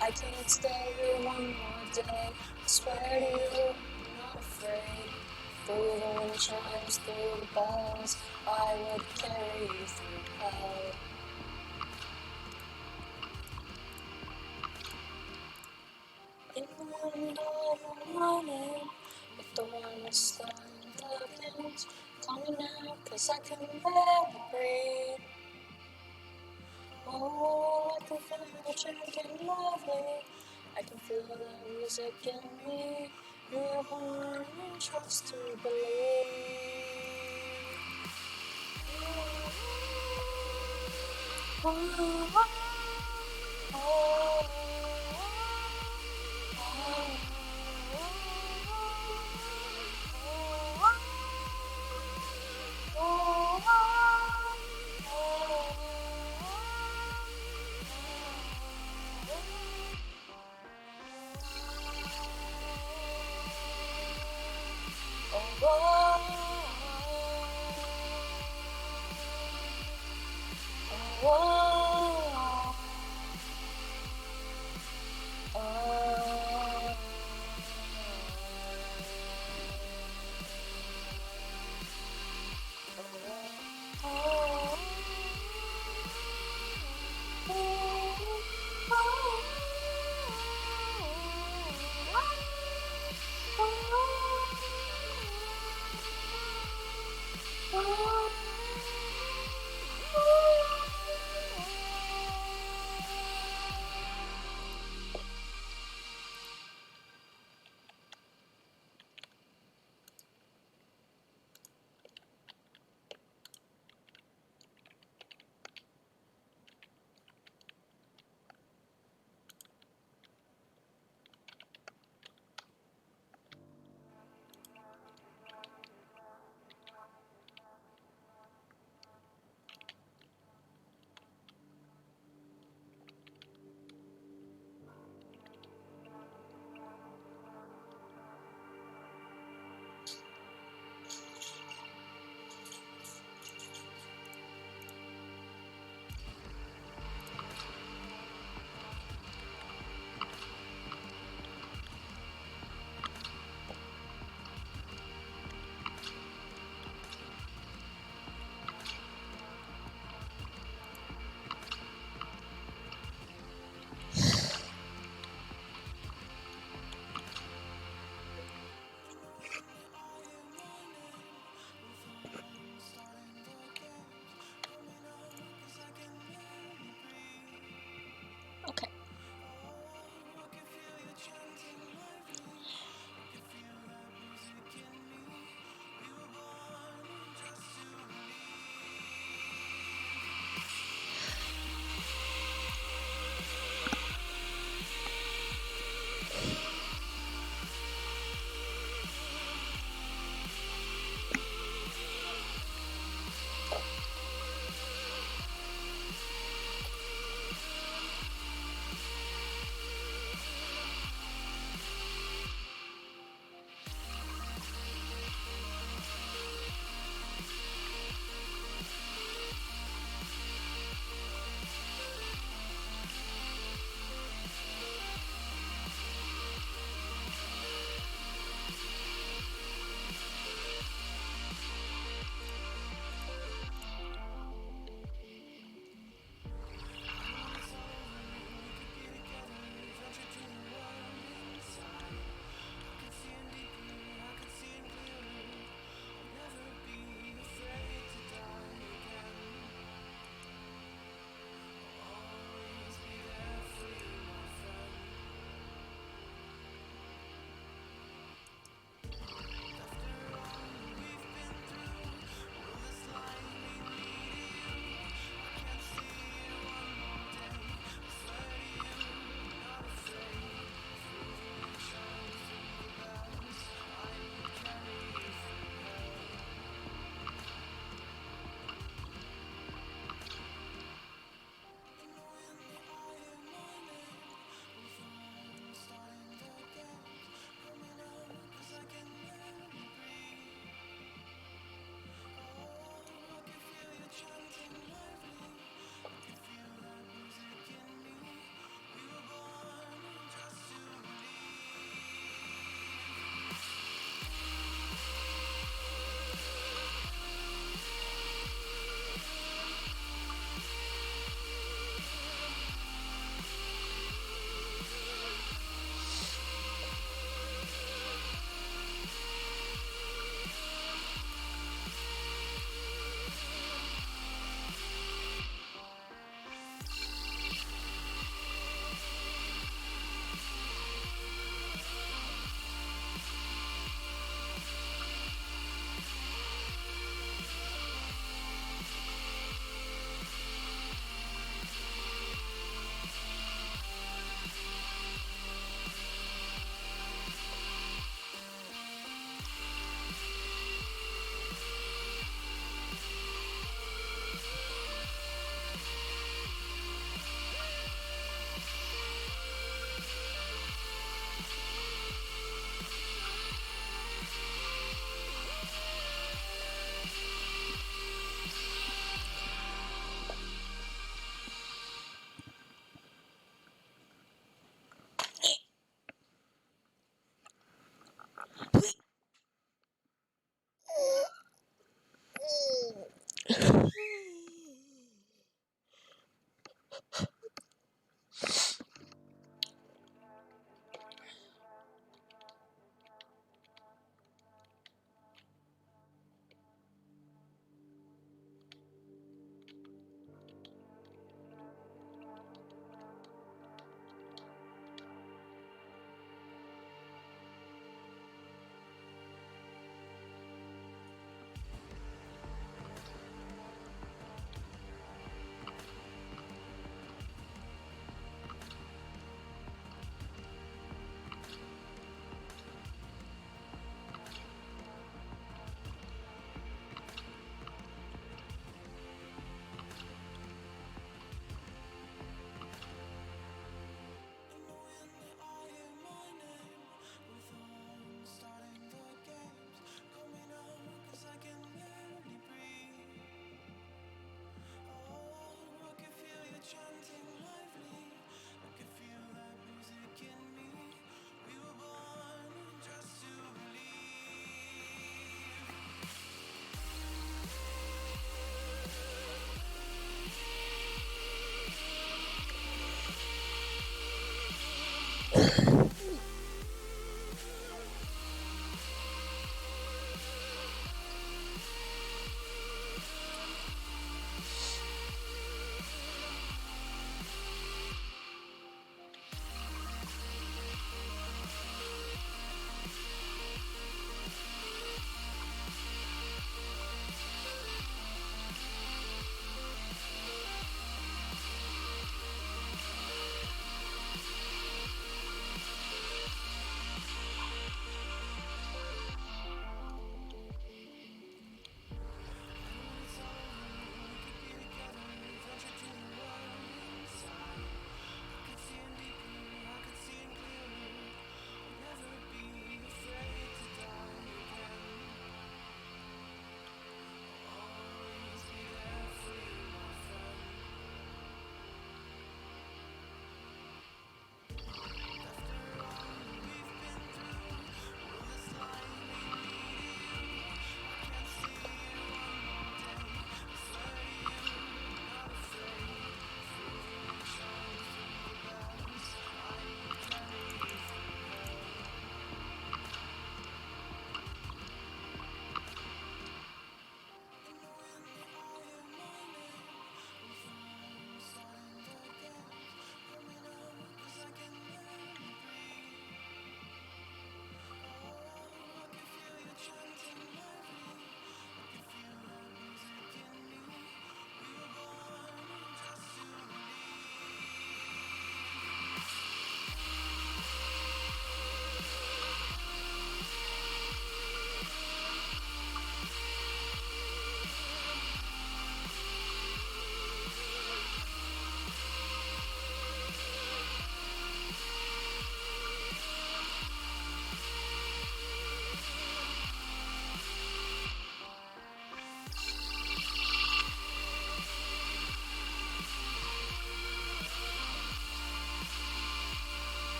I can't stay here one more day, I swear to you, I'm not afraid. Through the wind chimes, through the bells, I would carry you through hell. start looking. Call me now, 'cause I can barely breathe. Oh, I can feel the chanting lovely. I can feel the music in me. You're born and trust to believe.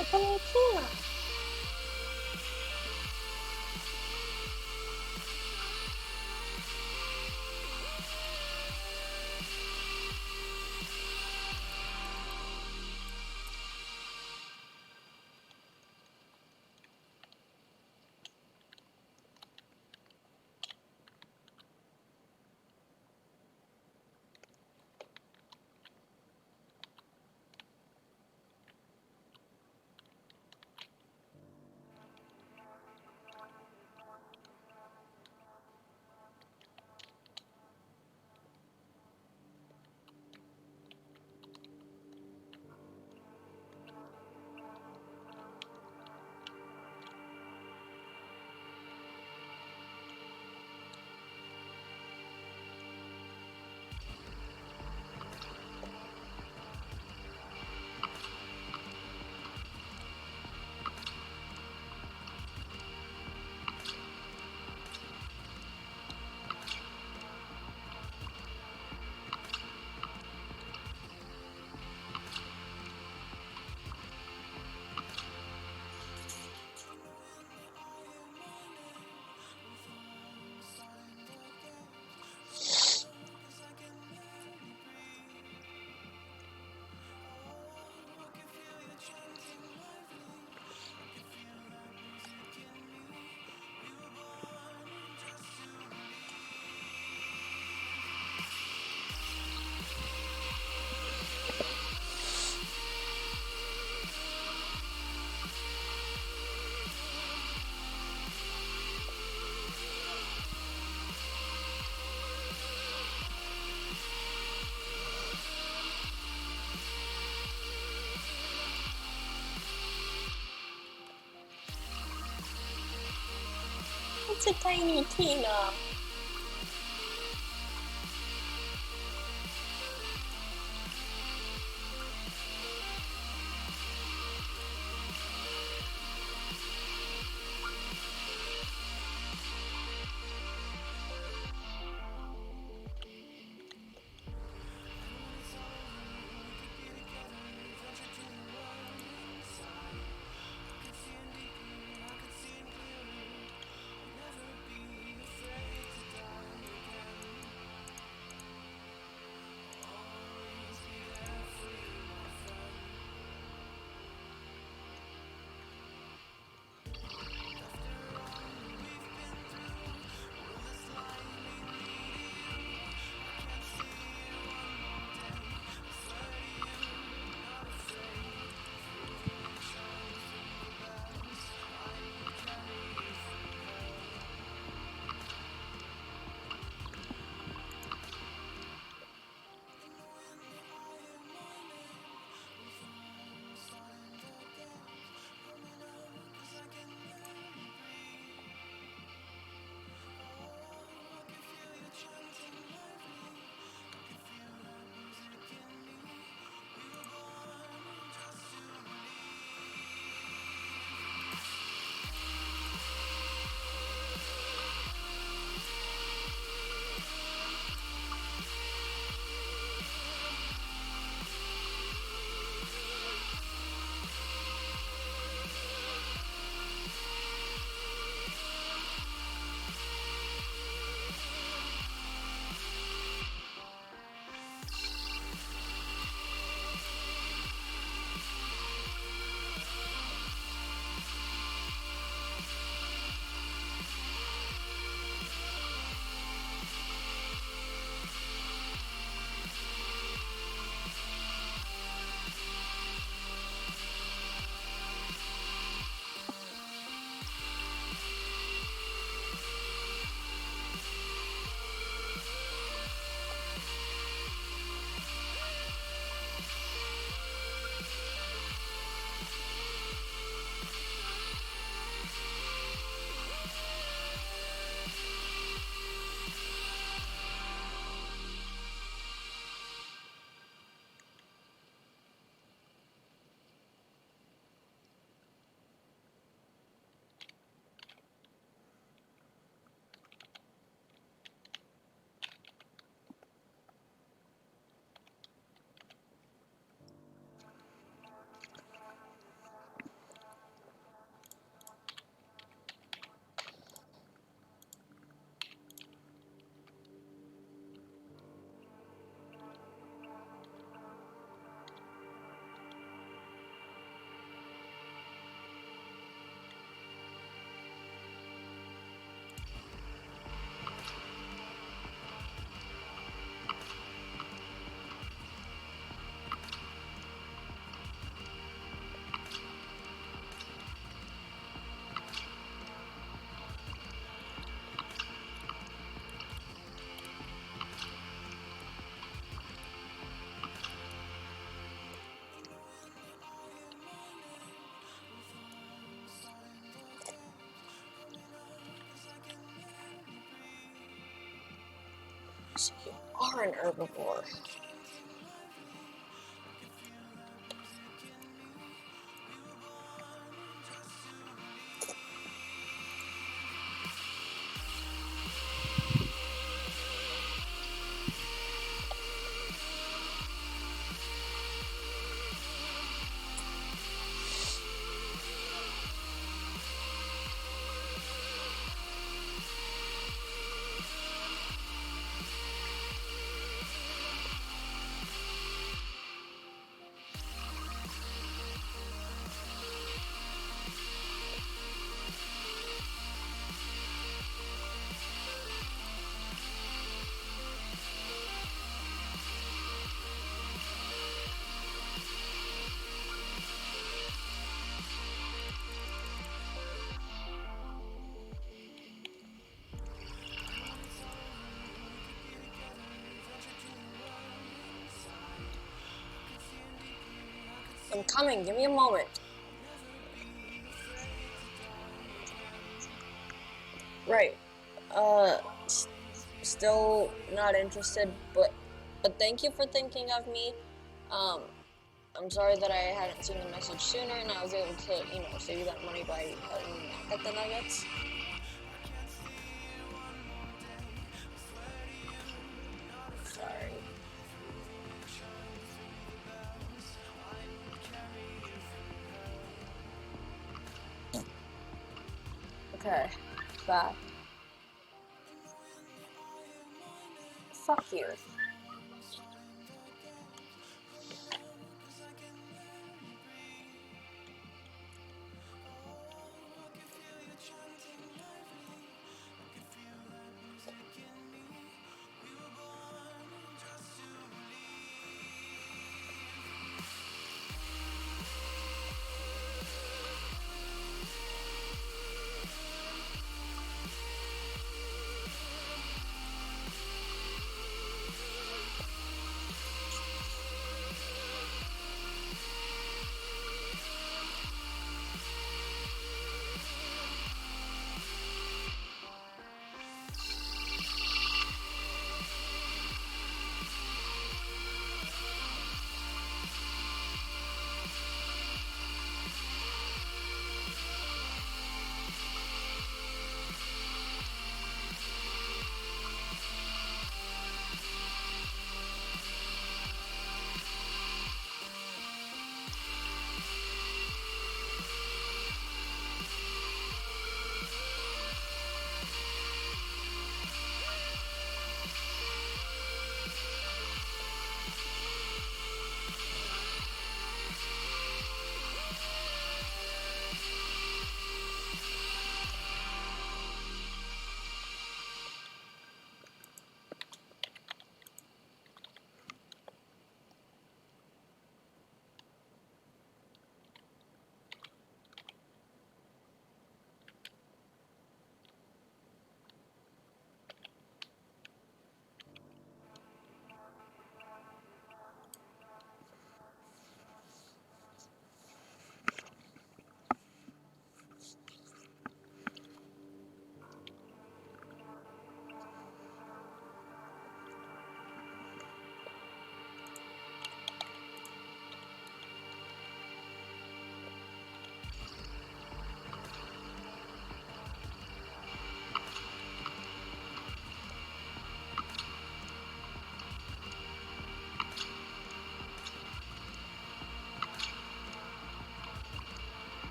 A Tina. It's a tiny Tina. So you are an herbivore. I'm coming, give me a moment. Right. Still not interested, but thank you for thinking of me. I'm sorry that I hadn't seen the message sooner and I was able to, you know, save you that money by having you knock at the nuggets. Sorry. Okay, back. Fuck you.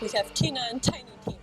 We have Tina and Tiny Tina.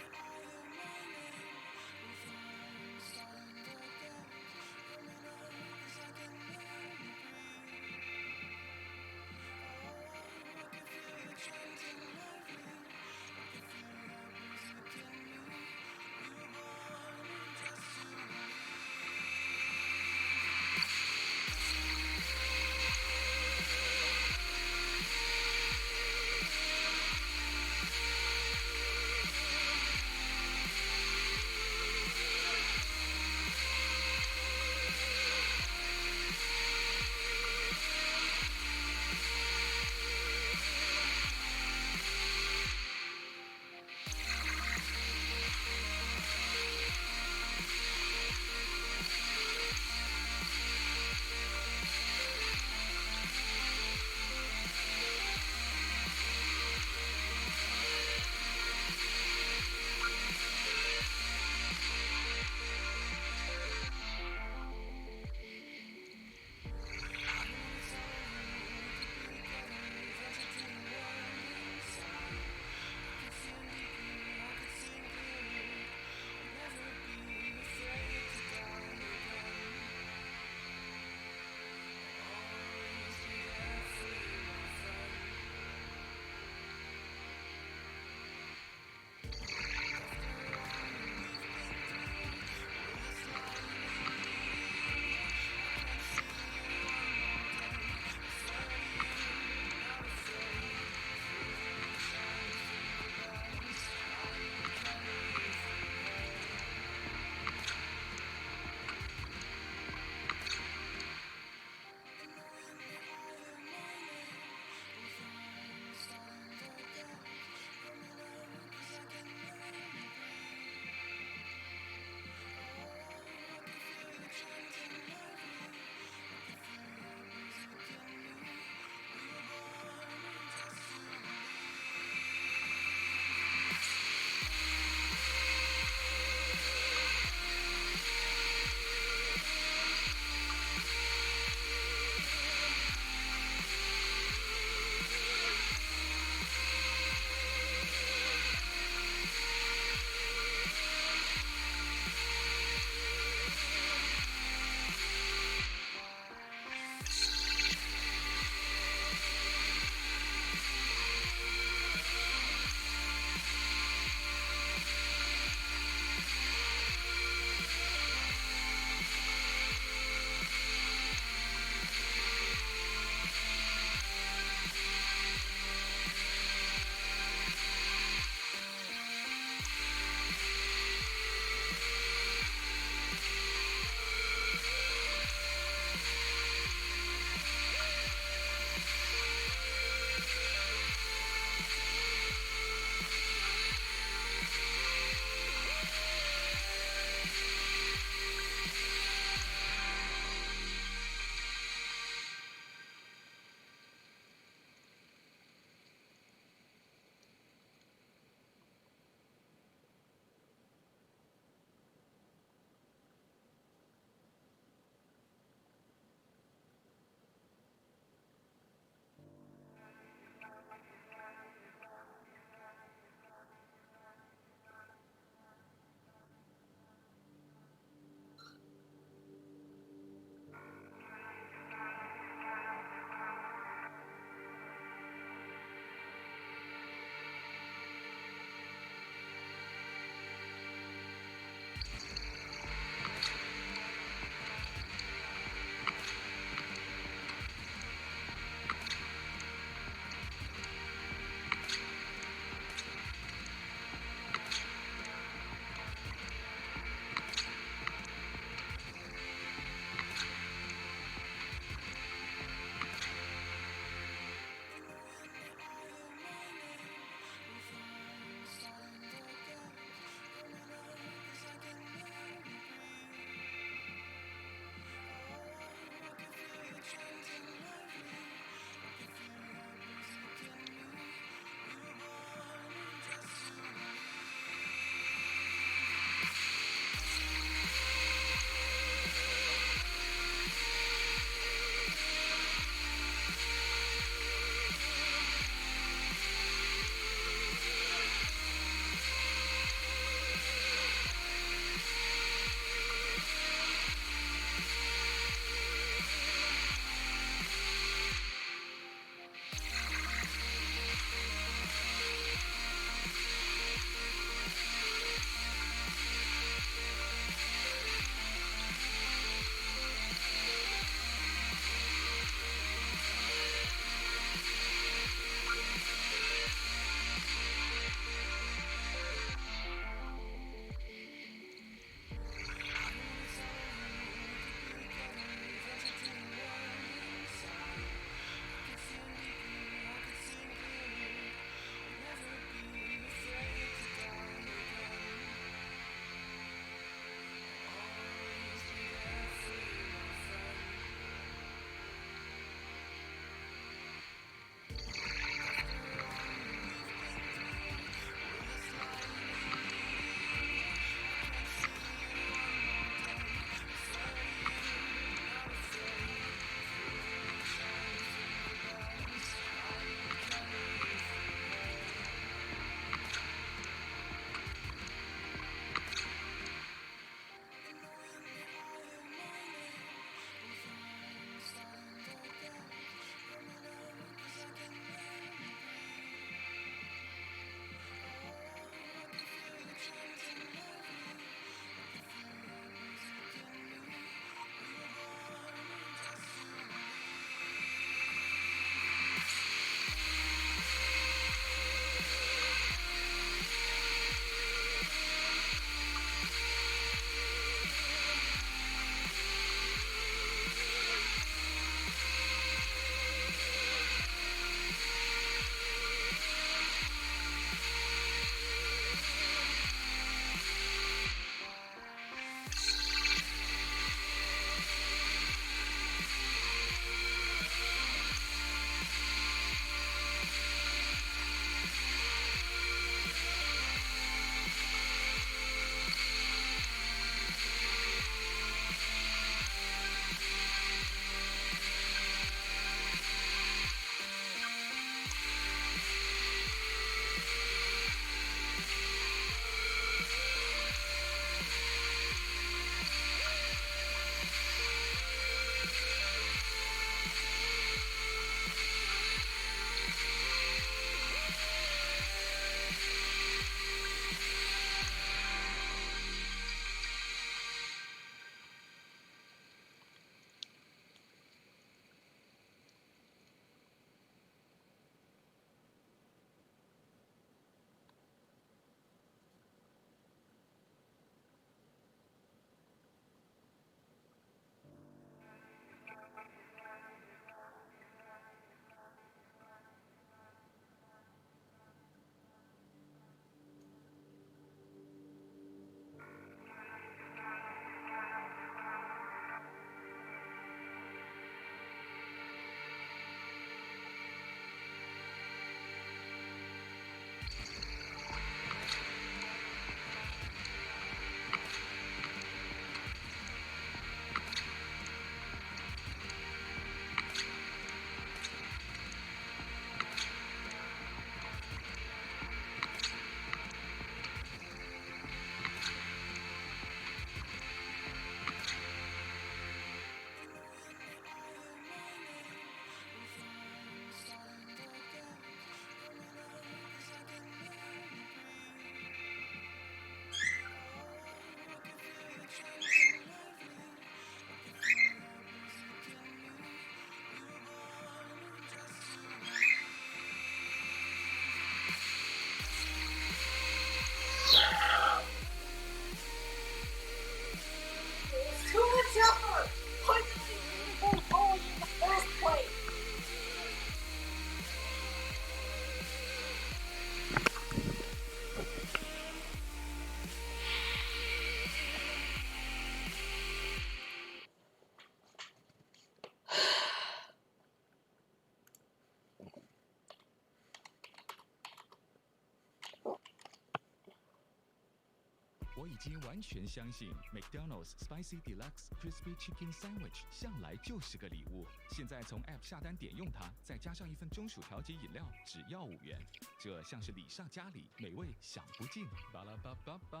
我已经完全相信 McDonald's Spicy Deluxe Crispy Chicken Sandwich 向来就是个礼物。现在从 App 下单点用它，再加上一份中薯条及饮料，只要5元。这像是礼上加礼，美味享不尽。巴拉巴巴巴。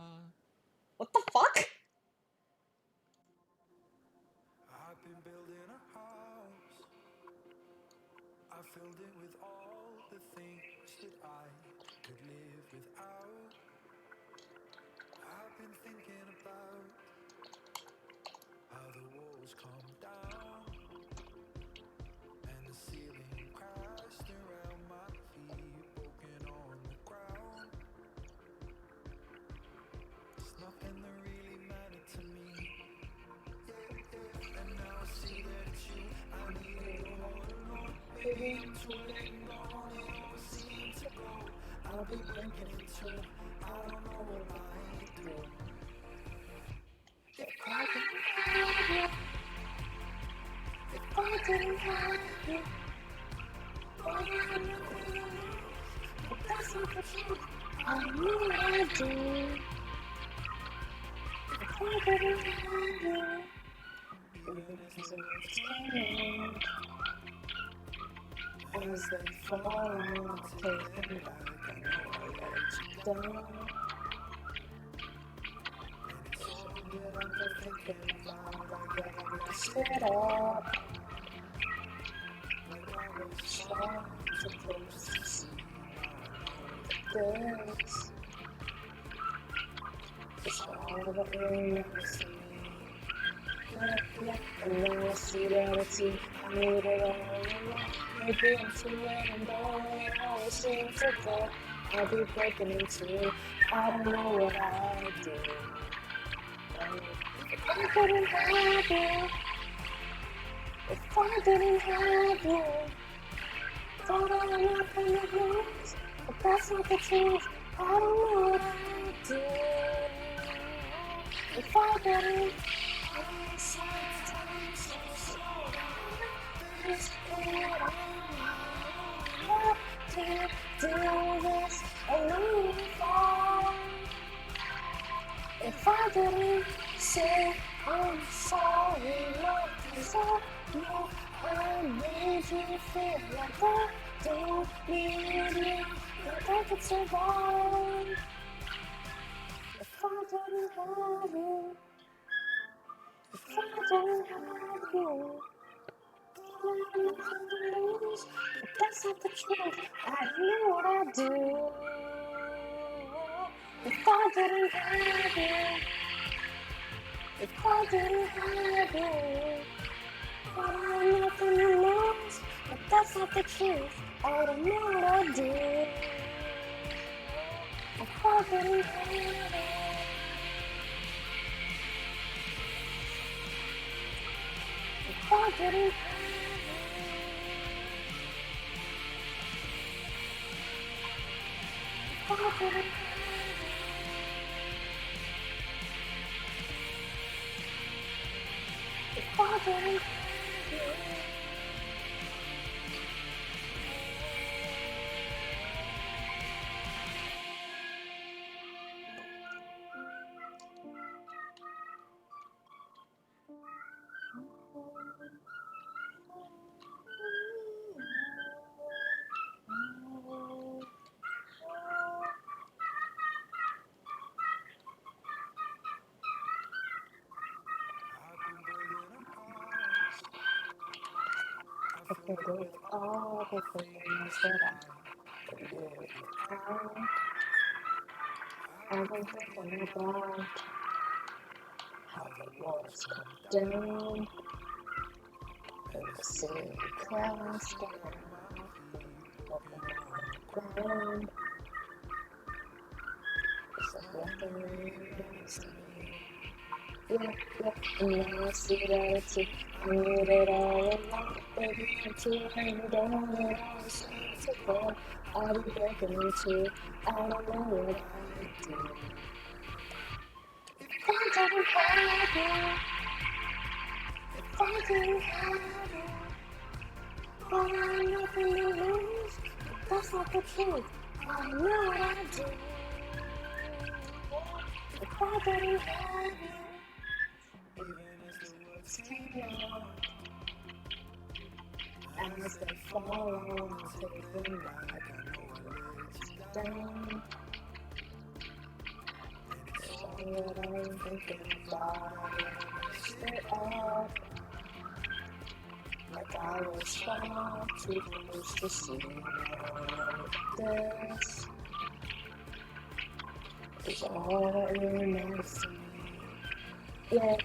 What the fuck? I've been building a house. I filled it with all the things that I could live without. I've been thinking about how the walls come down and the ceiling crashed around my feet, broken on the ground. There's nothing that really mattered to me. And now I see that it's you I needed all along. Maybe I'm too late gone, it always seemed to go. I'll be breaking into, I don't know what I do. If I didn't have you, if I didn't have you, oh, I had nothing to lose. But that's not the truth, I knew what I'd do. If I didn't have you, even if it's coming, as they fall, taking back, I know I let you down. And it's all that I'm thinking about, like I messed it up. Like I was trying to close to see, now I know that this is all that remains to me. And now I see that it's you, I need it all along. Maybe I'm too late and going, it always seems to go. I'll be breaking into, I don't know what I'd do. If I didn't have you, if I didn't have you, thought I had nothing to lose, but that's not the truth, I don't know what I'd do. If I didn't, sometimes so slow down, this good on my own. I can't do this alone. If I didn't say I'm sorry, Lord, 'cause I know I made you feel like I don't need you, like I could survive. If I didn't have you, if I didn't have you, I had nothing to lose, but that's not the truth, I know what I'd do. If I didn't have you, if I didn't have you, I had nothing to lose, but that's not the truth, I don't know what I'd do. If I didn't have you, if I didn't have you, if I didn't have you, if I didn't have you. I filled it with all the things that I could live without. I've been thinking about how the walls come down and the ceiling crashed around my feet, walking on the ground. It's like nothing remains to me. Yeah, and now I see that it's you, I need it all along. Baby, I'm too late and don't it all seems to go. I'll be breaking into, I don't know what I'd do. If I didn't have you, if I didn't have you, I had nothing to lose, but that's not the truth, I know what I'd do. if I didn't have you, even as the words came out, as they fall on, take them back. I know I let you down. It's all that I'm thinking about. I messed it up. Like I was far too close to see this is all that really matters to me. Yeah,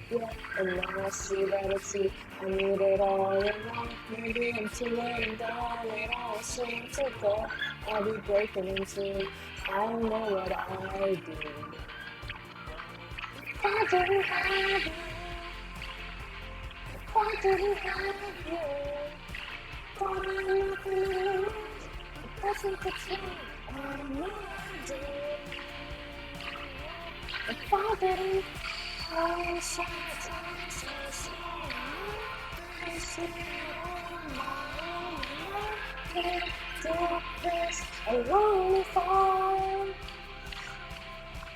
and now I see that it's you. I need it all along. Maybe I'm too late and down. It all seems to go. I'll be breaking into. I don't know what I do. If I didn't have you, if I didn't have you, thought I had nothing to lose. But that's not the truth. I don't know what I do. If I didn't, I was so tired, so sorry. I see it on my own. I can't do this alone if I.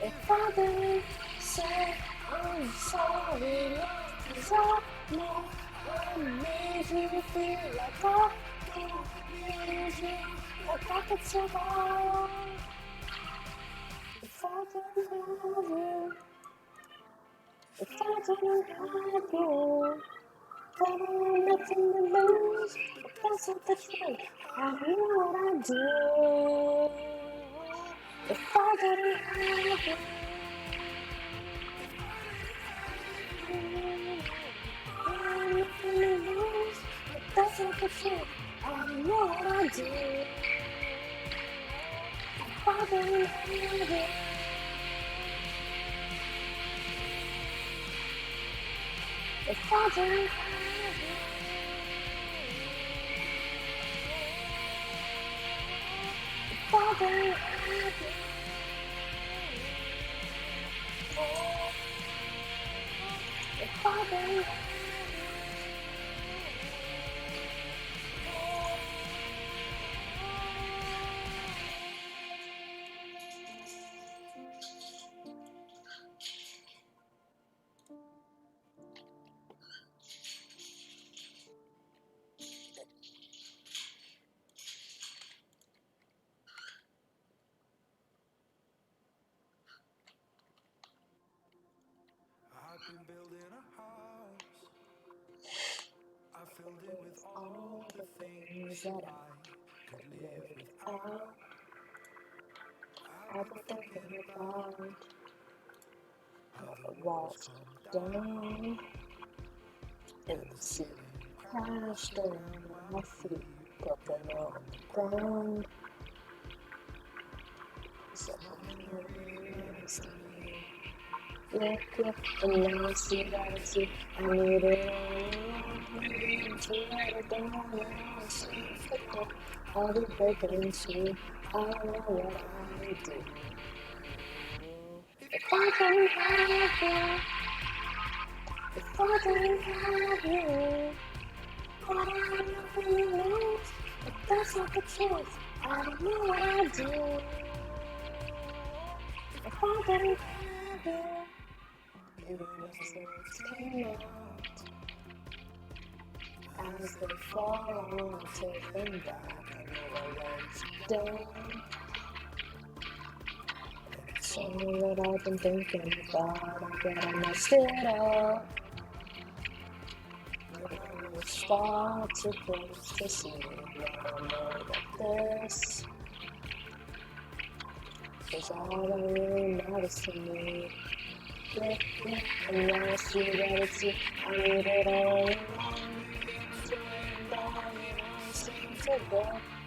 If I didn't say I'm sorry, cause I know I made you feel like I don't need you, like I could survive. If I didn't have you, if I didn't have you, then I had nothing to lose, but that's not the truth. I know what I do. If I didn't have you, that's not the truth. I know what I do. If I didn't have you, if I didn't have you, if I didn't have you, if I didn't have you. I've been building a house. I filled it with all the things that I could live without. I've been thinking about how the walls come down and the ceiling crashed around my feet, broken on the ground. So really matters to me. Yeah, and now I see that it's you. I need it all along. Maybe I'm too late to down and all seems to go. I'll be breaking into. I don't know what I do. If I didn't have you, if I didn't have you, thought I had nothing to lose, but that's not the truth. I don't know what I do. If I didn't have you, even as the words came out, as they fall on, take them back. I know I let you down. And it's all that I've been thinking about. I bet I messed it up. But I was far too close to see it. I know that this is all that really matters to me. Yeah, and now I see that it's you. I need it all along. And down, it all seems to go.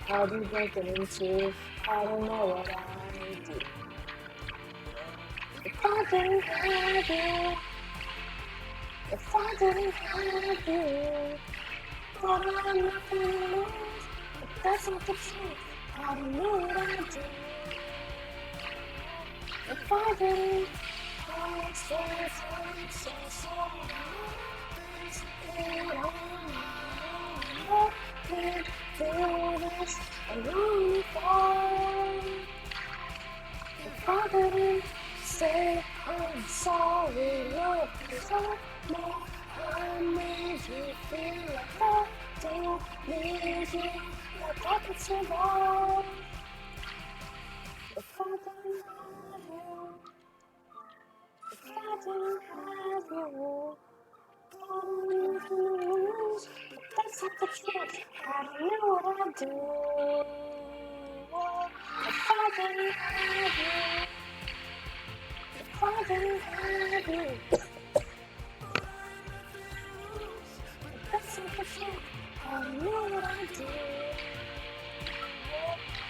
I'll be breaking into. I don't know what I do. If I didn't have you, if I didn't have you, thought I had nothing to lose, but that's not the truth. I don't know what I do. If I didn't, I was so sorry, so sorry. It on my own. I can't do this alone if I didn't say say I'm sorry, Lord, 'cause I know I made you feel like I don't need you, like I could survive if I didn't have you, if I didn't have you. I don't know if you lose, but that's not the truth. I don't know what I'd do if I didn't have you. If I didn't have you, but that's not the truth. I don't know what I'd do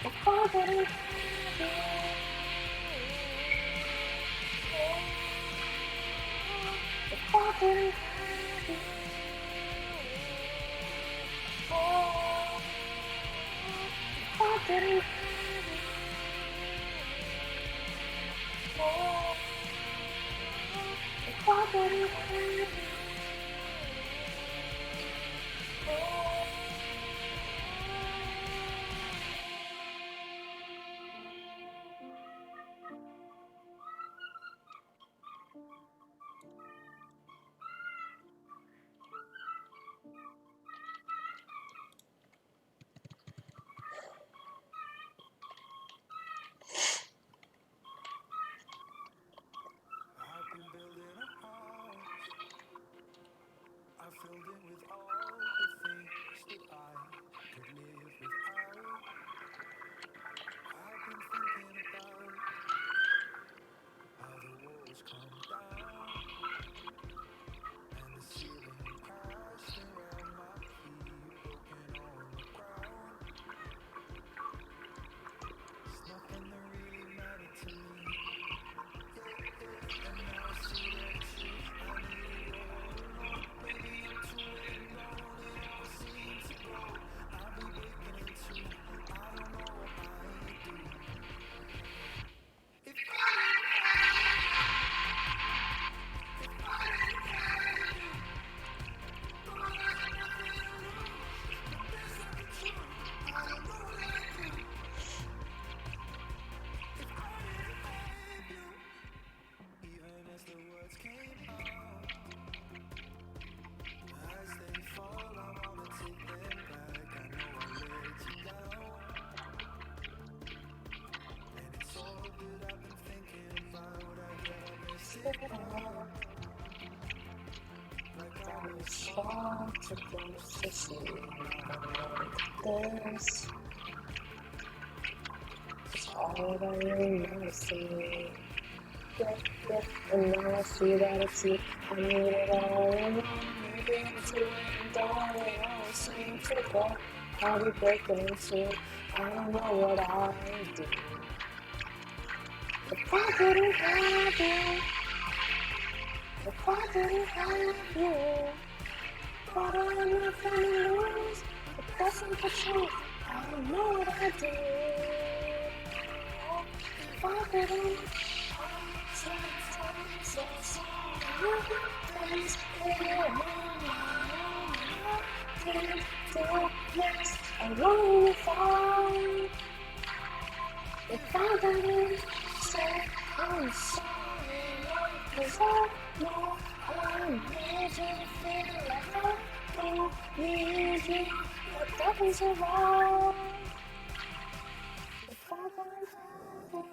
if I didn't have you. If I didn't have you. If I didn't have you. If I didn't have you. I've been building a house. I filled it with all the things that I could live without. I've been thinking about how the walls come down and the ceiling crashed around my feet, broken on the ground. It's nothing that really mattered to me. And now I see that it's you. I need it all alone. Maybe I'm too late gone. It all seems to go. I'll be breaking in two. I don't know what I'd do if I didn't have you. If I didn't have you. Thought I had nothing to lose, but that's not the truth. I don't know what I'd do if I didn't have you. Even as the words came out, as they fall, I wanna take them back. I know I let you down, and it's all that I've been thinking about. I get I miss it all, like I was Far too close to see this. It's all that really matters to me. And now I see that it's you. I need it all along. Maybe I'm too late, darling. It all seems to go. I'll be breaking into. I don't know what I'd do if I didn't have you. If I didn't have you. But I have nothing to lose. But that's not the truth. I don't know what I'd do if I didn't. Alone if I didn't say I'm sorry, Lord, 'cause I know I made you feel like I don't need you, but that can survive if I didn't have you.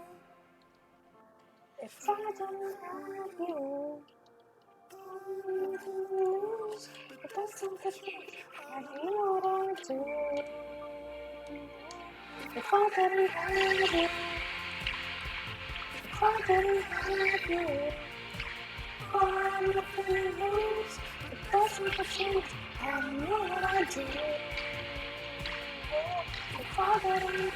If I didn't have you, nothing to lose, but that's not the truth. I don't know what I'd do if I didn't have you. If I didn't have you, I have nothing to lose, but that's not the truth. I don't know what I'd do if I didn't.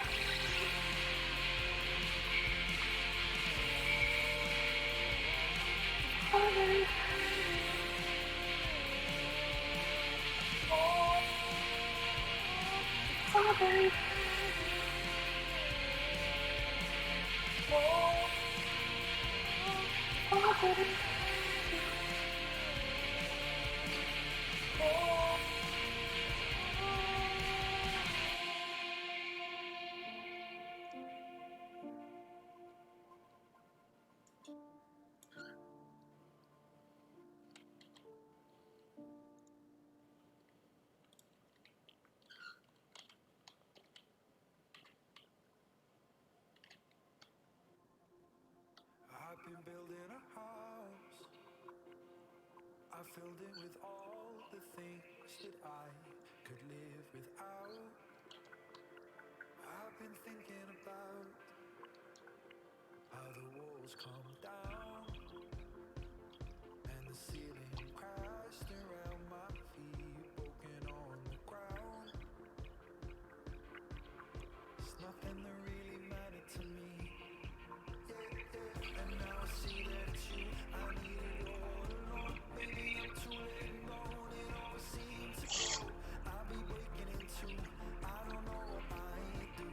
If I didn't. Father, Father, I filled it with all the things that I could live without. I've been thinking about how the walls come down and the ceiling crashed around my feet, broken on the ground. There's nothing that really mattered to me. And now I see that it's you I needed all along. Maybe I'm too late gone, it always seems to go. I'll be breaking into, I don't know what I do.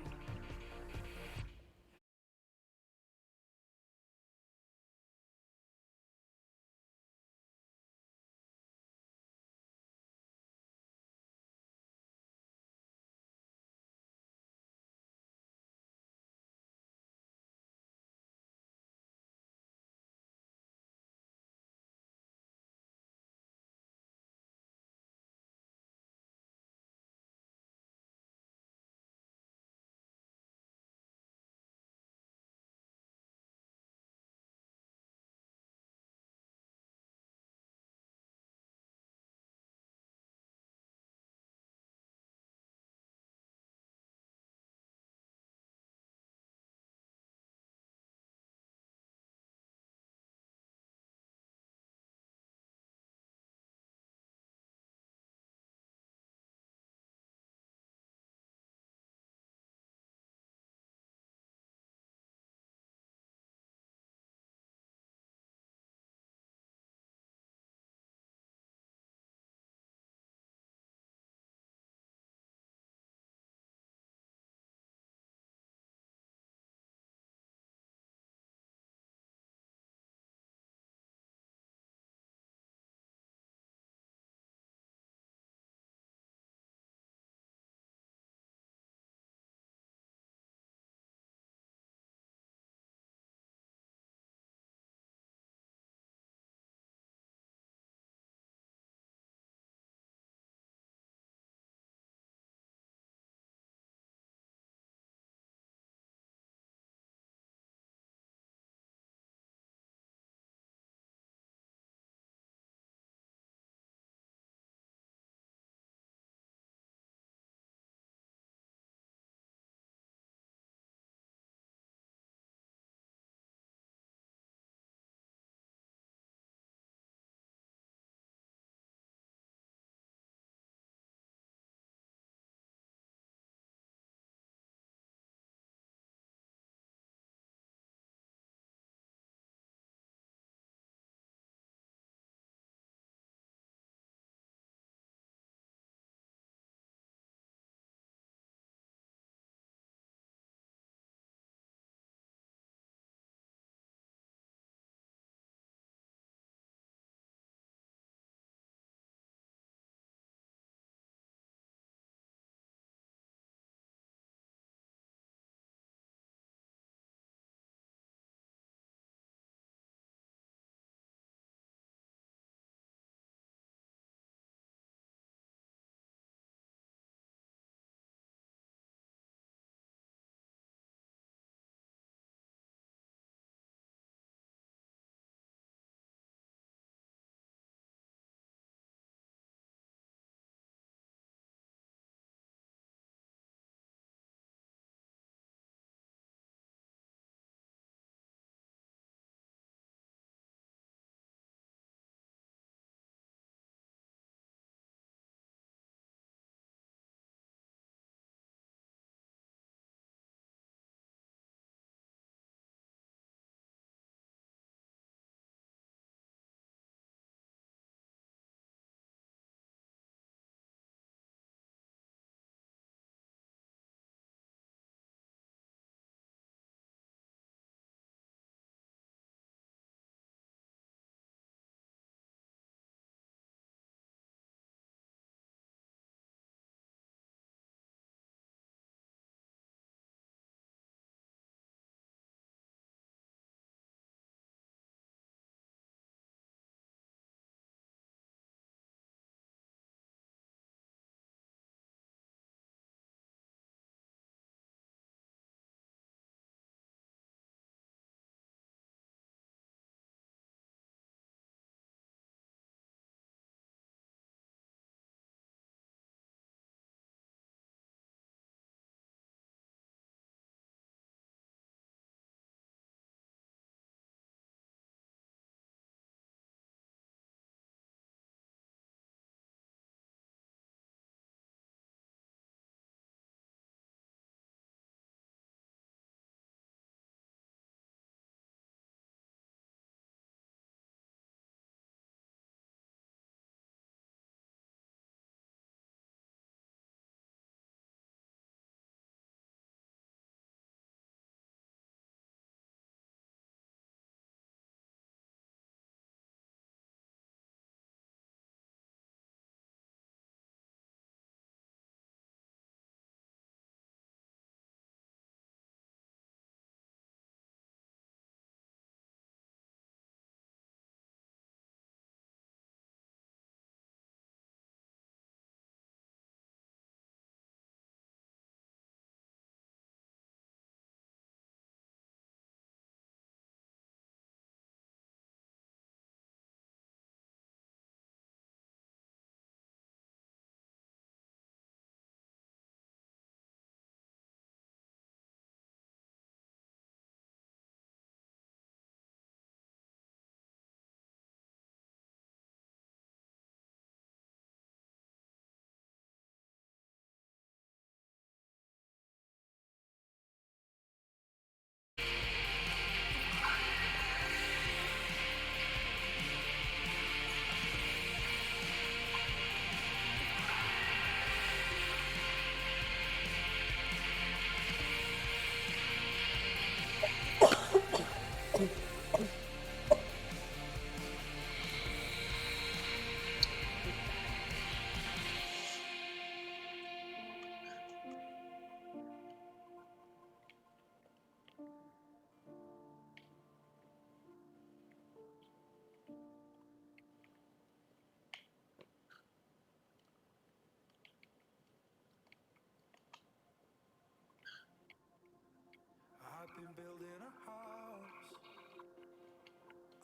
been building a house.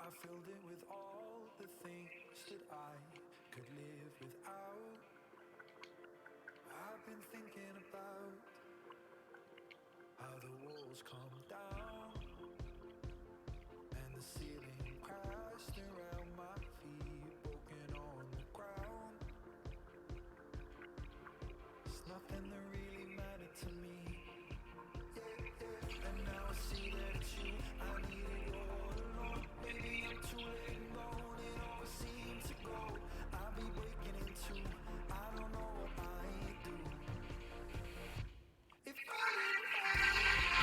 I filled it with all the things that I could live without. I've been thinking about how the walls come down and the ceiling crashed around my feet, broken on the ground. It's nothing that really mattered to me. And now I see that it's you I needed all along. Maybe I'm too late and gone, it always seems to go. I'll be breaking into, I don't know what I do. If I didn't have you,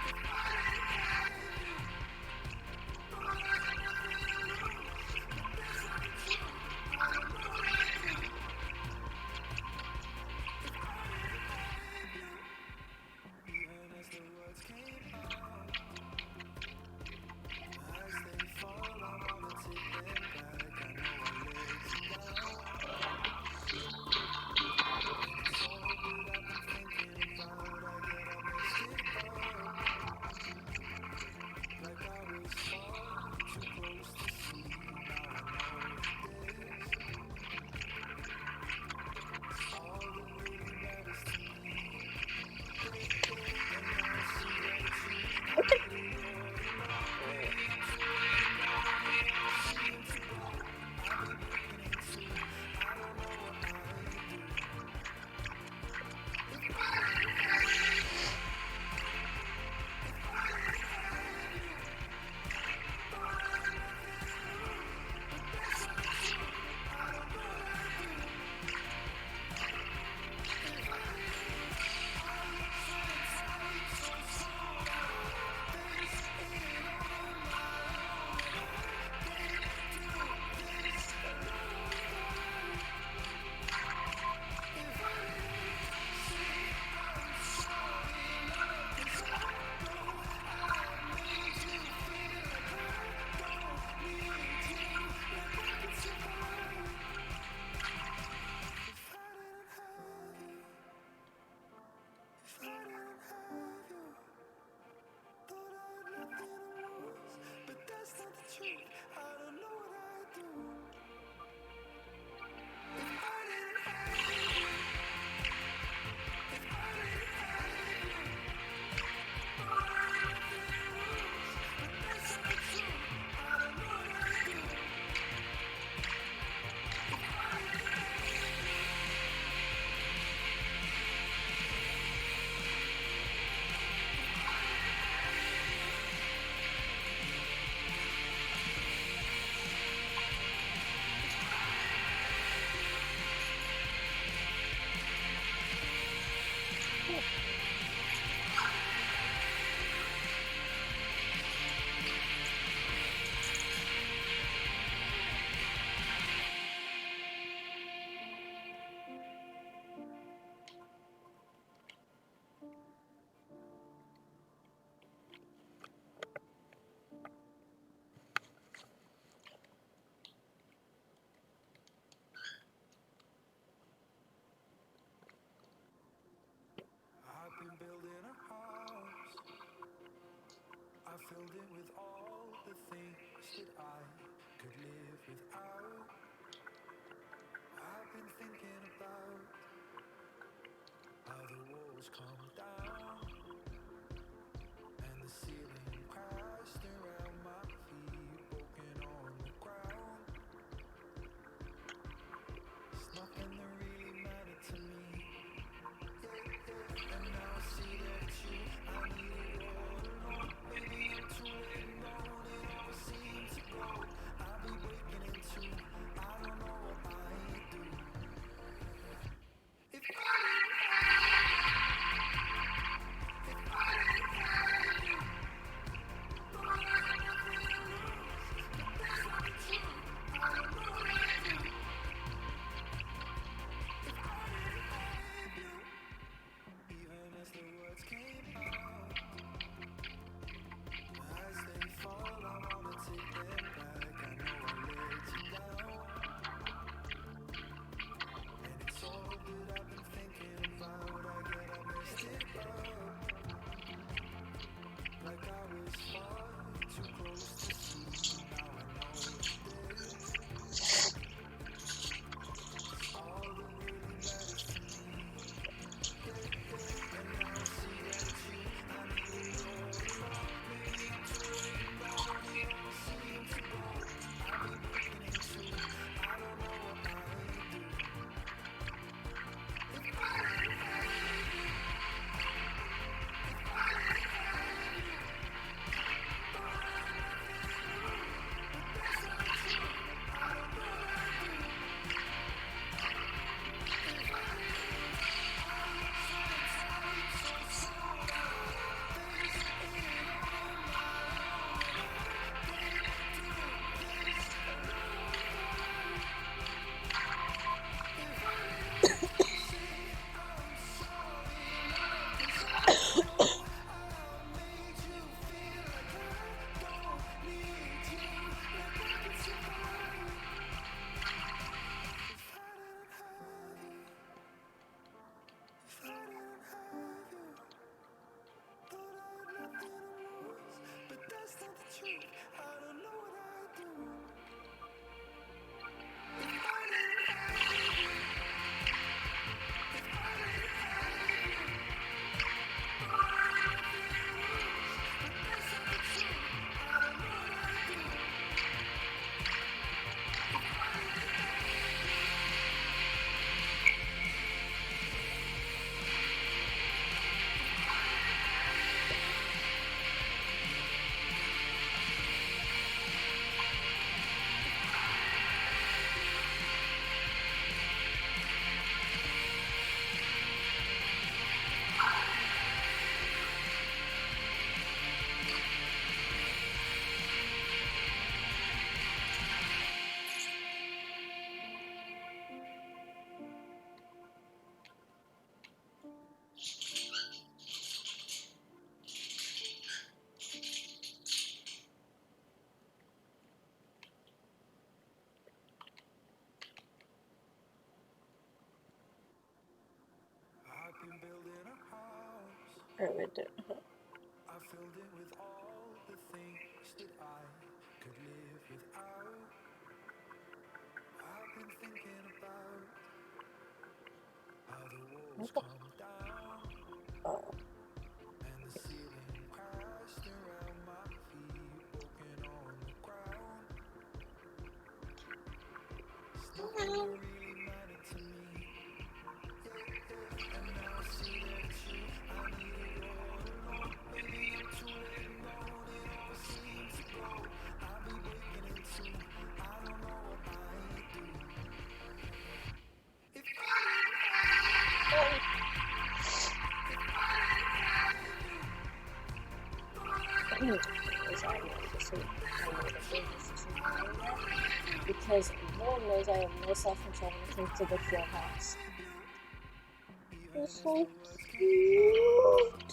if I didn't have you, oh, I got nothing to lose. That's not the truth, I don't know what I do. If I didn't have you, even as the words came out, as they fall, I wanna take them back. I know I let you down. And it's all that I've been thinking about. I get I messed it up. Like I was far too close to see. Now I know this. All that really matters to me. And now I see that it's you. I needed all along. Maybe I'm too late and gone. It always seemed to go. I'll be breaking into, I don't know what I do. If I didn't have you, if I didn't have you, oh, I got nothing to lose. But that's not the truth, I don't know what I do. If I didn't, I look so tight, so sold out. This it on my own, and I can't do this alone without. If I didn't say I'm sorry, love, 'cause I know I made you feel like I don't need you, like I could survive. If I didn't have you, if I didn't have you, thought I had nothing to lose, but that's not the truth. I don't know what I'd do. If I didn't have you, if I didn't have you, oh, I had nothing to lose, but that's not the truth. I don't know what I'd do. If I didn't have you. I've been building a house. I filled it with all the things that I could live without. I've been thinking about how the walls come down and the ceiling crashed around my feet, broken on the ground. It's nothing that really mattered to me. And now I see that it's you I needed all along. Maybe I'm too late and gone, it always seems to go. I'll be breaking into, I don't know what I do. If I didn't have you, Alright, wait, I filled it with all the things that I could live without. I've been thinking about how the walls come down and the ceiling crashed around my feet, broken on the ground. Stuff that really mattered to me. And now I see that I need it all alone. Maybe I'm too late and gone. It all seems to go. I'll be breaking in two. I don't know what I do. If I didn't have because Lord knows I have no self-control when it comes to the field house. It's so cute.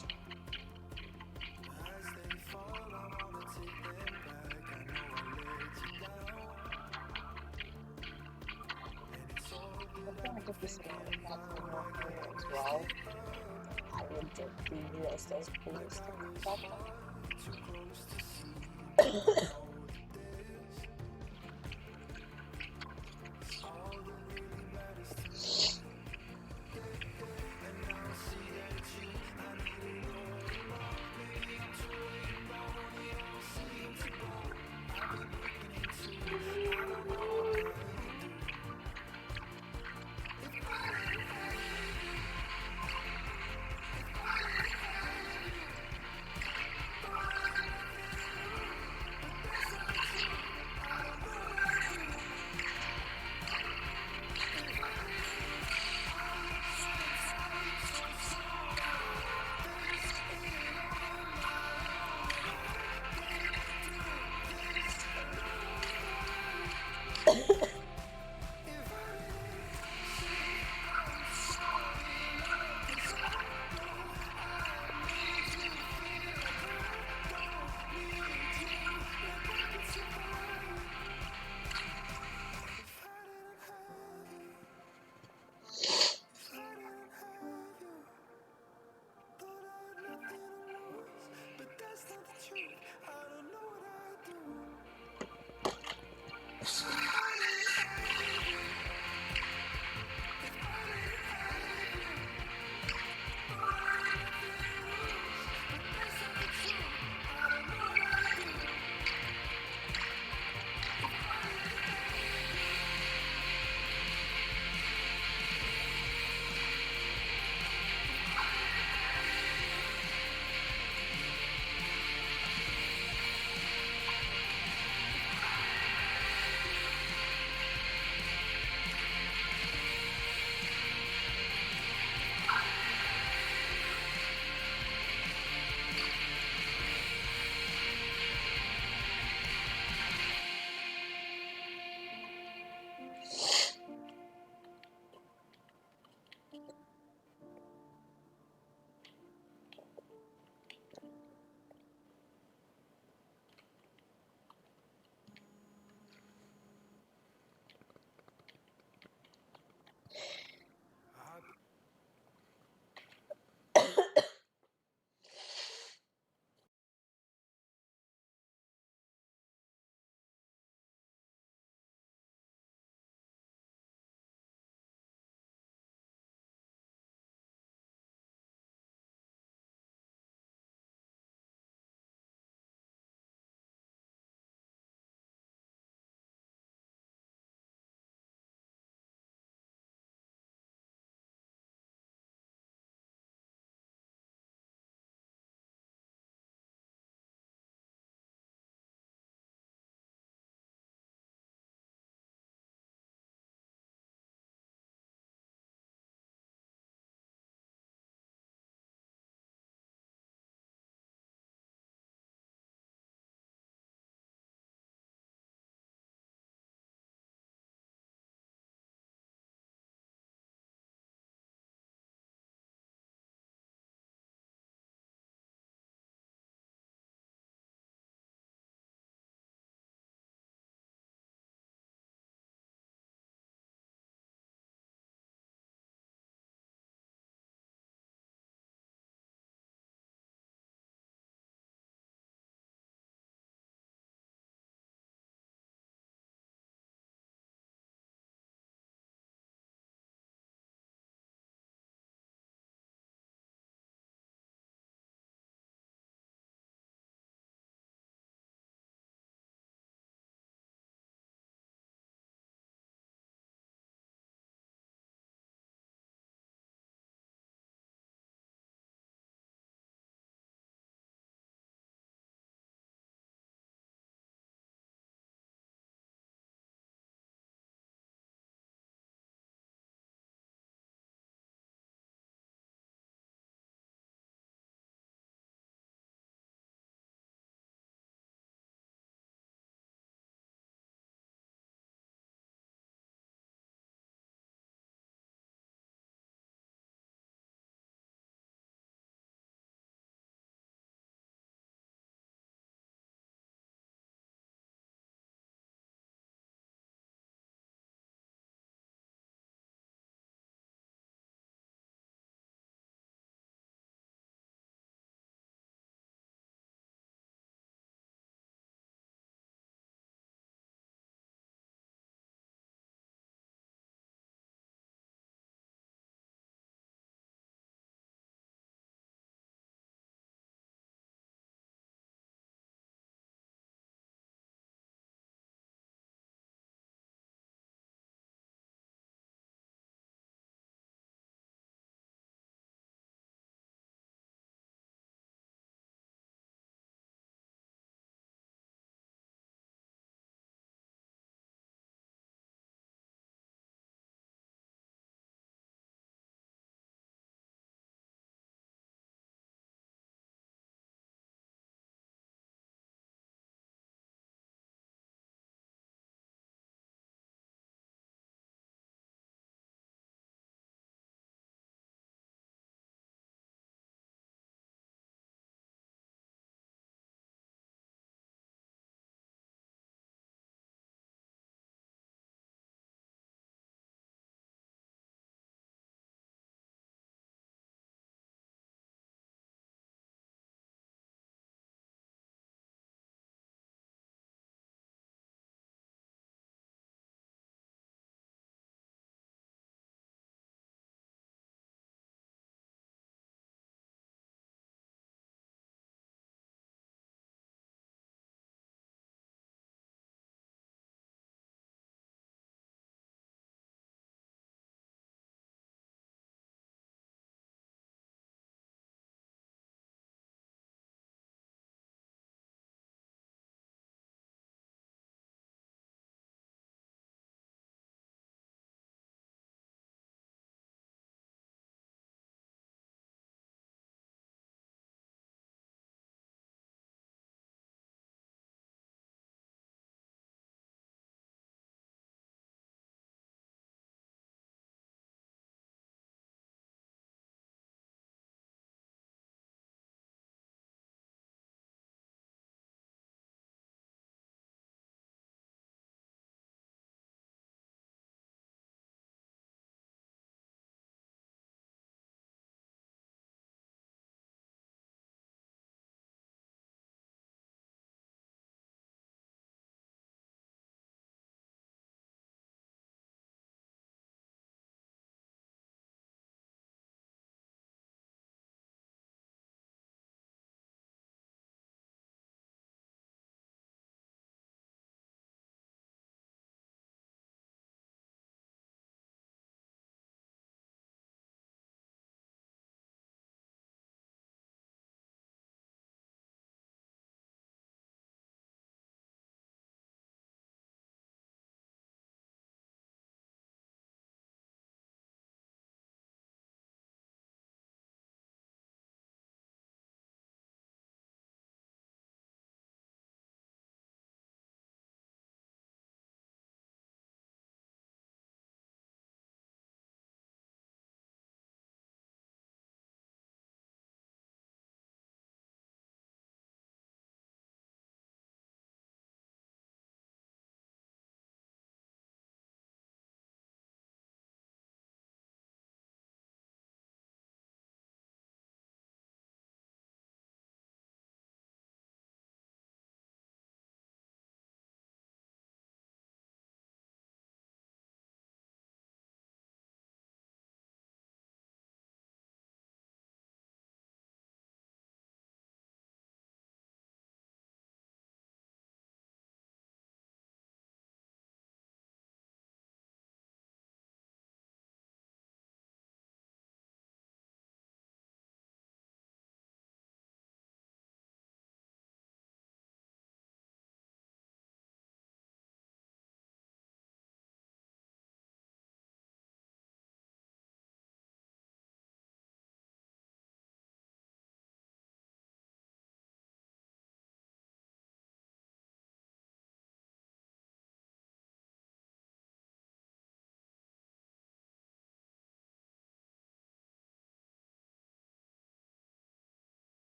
I feel like if you sit on the platform as well, I would just be just as pleased about that.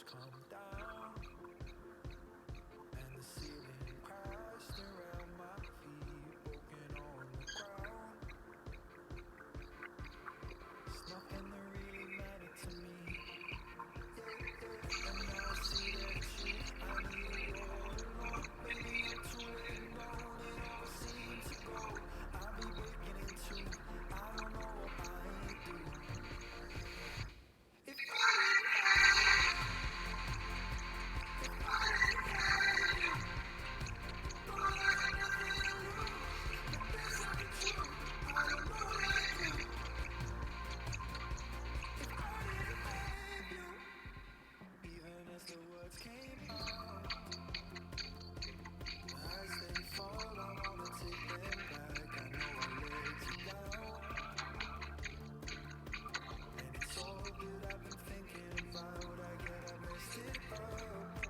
walls come down and the ceiling crashed around my feet, broken on the ground. It's nothing that really mattered to me. And now I see that you, I need it all along. Maybe I'm too late now, it all seems to go. I'll be breaking in two, I don't know what I do. If I didn't have you, if I didn't have you, thought I had nothing to lose. But that's not the truth, I don't know what I do. If I didn't have you, even as the words came out, as they fall, I wanna take them back. I know I let you down, and it's all that I've been thinking about. I get I messed it up,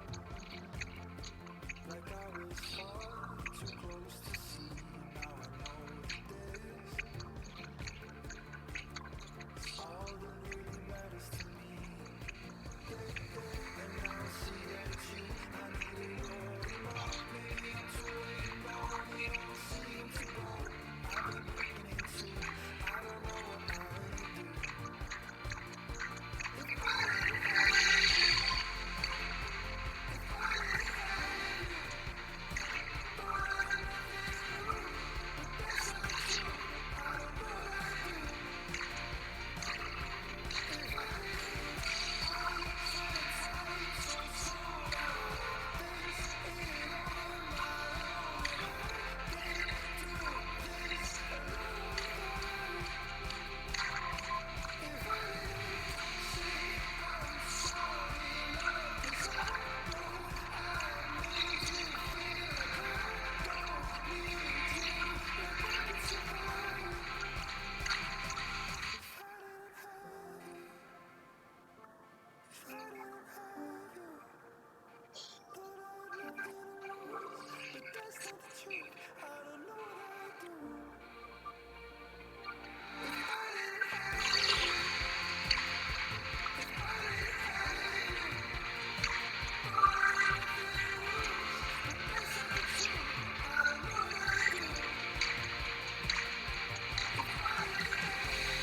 like I was far too close to see. Now I know that this all that really matters to me. And now I see that it's you, I need it all along. Maybe I'm too late now, it all seems to go. I'll be breaking in two, I don't know what I do. If I didn't have you, if I didn't have you, thought I had nothing to lose. But that's not the truth, I don't know what I do. If I didn't, I'm so tired, so strong. This it all on my own, and I can't do this alone. If I didn't say I'm sorry, love, 'cause I know I made you feel like I don't need you, but that's fine. If I didn't have you, if I didn't have you, thought I had nothing to lose, but that's not the truth. I don't know what I do. If I didn't have you, if I didn't have you, thought I had nothing to lose, but that's not the truth. I don't know what I do. If I didn't have you.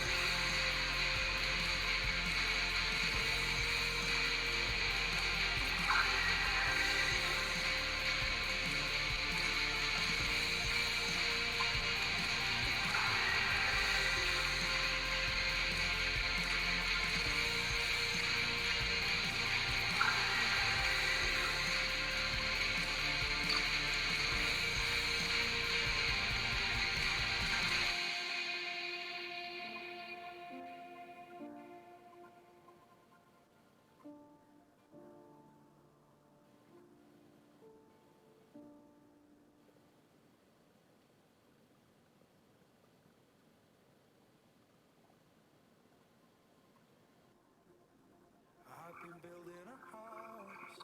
I've been building a house.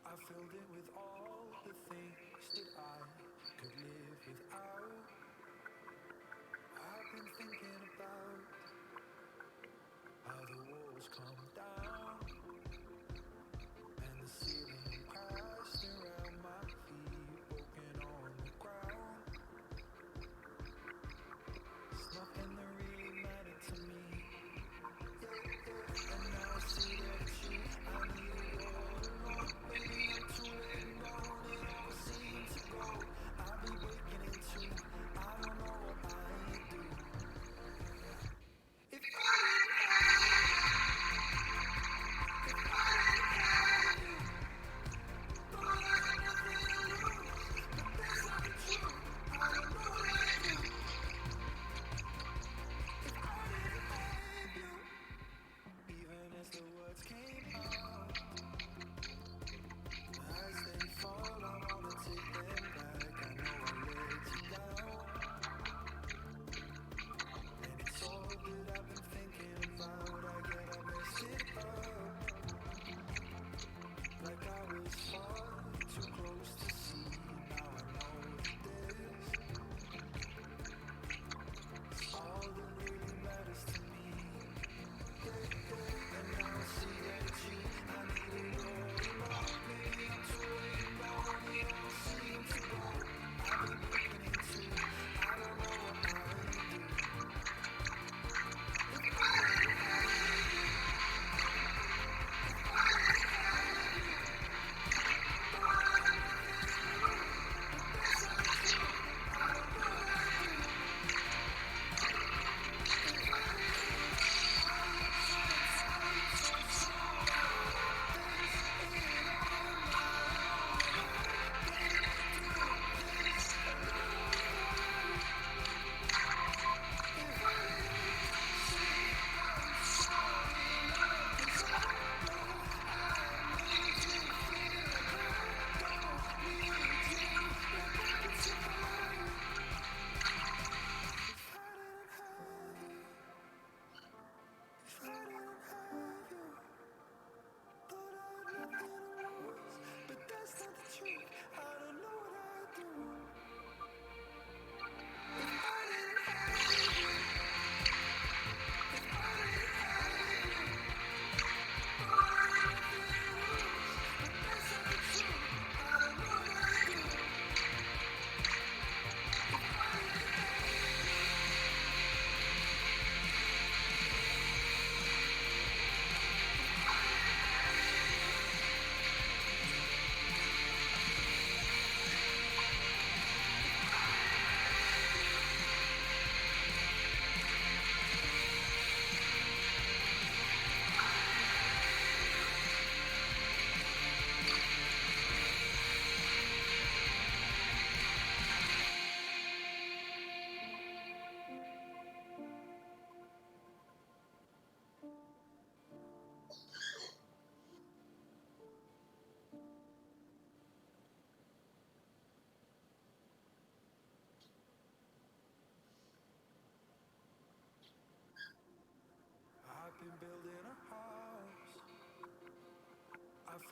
I filled it with all the things that I could live without. I've been thinking about how the walls come down and the ceiling crashed around my feet, broken on the ground. It's nothing that really mattered to me. And now I see that it's you, I need it all along. Maybe I'm too late now, it all seems to go. I'll be breaking in two, I don't know what I do.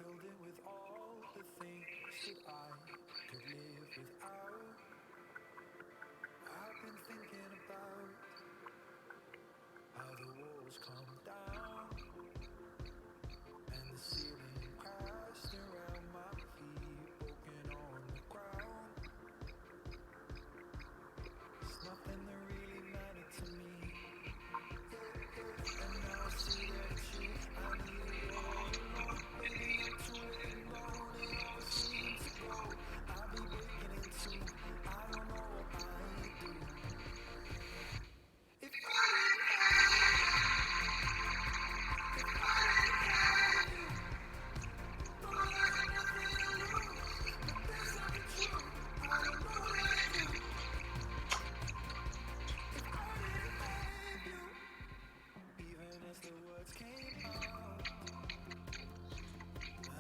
filled it with all the things that I could live without. I've been thinking about how the walls come down and the ceiling crashed around my feet, broken on the ground. It's nothing that really mattered to me. And now I see that it's you. I need it all along. Maybe I'm too late and gone. It all seems to go. I'll be breaking in two. I don't know what I do. If I didn't have you, no, I got nothing to lose. But that's not the truth. I don't know what I do. If I didn't have you, even as the words came out,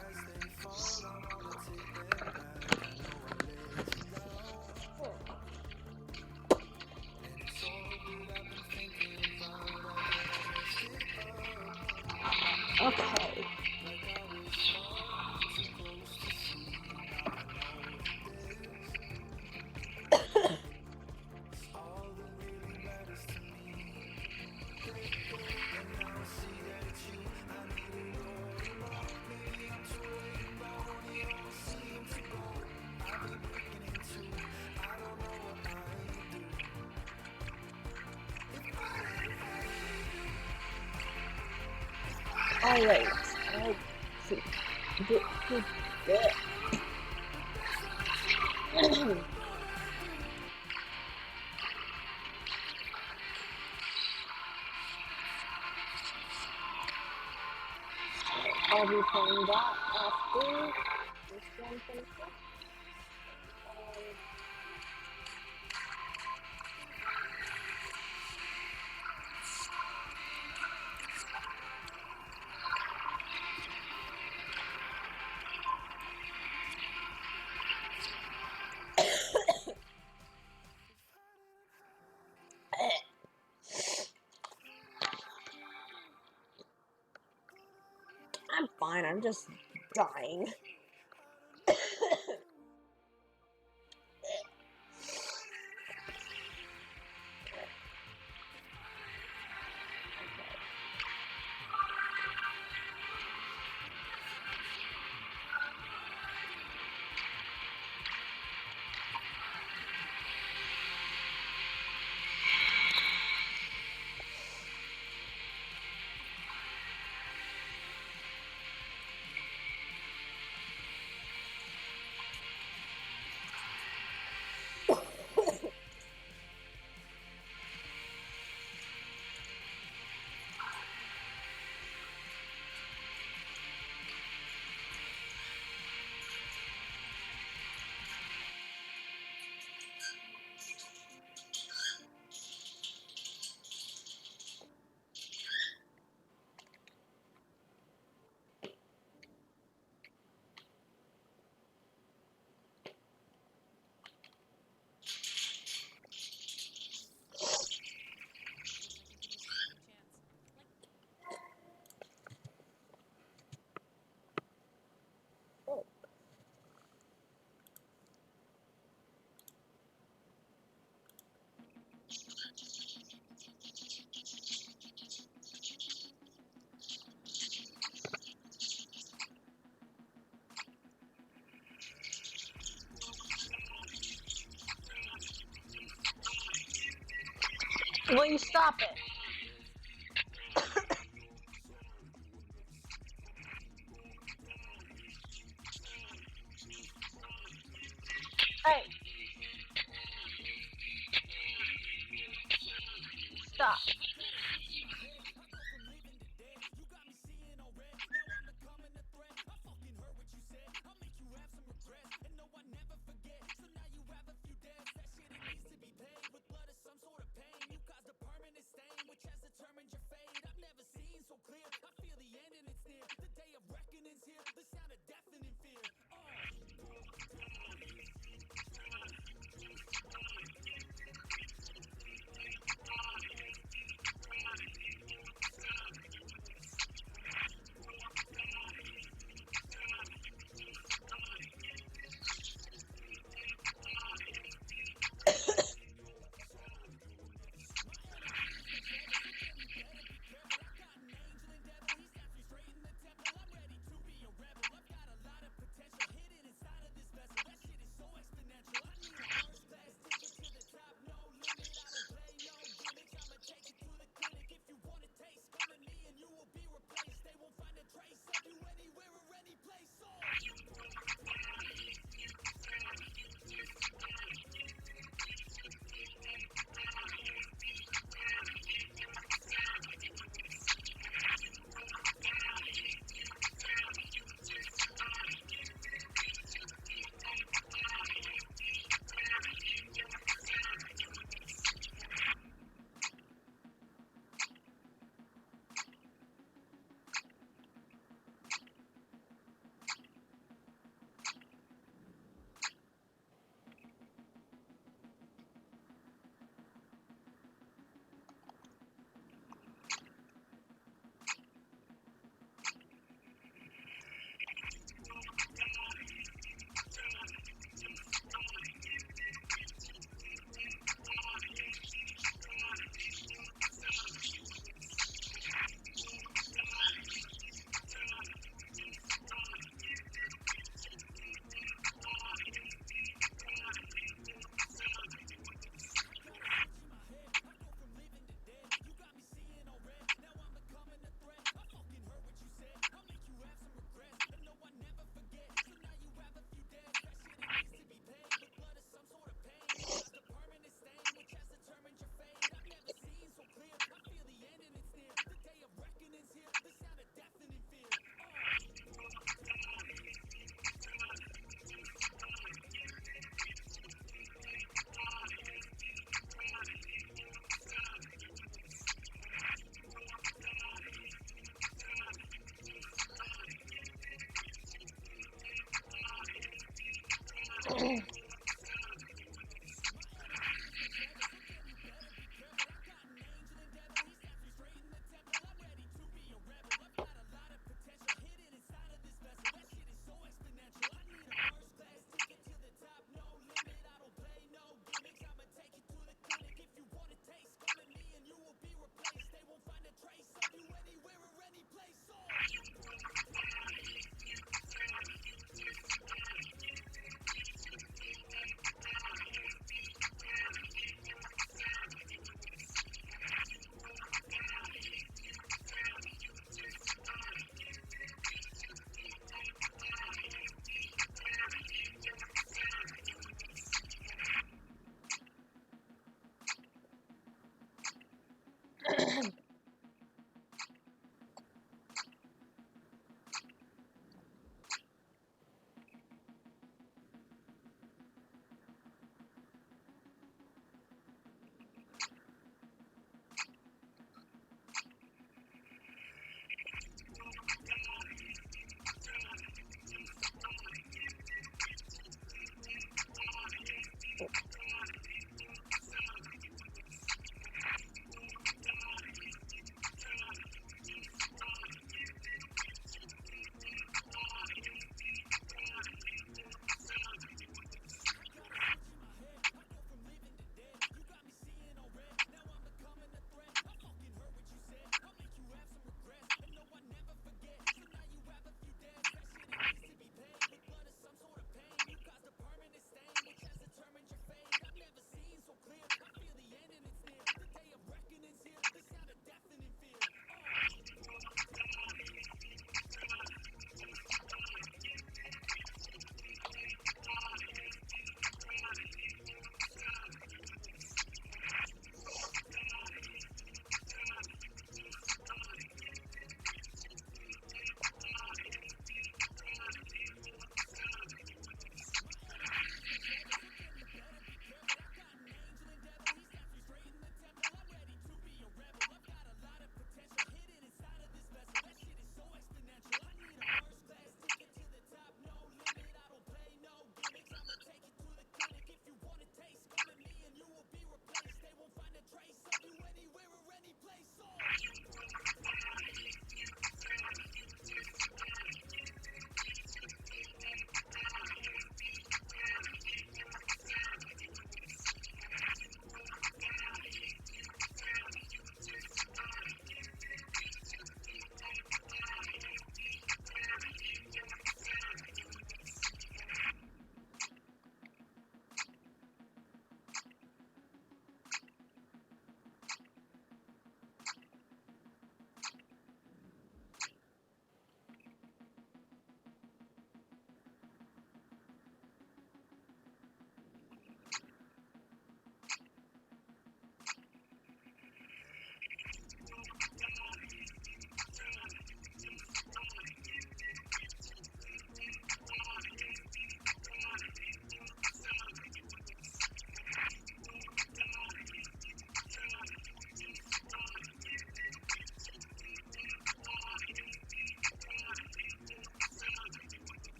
as they fall, I wanna take them back. I know I let you down, and it's all that I've been thinking about. I get I messed it up, Okay. like I was far too close to see. Now I know this is all that really matters to me. And now I see that it's you. I need it all along. Maybe I'm too late and gone. It all seems to go. I'll be breaking in two. I don't know what I do. If I didn't have you, Alright. See. Good. I'll be playing that after this one finishes. I'm fine, I'm just dying. Will you stop it? Hey! Stop.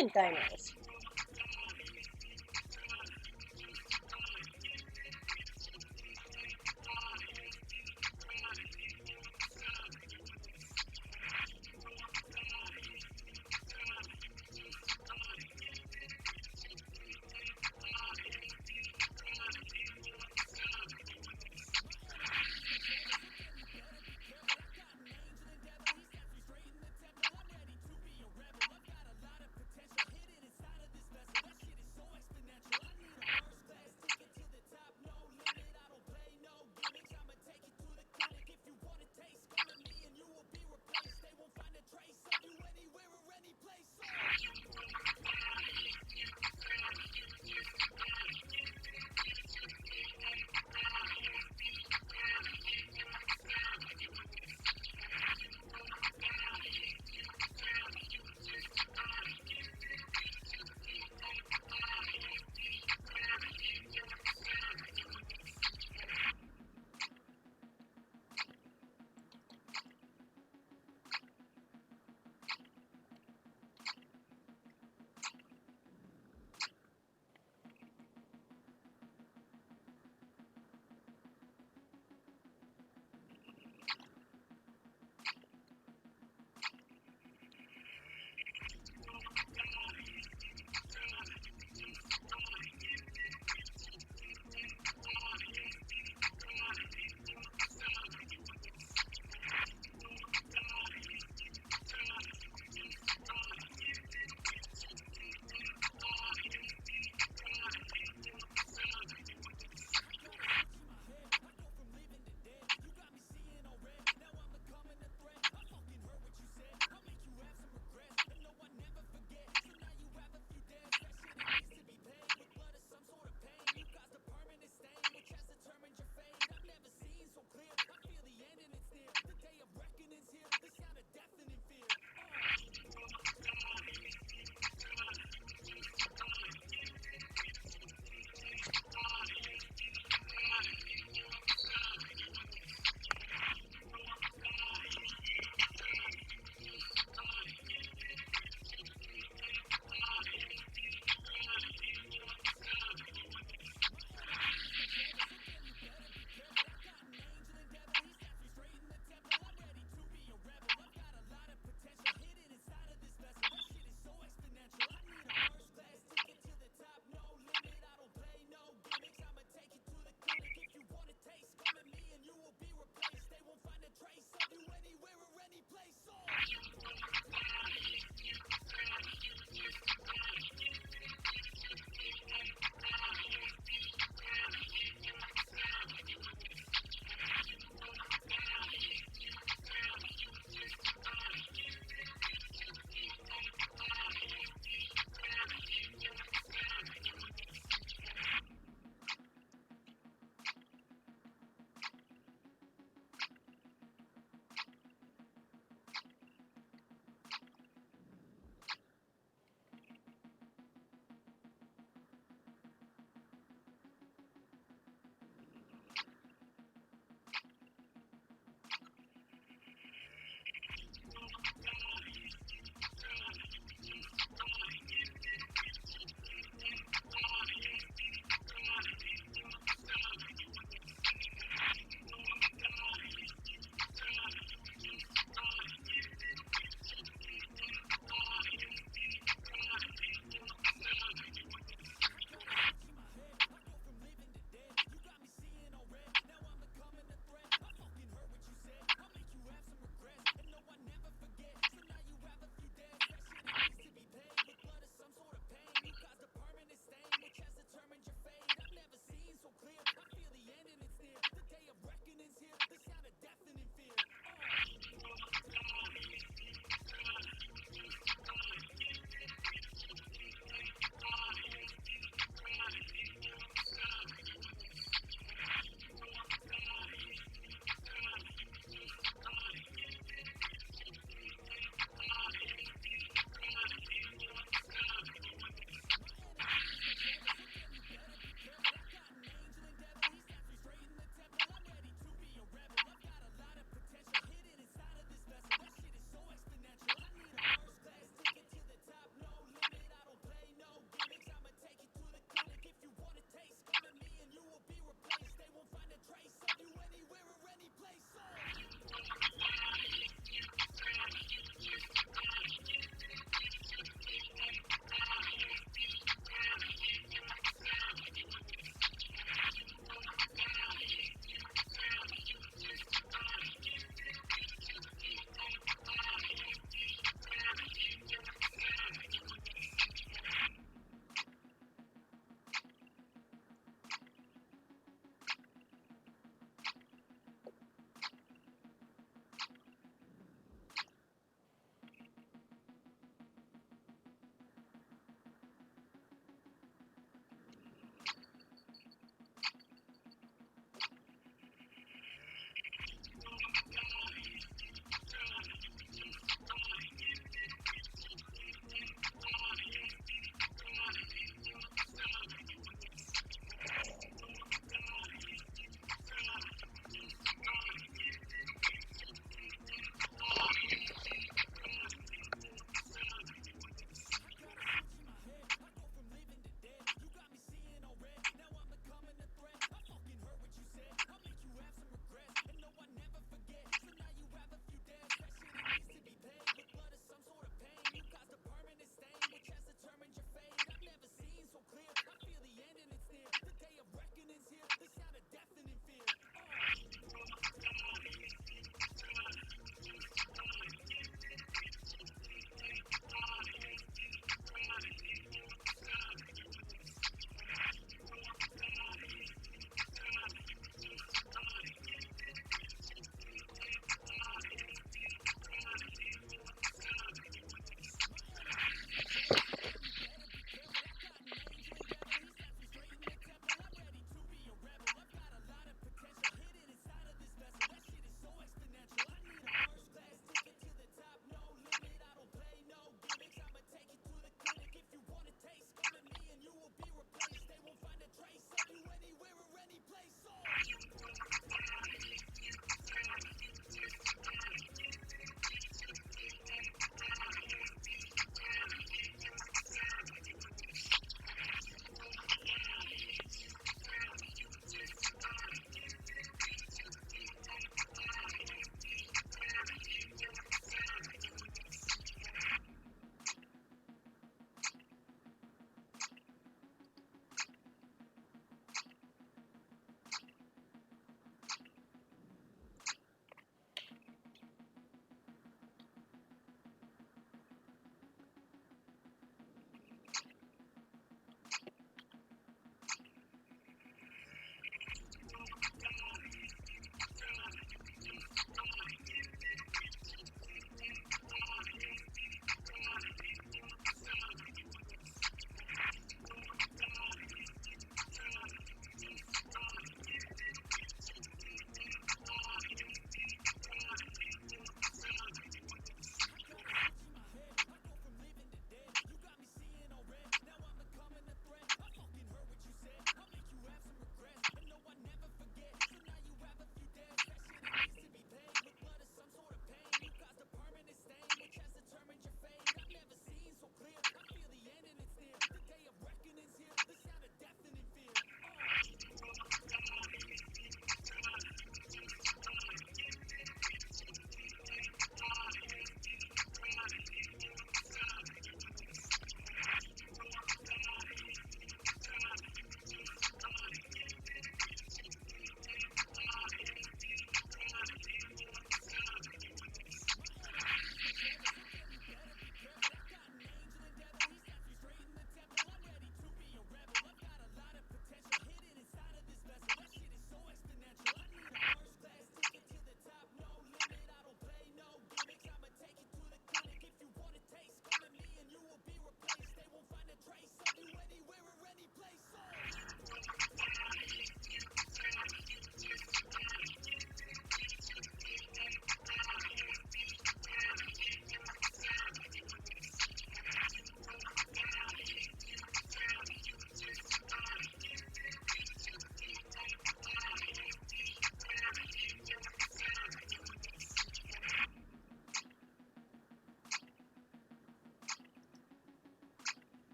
Fucking dinos.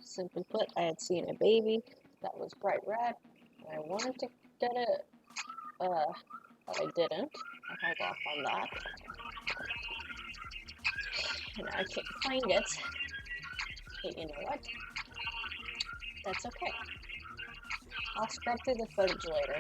Simply put, I had seen a baby that was bright red, and I wanted to get it, but I didn't. I held off on that. And I can't find it. But you know what? That's okay. I'll scrub through the footage later.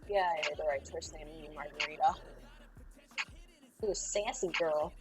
Yeah, I made the right choice naming you Margarita. Ooh, sassy girl.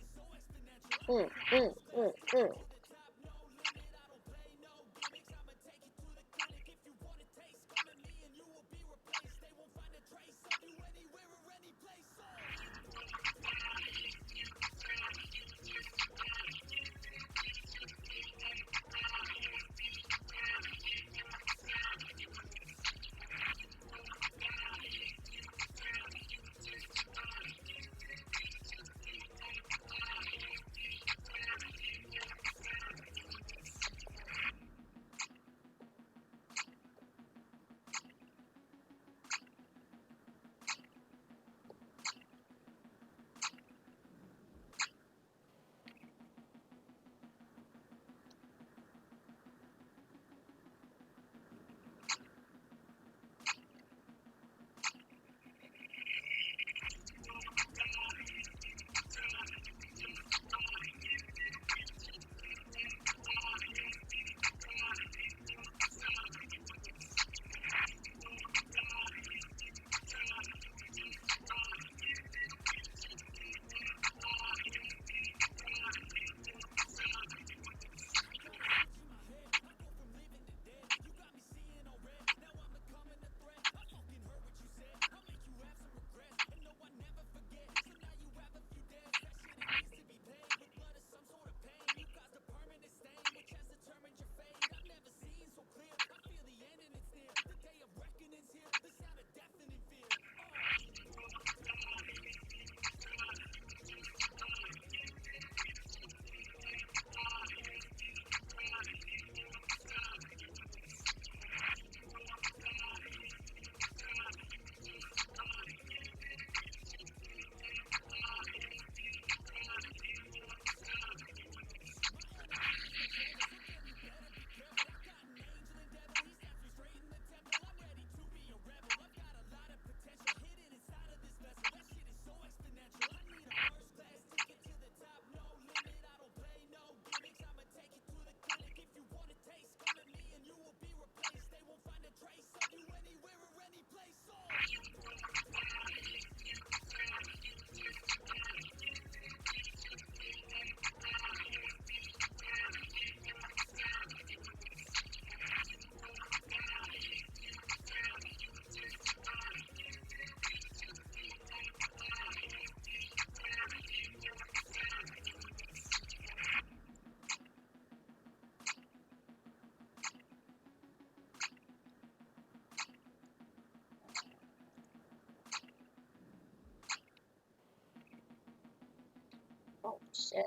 Oh, shit.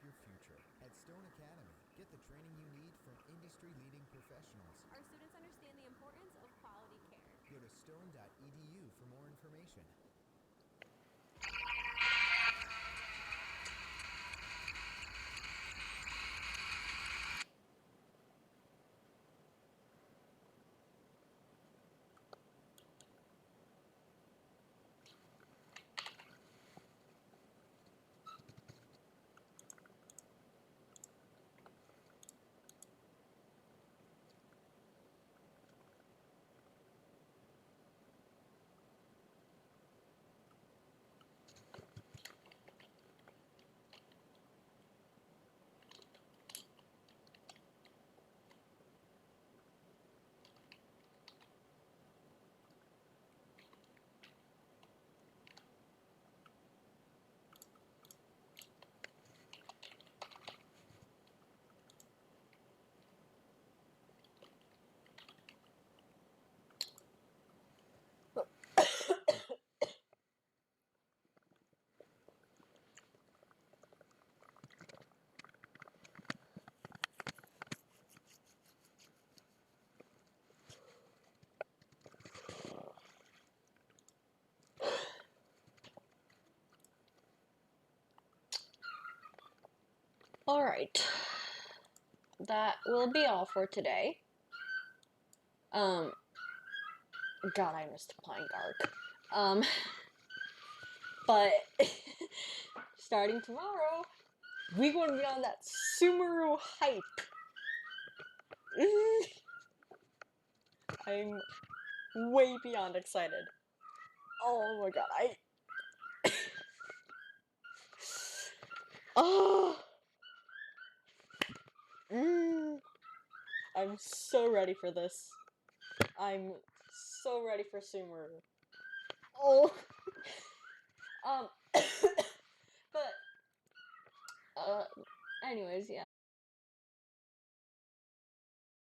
your future. At Stone Academy, get the training you need from industry-leading professionals. Our students understand the importance of quality care. Go to stone.edu for more information. Alright. That will be all for today. God, I missed playing ARK. But starting tomorrow, we're going to be on that Sumeru hype. I'm way beyond excited. Oh my god, oh! I'm so ready for this. I'm so ready for Sumeru. Oh! But, anyways, yeah.